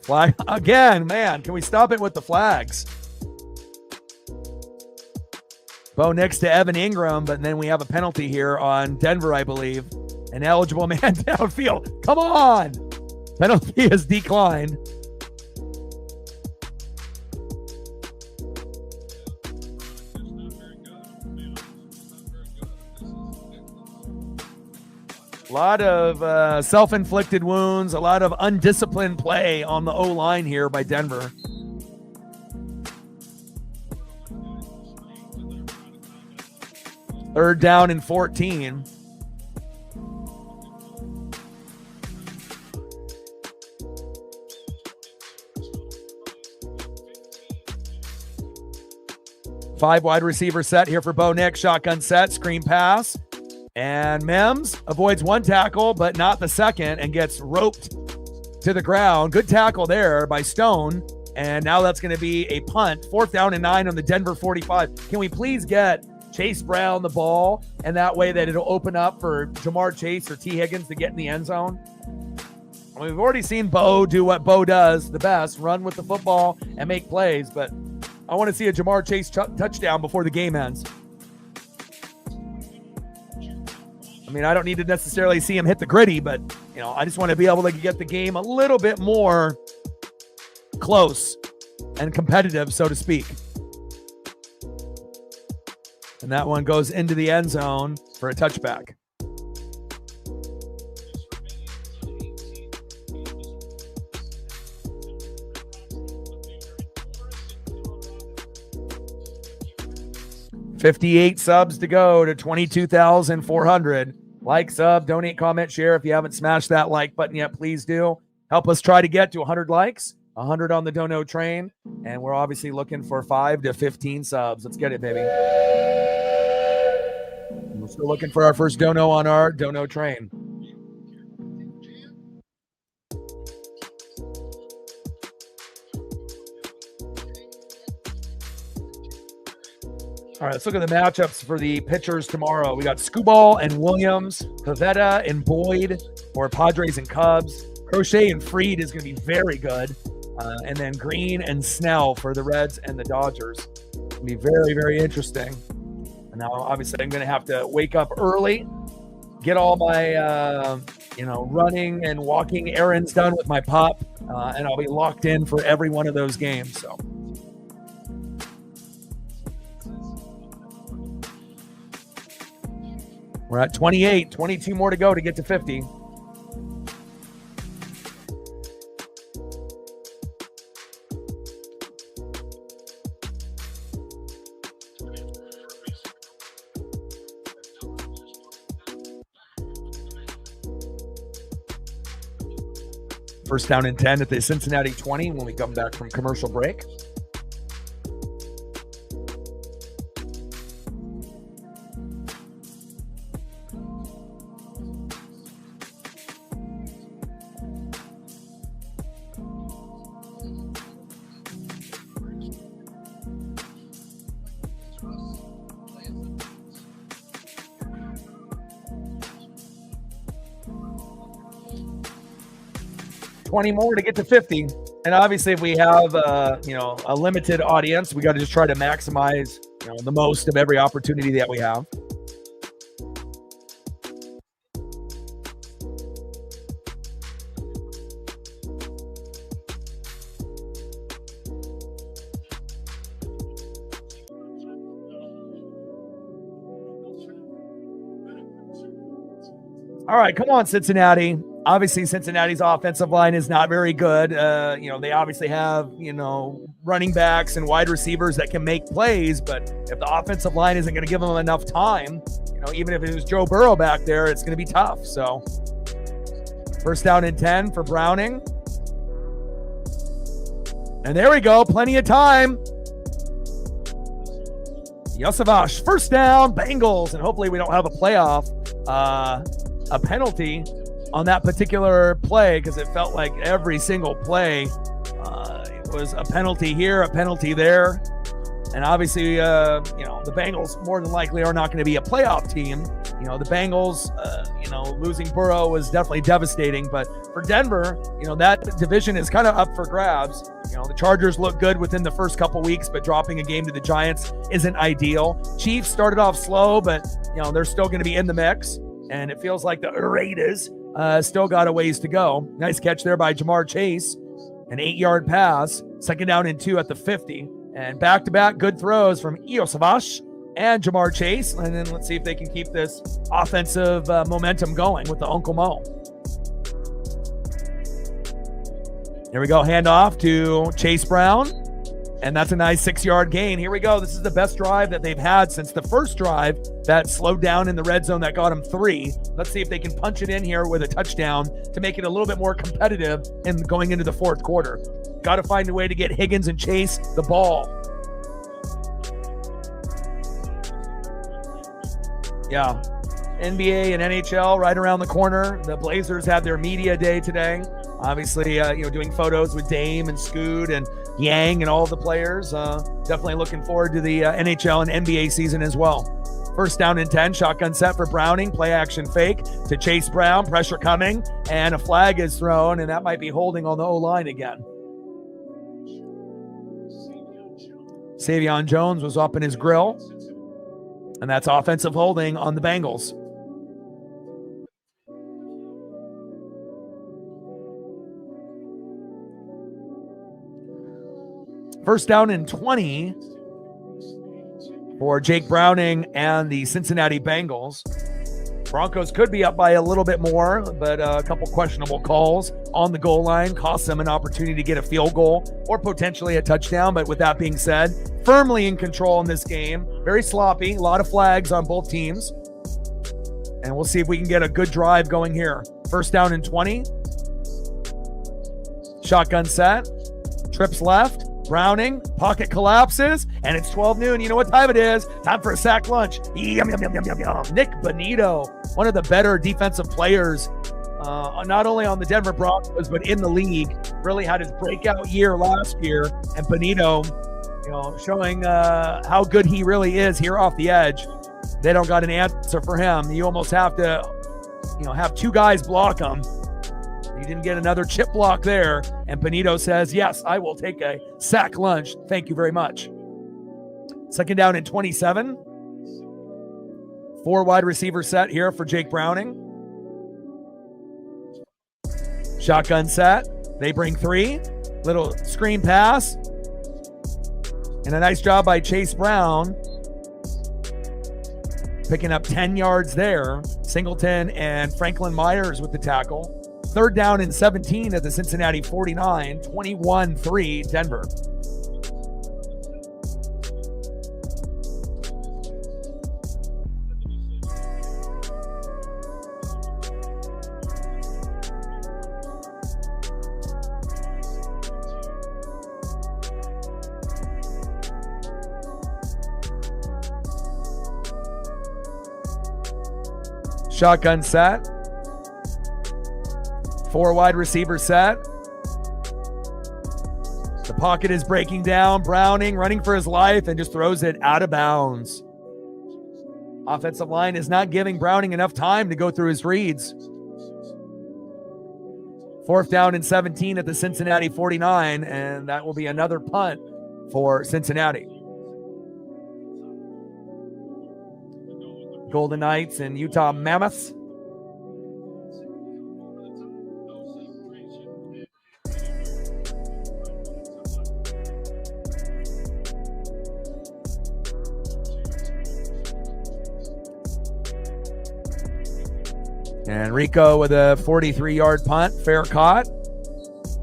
Flag again, man. Can we stop it with the flags? Bo Nix to Evan Ingram, but then we have a penalty here on Denver, I believe. An eligible man downfield. Come on. Penalty is declined. A lot of self-inflicted wounds, a lot of undisciplined play on the O-line here by Denver. Third down and 14. Five wide receiver set here for Bo Nix. Shotgun set, screen pass. And Mims avoids one tackle, but not the second, and gets roped to the ground. Good tackle there by Stone. And now that's going to be a punt. 4th down and 9 on the Denver 45. Can we please get Chase Brown the ball, and that way that it'll open up for Jamar Chase or T. Higgins to get in the end zone? I mean, we've already seen Bo do what Bo does the best, run with the football and make plays, but I want to see a Jamar Chase touchdown before the game ends. I mean, I don't need to necessarily see him hit the gritty, but, you know, I just want to be able to get the game a little bit more close and competitive, so to speak. And that one goes into the end zone for a touchback. $58 subs to go to 22,400. Like, sub, donate, comment, share. If you haven't smashed that like button yet, please do. Help us try to get to 100 likes, 100 on the dono train, and we're obviously looking for 5 to 15 subs. Let's get it, baby. We're still looking for our first dono on our dono train. All right, let's look at the matchups for the pitchers tomorrow. We got Skubal and Williams, Pivetta and Boyd for Padres and Cubs. Crochet and Fried is going to be very good. And then Green and Snell for the Reds and the Dodgers. It's going to be very, very interesting. And now, obviously, I'm going to have to wake up early, get all my, running and walking errands done with my pup, and I'll be locked in for every one of those games. So. We're at 28, 22 more to go to get to 50. First down and 10 at the Cincinnati 20 when we come back from commercial break. More to get to 50. And obviously if we have a limited audience, we got to just try to maximize the most of every opportunity that we have. All right, come on, Cincinnati. Obviously, Cincinnati's offensive line is not very good. They obviously have, running backs and wide receivers that can make plays, but if the offensive line isn't going to give them enough time, even if it was Joe Burrow back there, it's going to be tough. So, first down and 10 for Browning. And there we go. Plenty of time. Yosavash, first down, Bengals. And hopefully we don't have a penalty on that particular play, because it felt like every single play it was a penalty here, a penalty there. And obviously, the Bengals more than likely are not going to be a playoff team. The Bengals, losing Burrow was definitely devastating. But for Denver, that division is kind of up for grabs. The Chargers look good within the first couple weeks, but dropping a game to the Giants isn't ideal. Chiefs started off slow, but, they're still going to be in the mix. And it feels like the Raiders still got a ways to go. Nice catch there by Jamar Chase. An 8-yard pass. Second down and 2 at the 50. And back-to-back good throws from Iosavash and Jamar Chase. And then let's see if they can keep this offensive momentum going with the Uncle Mo. There we go. Handoff to Chase Brown. And that's a nice 6-yard gain. Here we go. This is the best drive that they've had since the first drive that slowed down in the red zone that got them 3. Let's see if they can punch it in here with a touchdown to make it a little bit more competitive in going into the fourth quarter. Got to find a way to get Higgins and Chase the ball. Yeah. NBA and NHL right around the corner. The Blazers had their media day today. Obviously, doing photos with Dame and Scoot and Yang and all the players. Definitely looking forward to the NHL and NBA season as well. First down and 10, shotgun set for Browning, play action fake to Chase Brown, pressure coming, and a flag is thrown, and that might be holding on the O-line again. Savion Jones was up in his grill, and that's offensive holding on the Bengals. First down and 20 for Jake Browning and the Cincinnati Bengals. Broncos could be up by a little bit more, but a couple questionable calls on the goal line cost them an opportunity to get a field goal or potentially a touchdown. But with that being said, firmly in control in this game. Very sloppy, a lot of flags on both teams. And we'll see if we can get a good drive going here. First down and 20. Shotgun set. Trips left. Browning, pocket collapses, and it's 12 noon. You know what time it is? Time for a sack lunch. Yum, yum, yum, yum, yum, yum. Nick Bonito, one of the better defensive players, not only on the Denver Broncos, but in the league. Really had his breakout year last year. And Bonito, showing how good he really is here off the edge. They don't got an answer for him. You almost have to, have two guys block him. You didn't get another chip block there. And Bonito says, yes, I will take a sack lunch. Thank you very much. Second down and 27. 4 wide receiver set here for Jake Browning. Shotgun set. They bring 3. Little screen pass. And a nice job by Chase Brown. Picking up 10 yards there. Singleton and Franklin Myers with the tackle. Third down and 17 at the Cincinnati 49, 21-3 Denver. Shotgun set. 4 wide receiver set. The pocket is breaking down. Browning running for his life and just throws it out of bounds. Offensive line is not giving Browning enough time to go through his reads. 4th down and 17 at the Cincinnati 49, and that will be another punt for Cincinnati. Golden Knights and Utah Mammoths. And Rico with a 43-yard punt, fair caught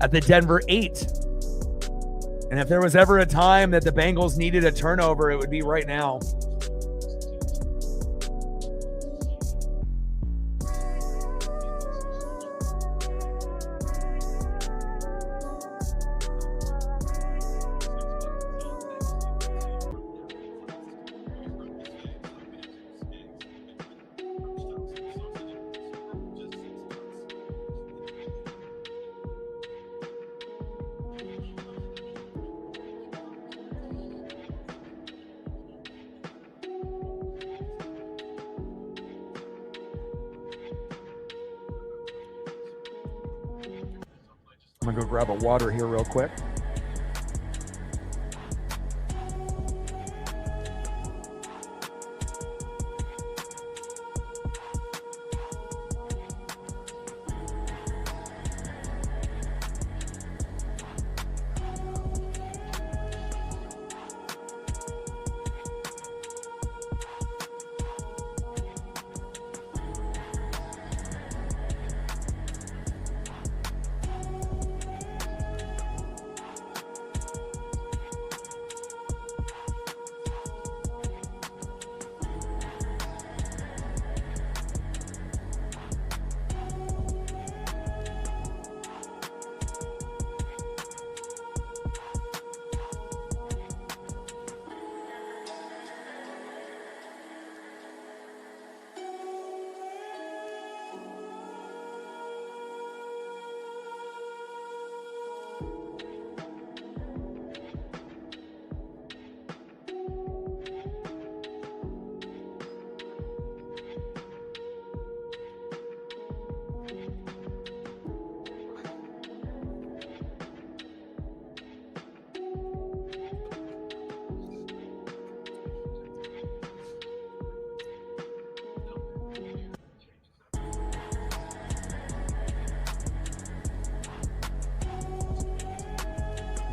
at the Denver 8. And if there was ever a time that the Bengals needed a turnover, it would be right now. I'm going to go grab a water here real quick.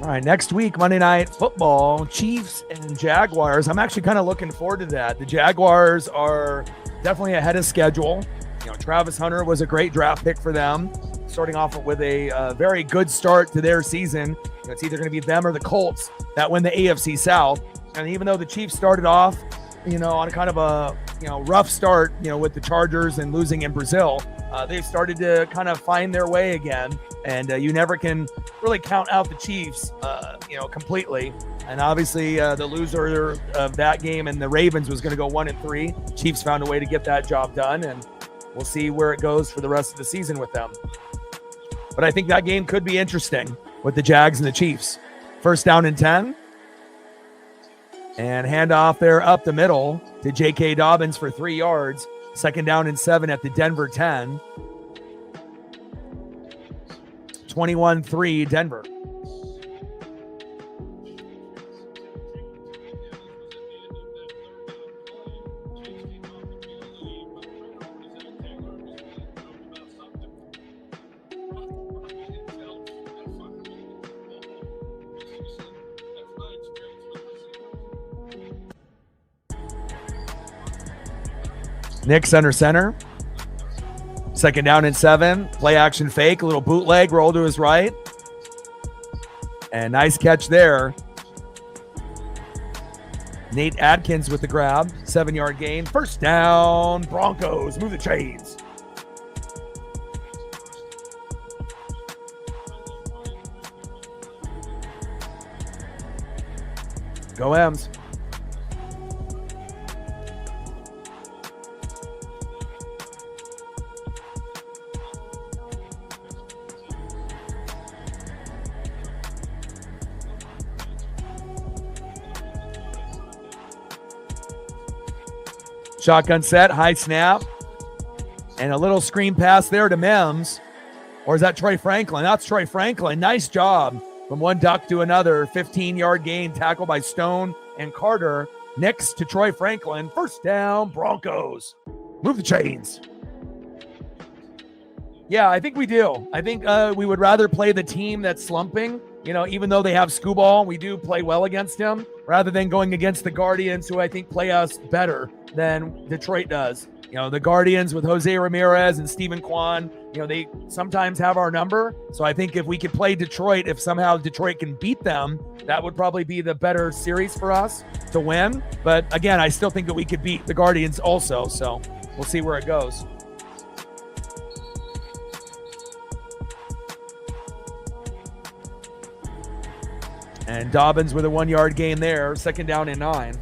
All right, next week, Monday Night Football, Chiefs and Jaguars. I'm actually kind of looking forward to that. The Jaguars are definitely ahead of schedule. Travis Hunter was a great draft pick for them, starting off with a very good start to their season. It's either going to be them or the Colts that win the AFC South. And even though the Chiefs started off, on kind of a rough start, with the Chargers and losing in Brazil, they've started to kind of find their way again. And you never can really count out the Chiefs, completely. And obviously the loser of that game and the Ravens was going to go 1-3. Chiefs found a way to get that job done, and we'll see where it goes for the rest of the season with them. But I think that game could be interesting with the Jags and the Chiefs. First down and 10. And handoff there up the middle to J.K. Dobbins for 3 yards. Second down and 7 at the Denver 10. 21-3 Denver. Nick's under center. Second down and 7. Play action fake. A little bootleg. Roll to his right. And nice catch there. Nate Adkins with the grab. 7-yard gain. First down. Broncos. Move the chains. Go M's. Shotgun set, high snap, and a little screen pass there to Mims. Or is that Troy Franklin? That's Troy Franklin. Nice job from one duck to another. 15-yard gain, tackle by Stone and Carter. Next to Troy Franklin. First down, Broncos. Move the chains. Yeah, I think we do. I think we would rather play the team that's slumping. Even though they have Scooball, we do play well against him, rather than going against the Guardians, who I think play us better than Detroit does. The Guardians with Jose Ramirez and Stephen Kwan, they sometimes have our number. So I think if we could play Detroit, if somehow Detroit can beat them, that would probably be the better series for us to win. But again, I still think that we could beat the Guardians also. So we'll see where it goes. And Dobbins with a 1-yard gain there. Second down and 9.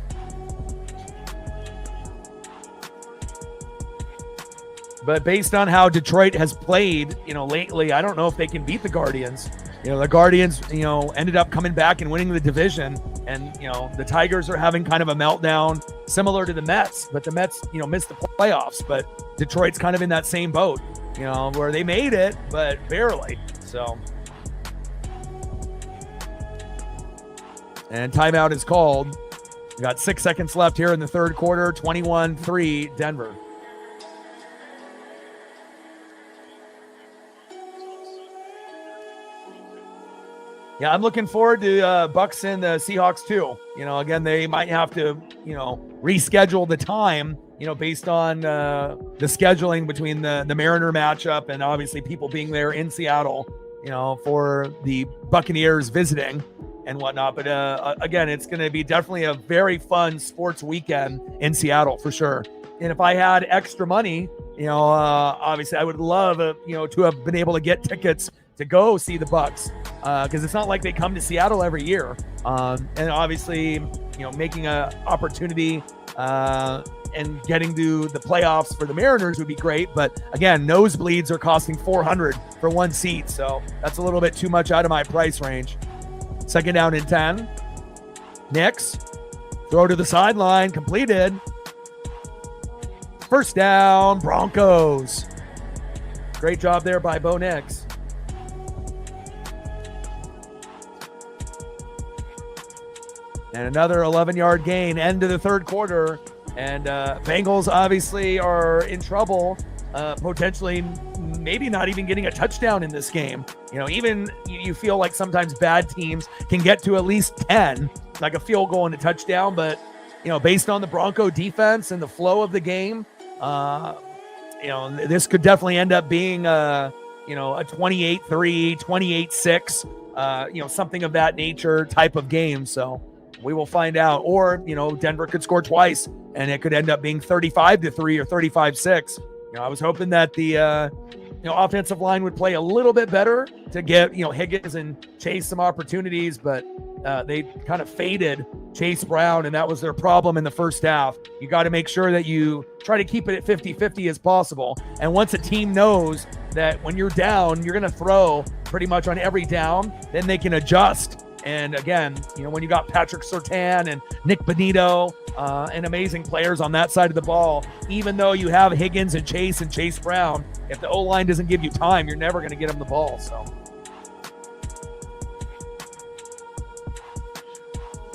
But based on how Detroit has played, lately, I don't know if they can beat the Guardians. The Guardians, ended up coming back and winning the division. And, the Tigers are having kind of a meltdown similar to the Mets. But the Mets, missed the playoffs. But Detroit's kind of in that same boat, where they made it, but barely. So. And timeout is called. We got 6 seconds left here in the third quarter. 21-3 Denver. Yeah, I'm looking forward to Bucks and the Seahawks too. Again, they might have to, reschedule the time, based on the scheduling between the Mariner matchup and obviously people being there in Seattle, for the Buccaneers visiting and whatnot. But again, it's going to be definitely a very fun sports weekend in Seattle for sure. And if I had extra money, obviously I would love, to have been able to get tickets to go see the Bucks, because it's not like they come to Seattle every year. And obviously, making an opportunity and getting to the playoffs for the Mariners would be great. But again, nosebleeds are costing $400 for one seat, so that's a little bit too much out of my price range. Second down and 10. Nix, throw to the sideline, completed. First down, Broncos. Great job there by Bo Nix. And another 11-yard gain, end of the third quarter. And Bengals obviously are in trouble, potentially maybe not even getting a touchdown in this game. Even you feel like sometimes bad teams can get to at least 10, like a field goal and a touchdown. But, based on the Bronco defense and the flow of the game, this could definitely end up being a 28-3, 28-6, something of that nature type of game. So we will find out. Or, Denver could score twice and it could end up being 35-3 or 35-6. I was hoping that the offensive line would play a little bit better to get, Higgins and Chase some opportunities, but they kind of faded Chase Brown, and that was their problem in the first half. You got to make sure that you try to keep it at 50-50 as possible. And once a team knows that when you're down, you're going to throw pretty much on every down, then they can adjust. And again, when you got Patrick Surtain and Nick Bonito and amazing players on that side of the ball, even though you have Higgins and Chase Brown, if the O-line doesn't give you time, you're never going to get them the ball. So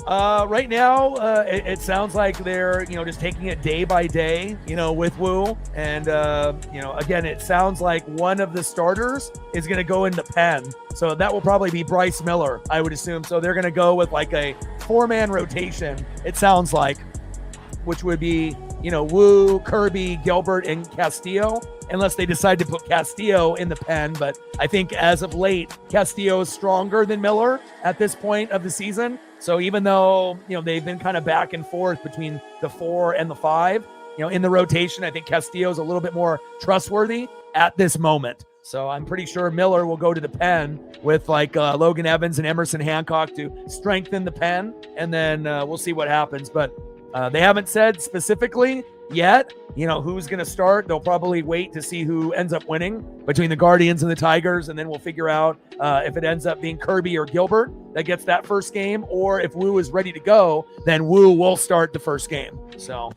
right now, it sounds like they're, just taking it day by day, with Wu. And, again, it sounds like one of the starters is going to go in the pen. So that will probably be Bryce Miller, I would assume. So they're going to go with like a 4-man rotation, it sounds like, which would be, Wu, Kirby, Gilbert, and Castillo, unless they decide to put Castillo in the pen. But I think as of late, Castillo is stronger than Miller at this point of the season. So even though, they've been kind of back and forth between the 4 and the 5, in the rotation, I think Castillo is a little bit more trustworthy at this moment. So I'm pretty sure Miller will go to the pen with like Logan Evans and Emerson Hancock to strengthen the pen. And then we'll see what happens. But they haven't said specifically yet, who's going to start. They'll probably wait to see who ends up winning between the Guardians and the Tigers. And then we'll figure out if it ends up being Kirby or Gilbert that gets that first game, or if Wu is ready to go, then Wu will start the first game. So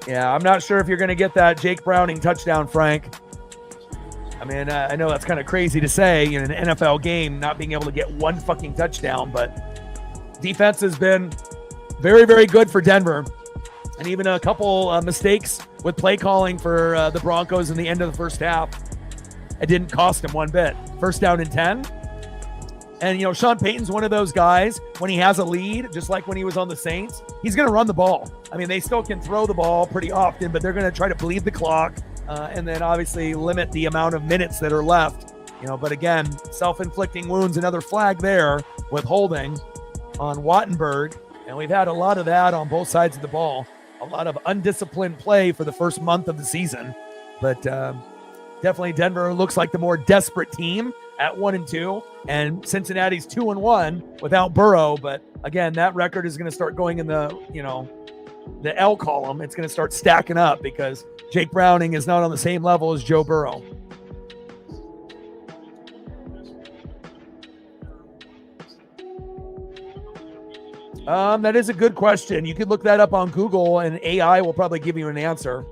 yeah, I'm not sure if you're going to get that Jake Browning touchdown, Frank. I mean, I know that's kind of crazy to say in an NFL game, not being able to get one fucking touchdown, but defense has been very, very good for Denver. And even a couple mistakes with play calling for the Broncos in the end of the first half. It didn't cost them one bit. First down and 10. And, Sean Payton's one of those guys, when he has a lead, just like when he was on the Saints, he's going to run the ball. I mean, they still can throw the ball pretty often, but they're going to try to bleed the clock and then obviously limit the amount of minutes that are left. But again, self-inflicting wounds, another flag there with holding on Wattenberg. And we've had a lot of that on both sides of the ball. A lot of undisciplined play for the first month of the season. But definitely Denver looks like the more desperate team at 1-2, and Cincinnati's 2-1 without Burrow. But again, that record is going to start going in the L column. It's going to start stacking up because Jake Browning is not on the same level as Joe Burrow. That is a good question. You could look that up on Google, and AI will probably give you an answer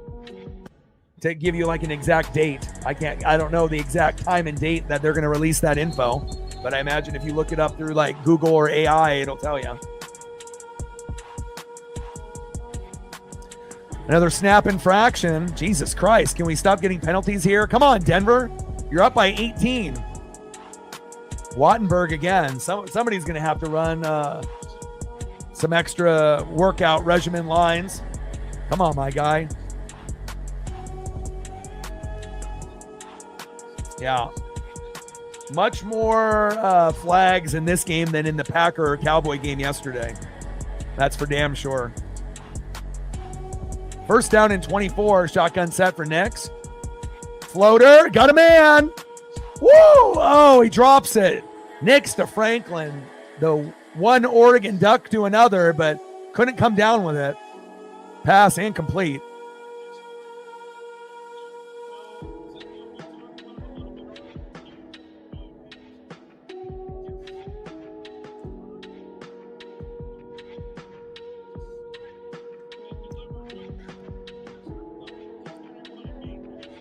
to give you like an exact date. I don't know the exact time and date that they're going to release that info, but I imagine if you look it up through like Google or AI, it'll tell you. Another snap infraction. Jesus Christ. Can we stop getting penalties here? Come on, Denver. You're up by 18. Wattenberg again. Somebody's going to have to run some extra workout regimen lines. Come on, my guy. Yeah. Much more flags in this game than in the Packer-Cowboy game yesterday. That's for damn sure. First down and 24. Shotgun set for Nix. Floater. Got a man. Woo! Oh, he drops it. Nix to Franklin. The one Oregon Duck to another, but couldn't come down with it. Pass incomplete.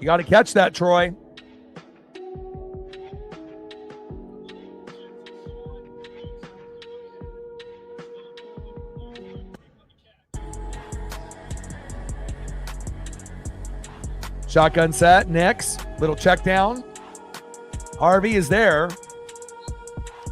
You got to catch that, Troy. Shotgun set, Nix. Little check down. Harvey is there.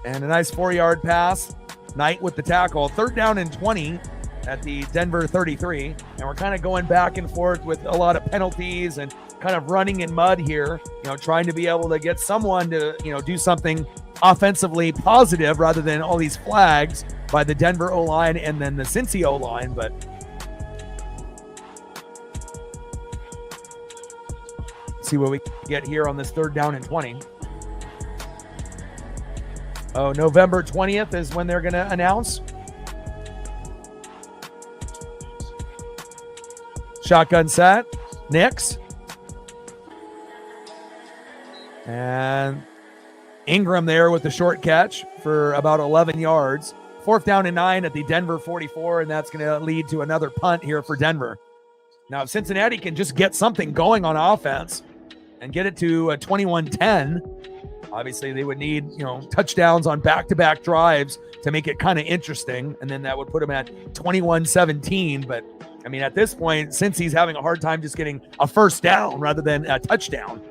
And a nice 4-yard pass. Knight with the tackle. Third down and 20 at the Denver 33. And we're kind of going back and forth with a lot of penalties and kind of running in mud here, trying to be able to get someone to, do something offensively positive rather than all these flags by the Denver O-line and then the Cincy O-line. But see what we get here on this 3rd down and 20. Oh, November 20th is when they're going to announce. Shotgun set. Nix. And Ingram there with the short catch for about 11 yards. 4th down and 9 at the Denver 44, and that's going to lead to another punt here for Denver. Now, if Cincinnati can just get something going on offense and get it to 21-10, obviously they would need, touchdowns on back-to-back drives to make it kind of interesting, and then that would put them at 21-17. But, I mean, at this point, since he's having a hard time just getting a first down rather than a touchdown.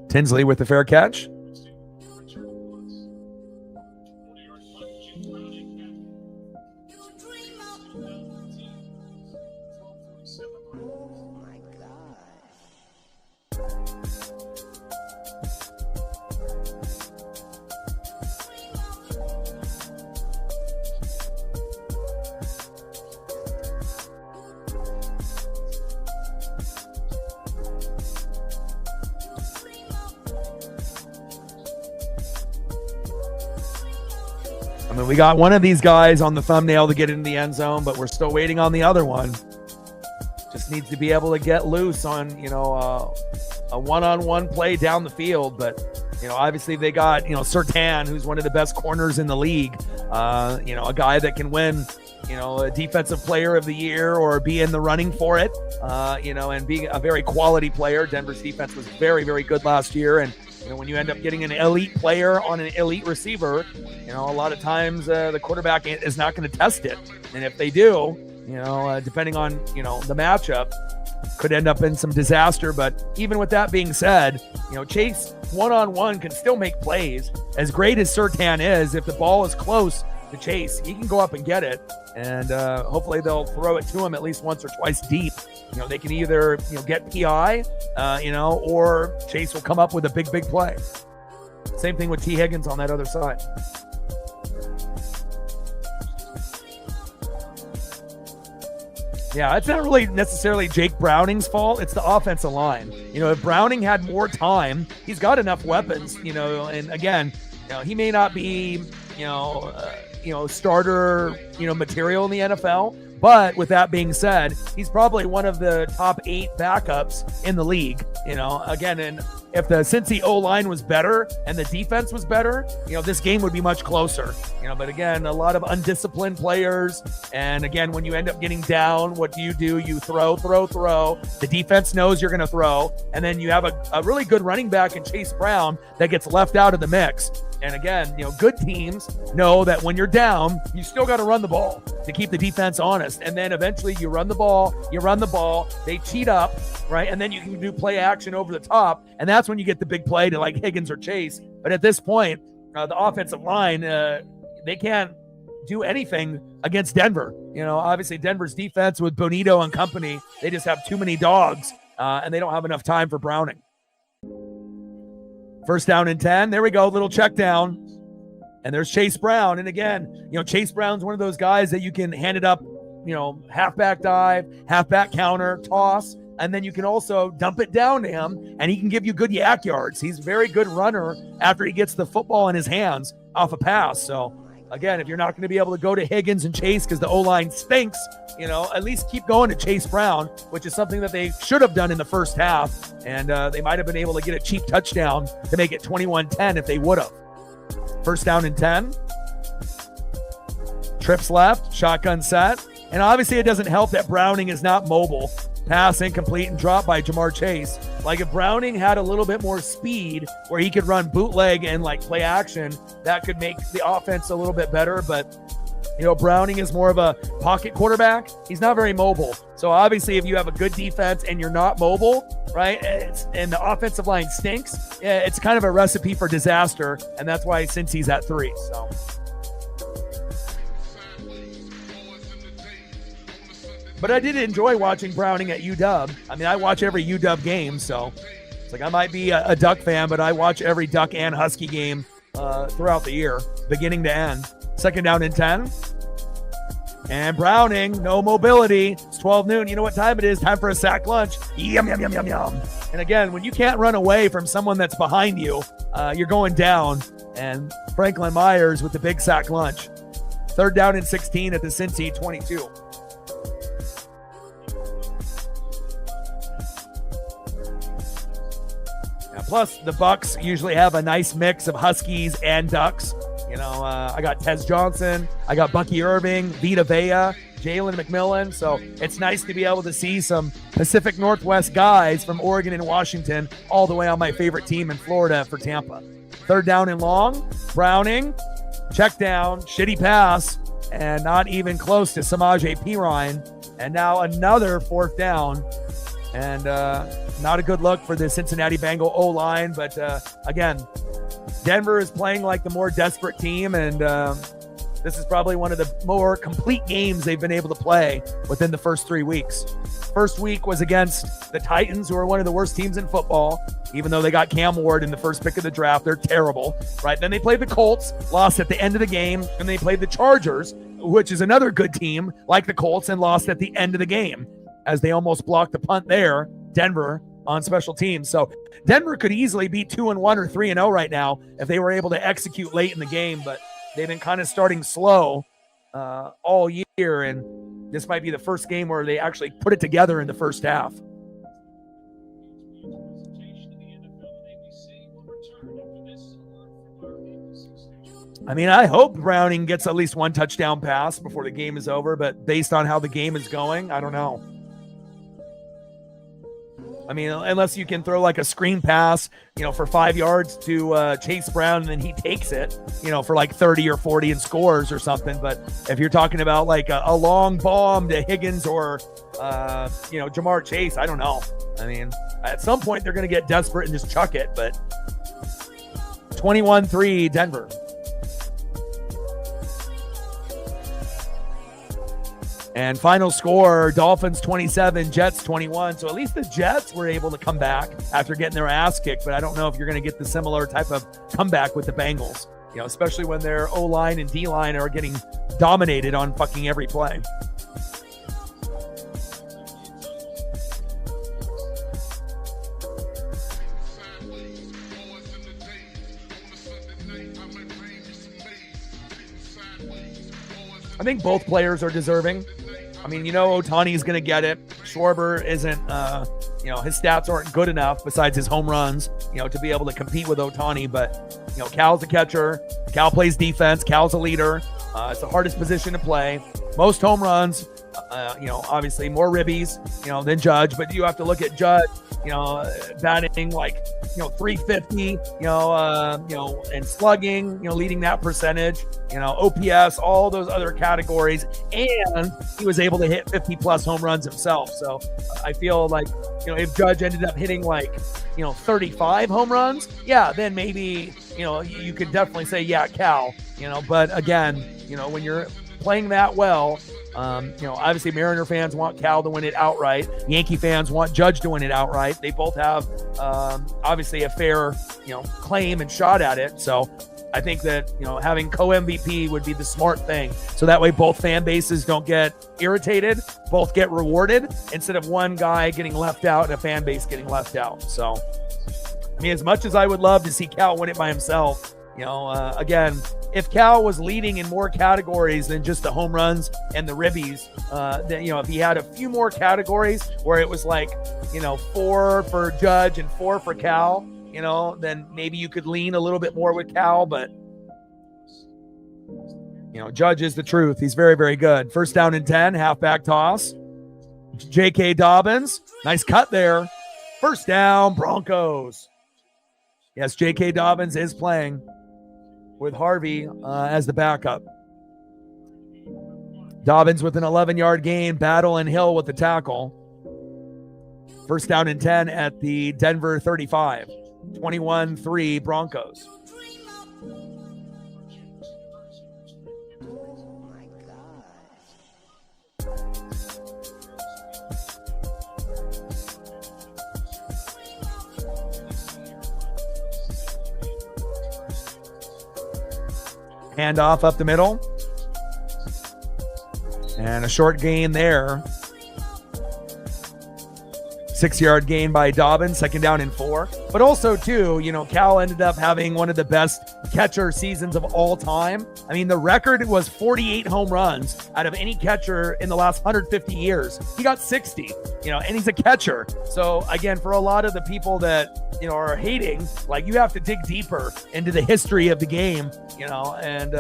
Tinsley with the fair catch. I mean, we got one of these guys on the thumbnail to get into the end zone, but we're still waiting on the other one. Just needs to be able to get loose on, a one-on-one play down the field. But, obviously they got, Sutton, who's one of the best corners in the league. A guy that can win, a defensive player of the year or be in the running for it, and being a very quality player. Denver's defense was very, very good last year. And, when you end up getting an elite player on an elite receiver, a lot of times the quarterback is not going to test it. And if they do, depending on, the matchup, could end up in some disaster. But even with that being said, Chase one-on-one can still make plays. As great as Sutton is, if the ball is close to Chase, he can go up and get it. And hopefully they'll throw it to him at least once or twice deep. They can either, get PI, or Chase will come up with a big play. Same thing with T. Higgins on that other side. Yeah, it's not really necessarily Jake Browning's fault. It's the offensive line. If Browning had more time, he's got enough weapons, and again, he may not be, starter, material in the NFL. But with that being said, he's probably one of the top 8 backups in the league. Again, and if the Cincy O-line was better and the defense was better, this game would be much closer. But again, a lot of undisciplined players. And again, when you end up getting down, what do? You throw. The defense knows you're going to throw. And then you have a really good running back in Chase Brown that gets left out of the mix. And again, good teams know that when you're down, you still got to run the ball to keep the defense honest. And then eventually you run the ball, they cheat up, right? And then you can do play action over the top. And that's when you get the big play to like Higgins or Chase. But at this point, the offensive line, they can't do anything against Denver. Obviously Denver's defense with Bonito and company, they just have too many dogs, and they don't have enough time for Browning. 1st down and 10. There we go. Little check down. And there's Chase Brown. And again, Chase Brown's one of those guys that you can hand it up, halfback dive, halfback counter, toss, and then you can also dump it down to him, and he can give you good yak yards. He's a very good runner after he gets the football in his hands off a pass. So, again, if you're not going to be able to go to Higgins and Chase because the O-line stinks, at least keep going to Chase Brown, which is something that they should have done in the first half. And they might have been able to get a cheap touchdown to make it 21-10 if they would have. 1st down and 10. Trips left, shotgun set. And obviously it doesn't help that Browning is not mobile. Pass incomplete and dropped by Jamar Chase. Like if Browning had a little bit more speed where he could run bootleg and like play action, that could make the offense a little bit better. But, Browning is more of a pocket quarterback. He's not very mobile. So obviously if you have a good defense and you're not mobile, right, and the offensive line stinks, it's kind of a recipe for disaster. And that's why Cincy's at 3. So. But I did enjoy watching Browning at UW. I mean, I watch every UW game, so it's like I might be a Duck fan, but I watch every Duck and Husky game throughout the year, beginning to end. 2nd down and 10. And Browning, no mobility. It's 12 noon. You know what time it is? Time for a sack lunch. Yum, yum, yum, yum, yum. And again, when you can't run away from someone that's behind you, you're going down. And Franklin Myers with the big sack lunch. 3rd down and 16 at the Cincy 22. Plus, the Bucks usually have a nice mix of Huskies and Ducks. I got Tez Johnson, I got Bucky Irving, Vita Vea, Jalen McMillan. So it's nice to be able to see some Pacific Northwest guys from Oregon and Washington all the way on my favorite team in Florida for Tampa. 3rd down and long, Browning, check down, shitty pass, and not even close to Samaje Perine. And now another 4th down. And not a good look for the Cincinnati Bengal O-line. But again, Denver is playing like the more desperate team. And this is probably one of the more complete games they've been able to play within the first 3 weeks. First week was against the Titans, who are one of the worst teams in football. Even though they got Cam Ward in the first pick of the draft, they're terrible, right? Then they played the Colts, lost at the end of the game. And they played the Chargers, which is another good team like the Colts, and lost at the end of the game, as they almost blocked the punt there, Denver, on special teams. So Denver could easily be 2-1 or 3-0 right now if they were able to execute late in the game, but they've been kind of starting slow all year, and this might be the first game where they actually put it together in the first half. I mean, I hope Browning gets at least one touchdown pass before the game is over, but based on how the game is going, I don't know. I mean, unless you can throw like a screen pass, for 5 yards to Chase Brown, and then he takes it, for like 30 or 40 and scores or something. But if you're talking about like a long bomb to Higgins or, Jamar Chase, I don't know. I mean, at some point they're going to get desperate and just chuck it, but 21-3 Denver. And final score, Dolphins 27, Jets 21. So at least the Jets were able to come back after getting their ass kicked. But I don't know if you're going to get the similar type of comeback with the Bengals, especially when their O-line and D-line are getting dominated on fucking every play. I think both players are deserving. I mean, Ohtani's going to get it. Schwarber isn't, his stats aren't good enough besides his home runs, to be able to compete with Ohtani. But, Cal's a catcher. Cal plays defense. Cal's a leader. It's the hardest position to play. Most home runs, obviously more ribbies, than Judge. But you have to look at Judge, batting like, 350, and slugging, leading that percentage, OPS, all those other categories. And he was able to hit 50 plus home runs himself. So I feel like, if Judge ended up hitting like, 35 home runs, yeah, then maybe, you could definitely say, yeah, Cal, but again, when you're playing that well, obviously Mariner fans want Cal to win it outright. Yankee fans want Judge to win it outright. They both have, obviously a fair, claim and shot at it. So I think that, having co-MVP would be the smart thing. So that way both fan bases don't get irritated, both get rewarded, instead of one guy getting left out and a fan base getting left out. So, I mean, as much as I would love to see Cal win it by himself, again, if Cal was leading in more categories than just the home runs and the ribbies, then, if he had a few more categories where it was like, 4 for Judge and 4 for Cal, then maybe you could lean a little bit more with Cal. But, Judge is the truth. He's very, very good. 1st down and 10, halfback toss. J.K. Dobbins, nice cut there. 1st down, Broncos. Yes, J.K. Dobbins is playing with Harvey as the backup. Dobbins with an 11-yard gain. Battle and Hill with the tackle. First down and 10 at the Denver 35. 21-3 Broncos. Handoff up the middle. And a short gain there. 6-yard gain by Dobbins, second down and 4. But also, too, Cal ended up having one of the best catcher seasons of all time. I mean, the record was 48 home runs out of any catcher in the last 150 years. He got 60, and he's a catcher. So, again, for a lot of the people that, are hating, you have to dig deeper into the history of the game, and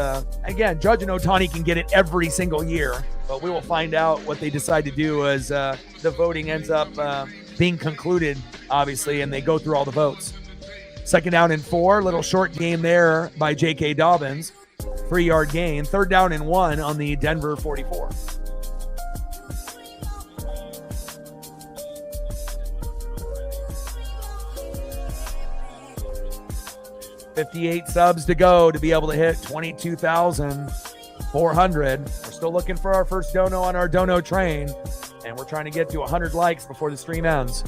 again, Judge and Ohtani can get it every single year, but we will find out what they decide to do as the voting ends up being concluded, obviously, and they go through all the votes. Second down and 4, little short game there by J.K. Dobbins. 3-yard gain. Third down and 1 on the Denver 44. $58 subs to go to be able to hit 22,400. We're still looking for our first dono on our dono train, and we're trying to get to 100 likes before the stream ends.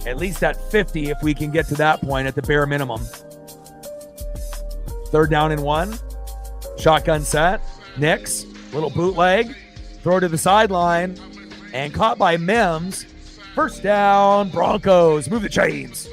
At least at 50 if we can get to that point at the bare minimum. Third down and 1. Shotgun set. Nix, little bootleg. Throw to the sideline. And caught by Mims. First down, Broncos. Move the chains.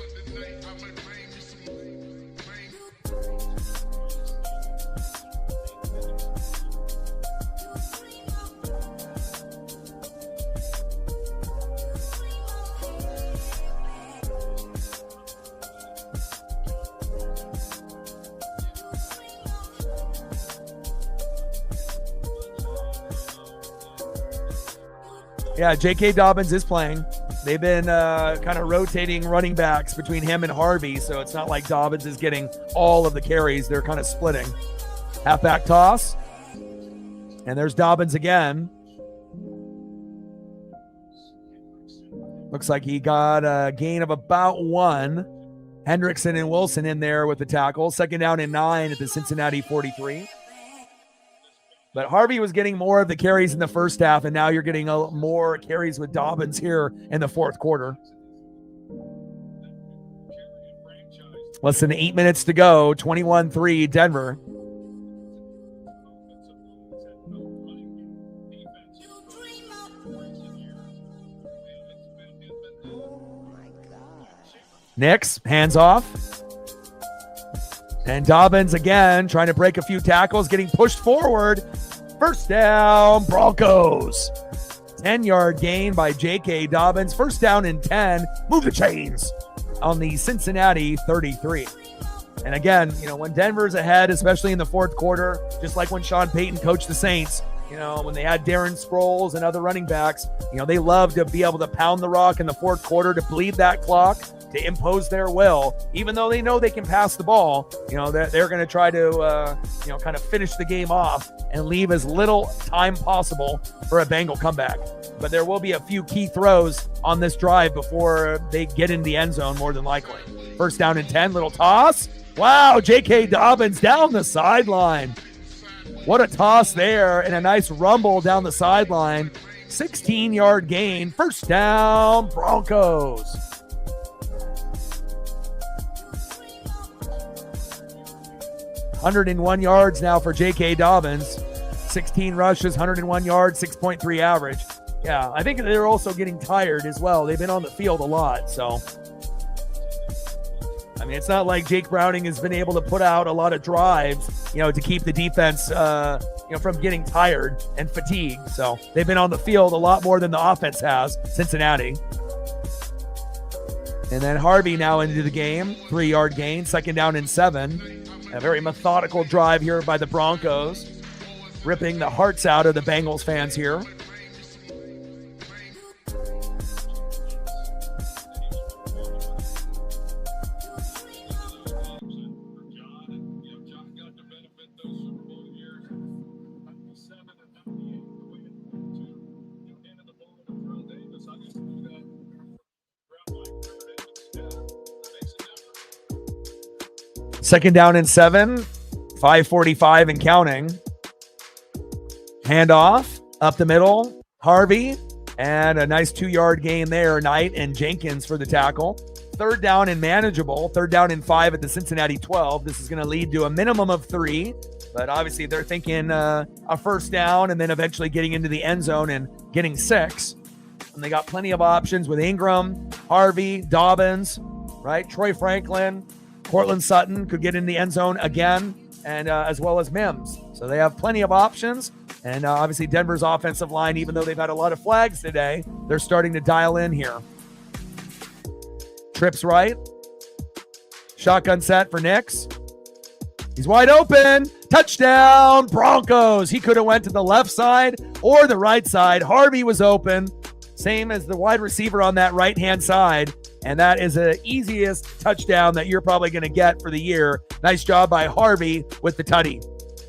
Yeah, J.K. Dobbins is playing. They've been kind of rotating running backs between him and Harvey, so it's not like Dobbins is getting all of the carries. They're kind of splitting. Halfback toss. And there's Dobbins again. Looks like he got a gain of about 1. Hendrickson and Wilson in there with the tackle. Second down and 9 at the Cincinnati 43. But Harvey was getting more of the carries in the first half, and now you're getting more carries with Dobbins here in the fourth quarter. Less than 8 minutes to go. 21-3 Denver. Nix, hands off. And Dobbins again trying to break a few tackles, getting pushed forward. First down, Broncos. 10-yard gain by J.K. Dobbins. First down and 10. Move the chains on the Cincinnati 33. And again, when Denver's ahead, especially in the fourth quarter, just like when Sean Payton coached the Saints, when they had Darren Sproles and other running backs, they love to be able to pound the rock in the fourth quarter to bleed that clock, to impose their will, even though they know they can pass the ball. They're going to try to, kind of finish the game off and leave as little time possible for a Bengal comeback. But there will be a few key throws on this drive before they get in the end zone, more than likely. First down and 10, little toss. Wow, J.K. Dobbins down the sideline. What a toss there and a nice rumble down the sideline. 16-yard gain. First down, Broncos. $101 yards now for J.K. Dobbins. 16 rushes, 101 yards, 6.3 average. Yeah, I think they're also getting tired as well. They've been on the field a lot, so. I mean, it's not like Jake Browning has been able to put out a lot of drives, to keep the defense, from getting tired and fatigued. So they've been on the field a lot more than the offense has, Cincinnati. And then Harvey now into the game. 3-yard gain, second down and 7. A very methodical drive here by the Broncos, ripping the hearts out of the Bengals fans here. Second down and 7, 5:45 and counting. Handoff up the middle, Harvey, and a nice 2-yard gain there. Knight and Jenkins for the tackle. Third down and manageable. Third down and 5 at the Cincinnati 12. This is going to lead to a minimum of 3, but obviously they're thinking a first down and then eventually getting into the end zone and getting 6. And they got plenty of options with Ingram, Harvey, Dobbins, right? Troy Franklin, Cortland Sutton could get in the end zone again, and as well as Mims. So they have plenty of options. And obviously Denver's offensive line, even though they've had a lot of flags today, they're starting to dial in here. Trips right. Shotgun set for Nix. He's wide open. Touchdown, Broncos. He could have went to the left side or the right side. Harvey was open. Same as the wide receiver on that right-hand side. And that is the easiest touchdown that you're probably going to get for the year. Nice job by Harvey with the tutty.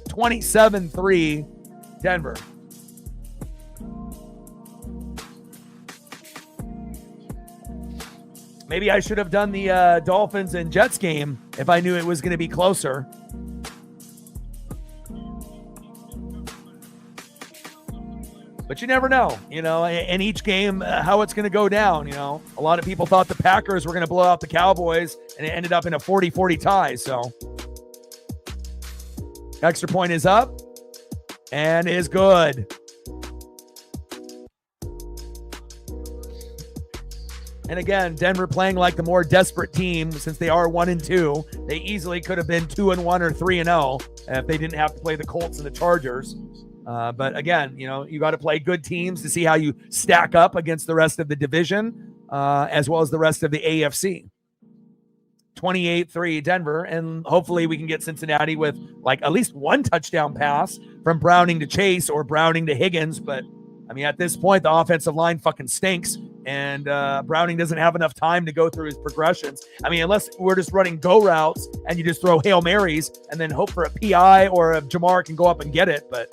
27-3, Denver. Maybe I should have done the Dolphins and Jets game if I knew it was going to be closer. But you never know, in each game, how it's going to go down. A lot of people thought the Packers were going to blow out the Cowboys, and it ended up in a 40-40 tie. So extra point is up and is good. And again, Denver playing like the more desperate team since they are 1-2. They easily could have been 2-1 or 3-0 if they didn't have to play the Colts and the Chargers. But again, you got to play good teams to see how you stack up against the rest of the division, as well as the rest of the AFC. 28-3 Denver, and hopefully we can get Cincinnati with like at least one touchdown pass from Browning to Chase or Browning to Higgins. But I mean, at this point, the offensive line fucking stinks, and Browning doesn't have enough time to go through his progressions. I mean, unless we're just running go routes and you just throw Hail Marys and then hope for a PI or a Jamar can go up and get it. But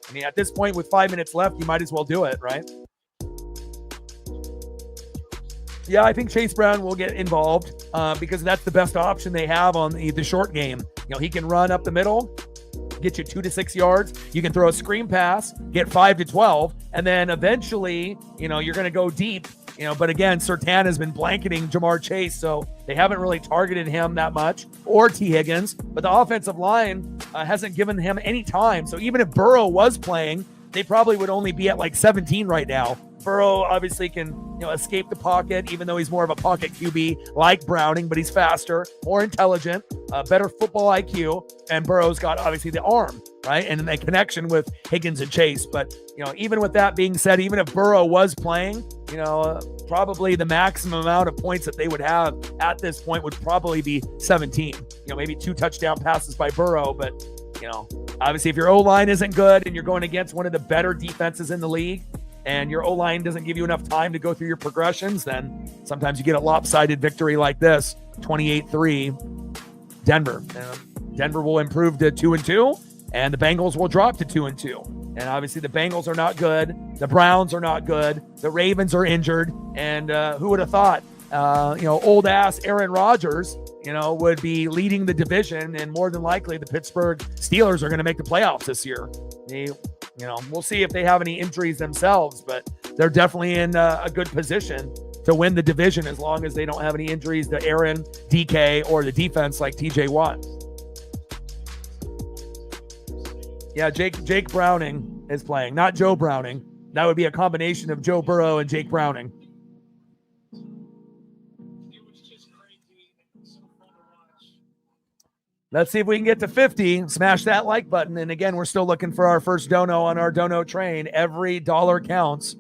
I mean, at this point, with 5 minutes left, you might as well do it, right? Yeah, I think Chase Brown will get involved because that's the best option they have on the short game. He can run up the middle, get you 2 to 6 yards. You can throw a screen pass, get 5 to 12, and then eventually, you're going to go deep. But again, Surtain has been blanketing Jamar Chase, so they haven't really targeted him that much, or T. Higgins. But the offensive line hasn't given him any time. So even if Burrow was playing, they probably would only be at like 17 right now. Burrow obviously can, escape the pocket, even though he's more of a pocket QB like Browning, but he's faster, more intelligent, better football IQ, and Burrow's got obviously the arm, right? And a connection with Higgins and Chase. But, even with that being said, even if Burrow was playing, probably the maximum amount of points that they would have at this point would probably be 17. Maybe 2 touchdown passes by Burrow, but, obviously if your O-line isn't good and you're going against one of the better defenses in the league, and your O-line doesn't give you enough time to go through your progressions, then sometimes you get a lopsided victory like this, 28-3 Denver. Denver will improve to 2-2, and the Bengals will drop to 2-2. And obviously the Bengals are not good. The Browns are not good. The Ravens are injured. And who would have thought, old-ass Aaron Rodgers, would be leading the division, and more than likely the Pittsburgh Steelers are going to make the playoffs this year. We'll see if they have any injuries themselves, but they're definitely in a good position to win the division as long as they don't have any injuries to Aaron, DK, or the defense like TJ Watt. Yeah, Jake Browning is playing, not Joe Browning. That would be a combination of Joe Burrow and Jake Browning. Let's see if we can get to 50. Smash that like button. And again, we're still looking for our first dono on our dono train. Every dollar counts.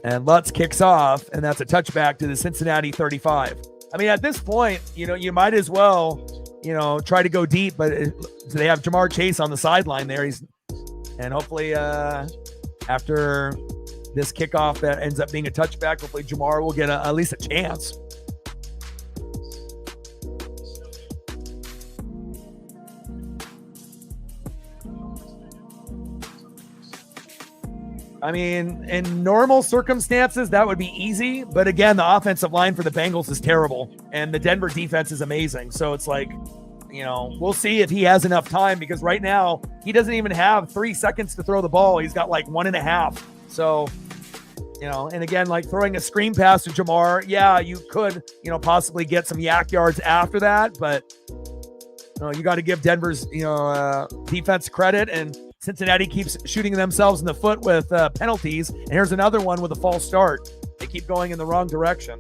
And Lutz kicks off, and that's a touchback to the Cincinnati 35. I mean, at this point, you might as well, try to go deep, but they have Jamar Chase on the sideline there. And hopefully after this kickoff that ends up being a touchback, hopefully Jamar will get at least a chance. I mean, in normal circumstances, that would be easy. But again, the offensive line for the Bengals is terrible, and the Denver defense is amazing. So it's like, we'll see if he has enough time, because right now he doesn't even have 3 seconds to throw the ball. He's got like 1.5. So, and again, like throwing a screen pass to Jamar, yeah, you could, possibly get some yak yards after that. But you got to give Denver's, defense credit, and Cincinnati keeps shooting themselves in the foot with penalties. And here's another one with a false start. They keep going in the wrong direction.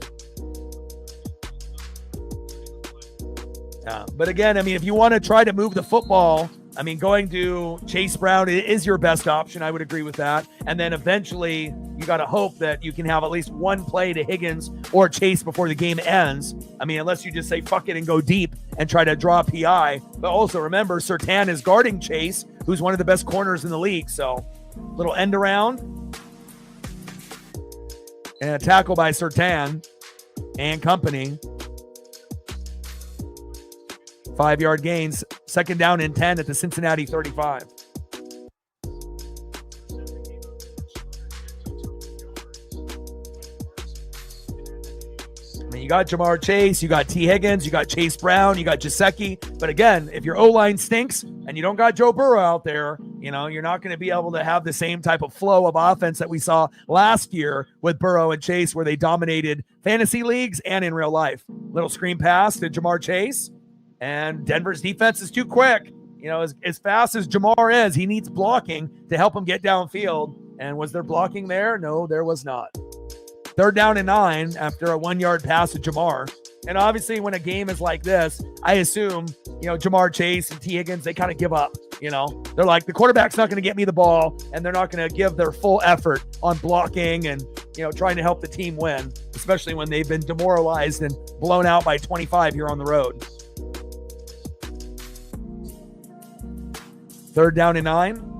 Yeah, but again, I mean, if you want to try to move the football, I mean, going to Chase Brown is your best option. I would agree with that. And then eventually you got to hope that you can have at least one play to Higgins or Chase before the game ends. I mean, unless you just say fuck it and go deep and try to draw a PI. But also remember, Sutton is guarding Chase, who's one of the best corners in the league. So little end around and a tackle by Sutton and company. 5-yard gains, 2nd down and 10 at the Cincinnati 35. I mean, you got Jamar Chase, you got T. Higgins, you got Chase Brown, you got Gesicki. But again, if your O-line stinks and you don't got Joe Burrow out there, you're not going to be able to have the same type of flow of offense that we saw last year with Burrow and Chase, where they dominated fantasy leagues and in real life. Little screen pass to Jamar Chase. And Denver's defense is too quick. As fast as Jamar is, he needs blocking to help him get downfield. And was there blocking there? No, there was not. 3rd down and 9 after a 1-yard pass to Jamar. And obviously when a game is like this, I assume, Jamar Chase and T. Higgins, they kind of give up. They're like, the quarterback's not going to get me the ball, and they're not going to give their full effort on blocking and, trying to help the team win, especially when they've been demoralized and blown out by 25 here on the road. 3rd down and 9.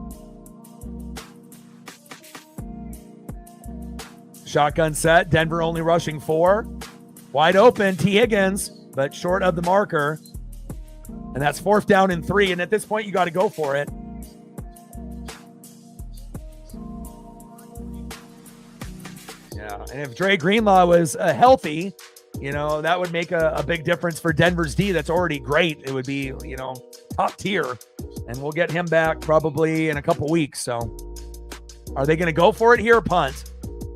Shotgun set. Denver only rushing 4. Wide open, T. Higgins, but short of the marker. And that's 4th down and 3. And at this point, you got to go for it. Yeah, and if Dre Greenlaw was healthy, that would make a big difference for Denver's D. That's already great. It would be, top tier. And we'll get him back probably in a couple weeks. So are they going to go for it here or punt?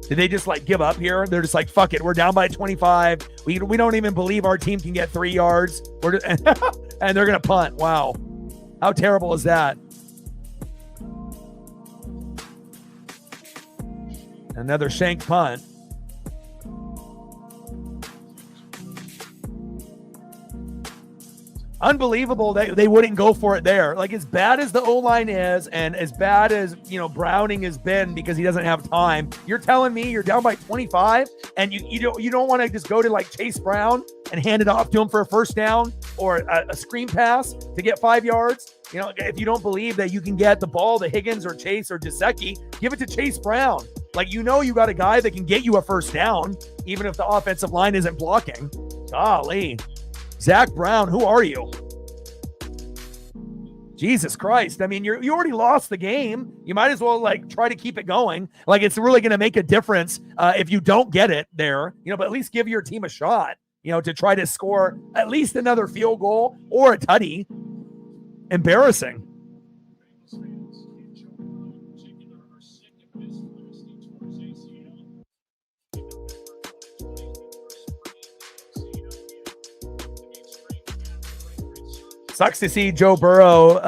Did they just give up here? They're just like, fuck it. We're down by 25. We don't even believe our team can get 3 yards. And they're going to punt. Wow. How terrible is that? Another shank punt. Unbelievable that they wouldn't go for it there. Like, as bad as the O-line is, and as bad as, Browning has been because he doesn't have time, you're telling me you're down by 25 and you don't want to just go to Chase Brown and hand it off to him for a 1st down or a screen pass to get 5 yards? If you don't believe that you can get the ball to Higgins or Chase or Gesicki, give it to Chase Brown. You got a guy that can get you a 1st down, even if the offensive line isn't blocking. Golly. Zach Brown, who are you? Jesus Christ. I mean, you already lost the game. You might as well try to keep it going. It's really going to make a difference if you don't get it there, but at least give your team a shot, to try to score at least another field goal or a tutty. Embarrassing. Sucks to see Joe Burrow,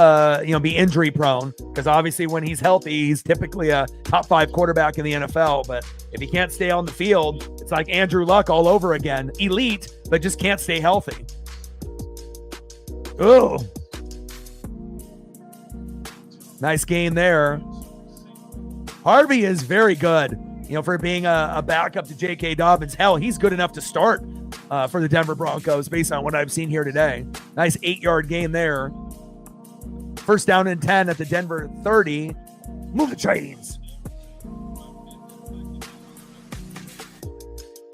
be injury prone, because obviously when he's healthy, he's typically a top 5 quarterback in the NFL. But if he can't stay on the field, it's like Andrew Luck all over again. Elite, but just can't stay healthy. Ooh. Nice game there. Harvey is very good, for being a backup to J.K. Dobbins. Hell, he's good enough to start for the Denver Broncos based on what I've seen here today. Nice 8-yard gain there. 1st down and 10 at the Denver 30. Move the chains.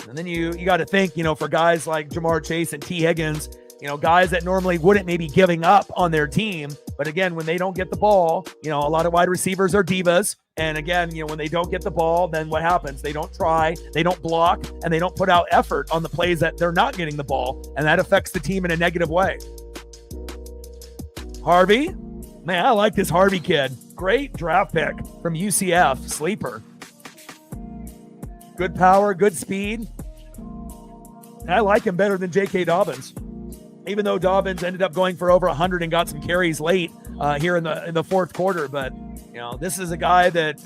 And then you got to think, for guys like Jamar Chase and T. Higgins, guys that normally wouldn't maybe giving up on their team. But again, when they don't get the ball, a lot of wide receivers are divas. And again, when they don't get the ball, then what happens? They don't try, they don't block, and they don't put out effort on the plays that they're not getting the ball. And that affects the team in a negative way. Harvey. Man, I like this Harvey kid. Great draft pick from UCF, sleeper. Good power, good speed. And I like him better than J.K. Dobbins. Even though Dobbins ended up going for over 100 and got some carries late here in the fourth quarter. But, this is a guy that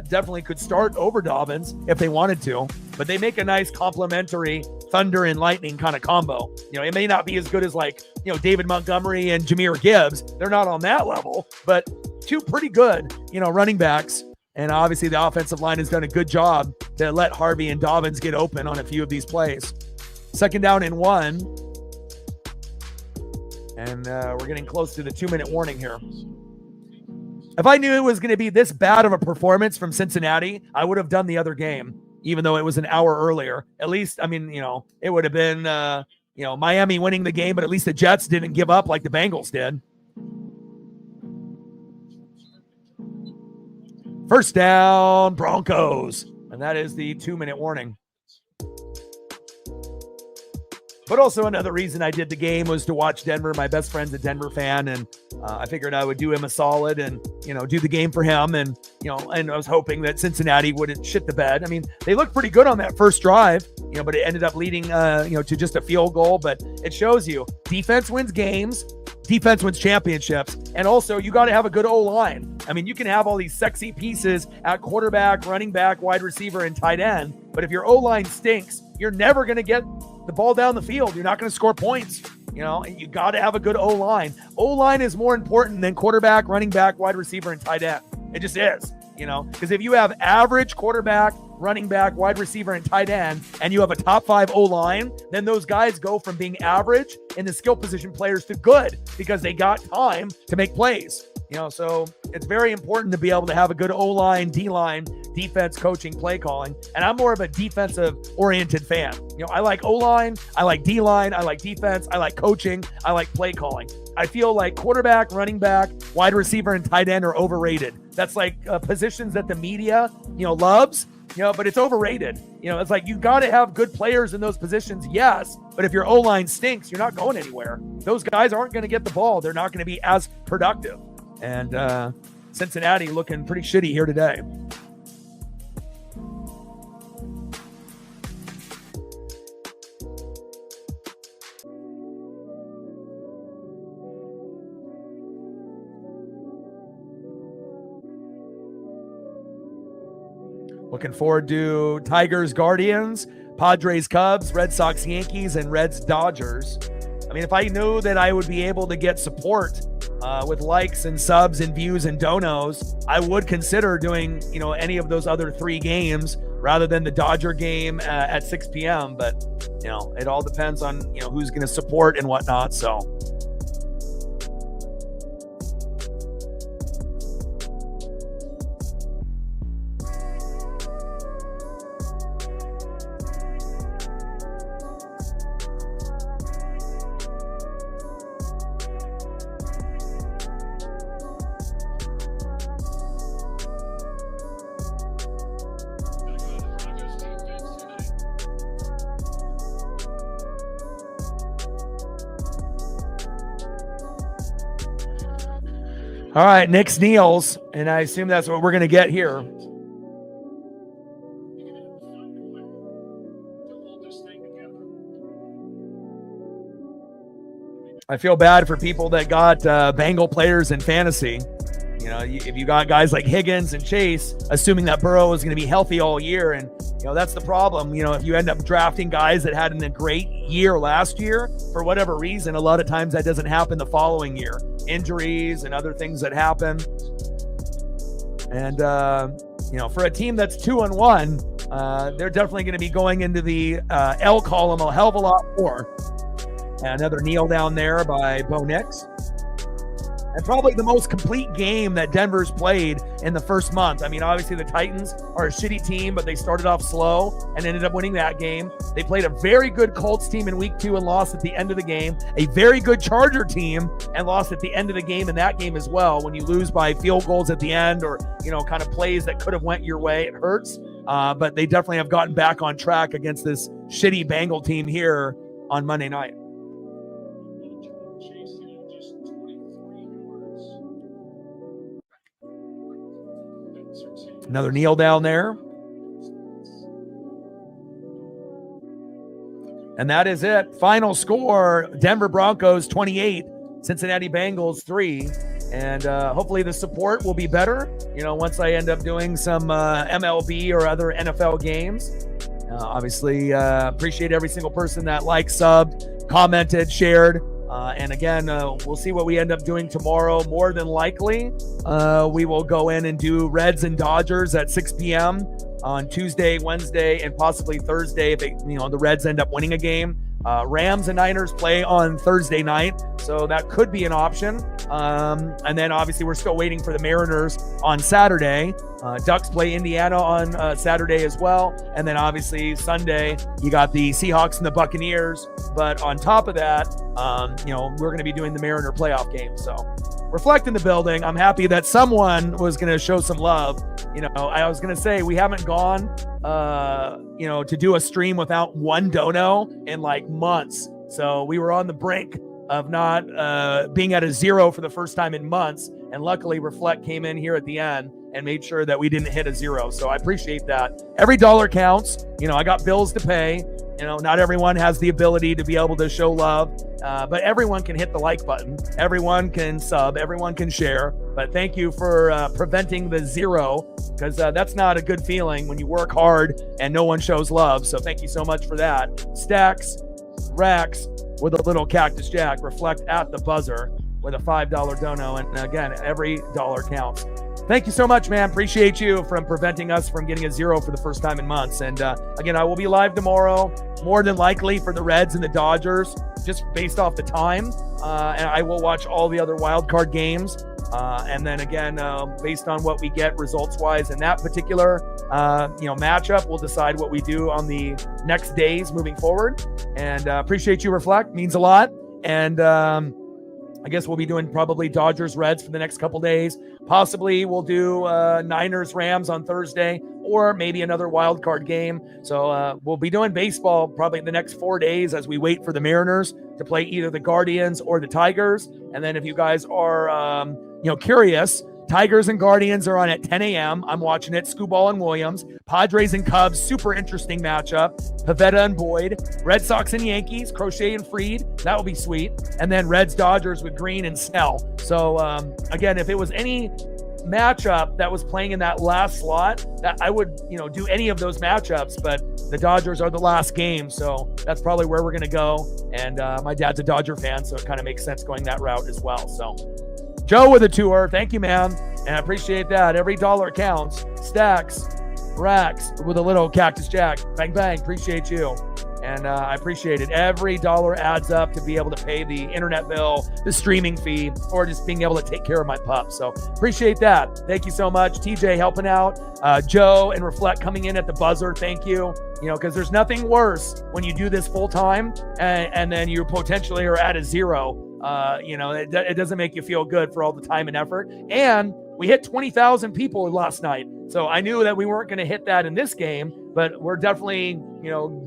definitely could start over Dobbins if they wanted to. But they make a nice complementary thunder and lightning kind of combo. It may not be as good as David Montgomery and Jahmyr Gibbs. They're not on that level, but two pretty good, running backs. And obviously the offensive line has done a good job to let Harvey and Dobbins get open on a few of these plays. 2nd down and 1. And we're getting close to the 2-minute warning here. If I knew it was going to be this bad of a performance from Cincinnati, I would have done the other game, even though it was an hour earlier. At least, it would have been, Miami winning the game, but at least the Jets didn't give up like the Bengals did. 1st down, Broncos. And that is the 2-minute warning. But also another reason I did the game was to watch Denver. My best friend's a Denver fan, and I figured I would do him a solid and, do the game for him. And, and I was hoping that Cincinnati wouldn't shit the bed. I mean, they looked pretty good on that first drive, but it ended up leading, to just a field goal. But it shows you defense wins games, defense wins championships. And also you got to have a good O-line. I mean, you can have all these sexy pieces at quarterback, running back, wide receiver, and tight end. But if your O-line stinks, you're never going to get the ball down the field. You're not going to score points, and you got to have a good O-line. O-line is more important than quarterback, running back, wide receiver, and tight end. It just is, because if you have average quarterback, running back, wide receiver, and tight end, and you have a top 5 O-line, then those guys go from being average in the skill position players to good because they got time to make plays. So it's very important to be able to have a good O-line, D-line, defense coaching, play calling. And I'm more of a defensive oriented fan. I like O-line, I like D-line, I like defense, I like coaching, I like play calling. I feel like quarterback, running back, wide receiver, and tight end are overrated. That's like positions that the media, loves, but it's overrated. It's like you got to have good players in those positions, yes, but if your O-line stinks, you're not going anywhere. Those guys aren't going to get the ball. They're not going to be as productive. And Cincinnati looking pretty shitty here today. Looking forward to Tigers, Guardians, Padres, Cubs, Red Sox, Yankees, and Reds, Dodgers. I mean, if I knew that I would be able to get support with likes and subs and views and donos, I would consider doing, any of those other 3 games rather than the Dodger game at 6 p.m. But, it all depends on, who's going to support and whatnot. So. All right, Nick's Neals, and I assume that's what we're going to get here. I feel bad for people that got Bengal players in fantasy. If you got guys like Higgins and Chase, assuming that Burrow is going to be healthy all year, and that's the problem. If you end up drafting guys that had a great year last year, for whatever reason, a lot of times that doesn't happen the following year. Injuries and other things that happen. And, for a team that's 2-1, they're definitely going to be going into the L column a hell of a lot more. And another kneel down there by Bo Nix. and probably the most complete game that Denver's played in the first month. I mean, obviously the Titans are a shitty team, but they started off slow and ended up winning that game. They played a very good Colts team in week 2 and lost at the end of the game. A very good Charger team and lost at the end of the game in that game as well. When you lose by field goals at the end, or, you know, kind of plays that could have went your way, it hurts. But they definitely have gotten back on track against this shitty Bengal team here on Monday night. Another kneel down there. And that is it. Final score, Denver Broncos 28, Cincinnati Bengals 3. And hopefully the support will be better, you know, once I end up doing some MLB or other NFL games. Obviously, appreciate every single person that liked, subbed, commented, shared. And again, we'll see what we end up doing tomorrow. More than likely, we will go in and do Reds and Dodgers at 6 p.m. on Tuesday, Wednesday, and possibly Thursday if the Reds end up winning a game. Rams and Niners play on Thursday night, so that could be an option. And then obviously we're still waiting for the Mariners on Saturday. Ducks play Indiana on Saturday as well. And then obviously Sunday, you got the Seahawks and the Buccaneers. But on top of that, we're going to be doing the Mariner playoff game. So reflect in the building. I'm happy that someone was going to show some love. You know, I was going to say we haven't gone, to do a stream without one dono in like months. So we were on the brink of not being at a zero for the first time in months. And luckily Reflect came in here at the end and made sure that we didn't hit a zero. So I appreciate that. Every dollar counts. You know, I got bills to pay. You know, not everyone has the ability to be able to show love, but everyone can hit the like button. Everyone can sub. Everyone can share. But thank you for preventing the zero, because that's not a good feeling when you work hard and no one shows love. So thank you so much for that. Stacks, Racks with a little Cactus Jack, Reflect at the buzzer with a $5 dono. And again, every dollar counts. Thank you so much, man. Appreciate you from preventing us from getting a zero for the first time in months. And again, I will be live tomorrow, more than likely for the Reds and the Dodgers, just based off the time. And I will watch all the other wild card games. And then again, based on what we get results-wise in that particular, matchup, we'll decide what we do on the next days moving forward. And appreciate you, Reflect. Means a lot. And I guess we'll be doing probably Dodgers Reds for the next couple days. Possibly we'll do Niners Rams on Thursday, or maybe another wild card game. So we'll be doing baseball probably the next 4 days as we wait for the Mariners to play either the Guardians or the Tigers. And then if you guys are curious, Tigers and Guardians are on at 10 a.m. I'm watching it. Scooball and Williams. Padres and Cubs, super interesting matchup. Pavetta and Boyd. Red Sox and Yankees, Crochet and Freed. That will be sweet. And then Reds Dodgers with Green and Snell. So again, if it was any matchup that was playing in that last slot, that I would do any of those matchups, but the Dodgers are the last game, so that's probably where we're going to go. And my dad's a Dodger fan, so it kind of makes sense going that route as well. So Joe with a tour. Thank you, man. And I appreciate that. Every dollar counts. Stacks, Racks with a little Cactus Jack. Bang, bang. Appreciate you. And I appreciate it. Every dollar adds up to be able to pay the internet bill, the streaming fee, or just being able to take care of my pup. So appreciate that. Thank you so much. TJ helping out. Joe and Reflect coming in at the buzzer. Thank you. Because there's nothing worse when you do this full time and then you potentially are at a zero. It doesn't make you feel good for all the time and effort. And we hit 20,000 people last night. So I knew that we weren't going to hit that in this game, but we're definitely,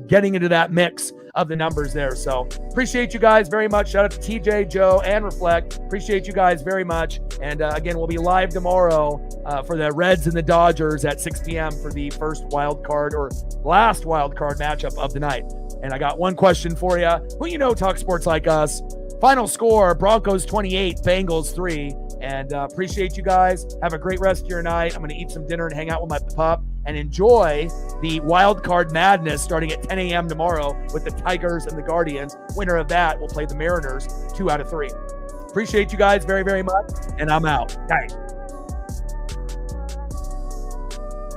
getting into that mix of the numbers there. So appreciate you guys very much. Shout out to TJ, Joe, and Reflect. Appreciate you guys very much. And again, we'll be live tomorrow for the Reds and the Dodgers at 6 p.m. for the first wild card or last wild card matchup of the night. And I got one question for you. Who talk sports like us. Final score, Broncos 28, Bengals 3. And appreciate you guys. Have a great rest of your night. I'm going to eat some dinner and hang out with my pup and enjoy the wild card madness starting at 10 a.m. tomorrow with the Tigers and the Guardians. Winner of that will play the Mariners 2 out of 3. Appreciate you guys very, very much. And I'm out. All right.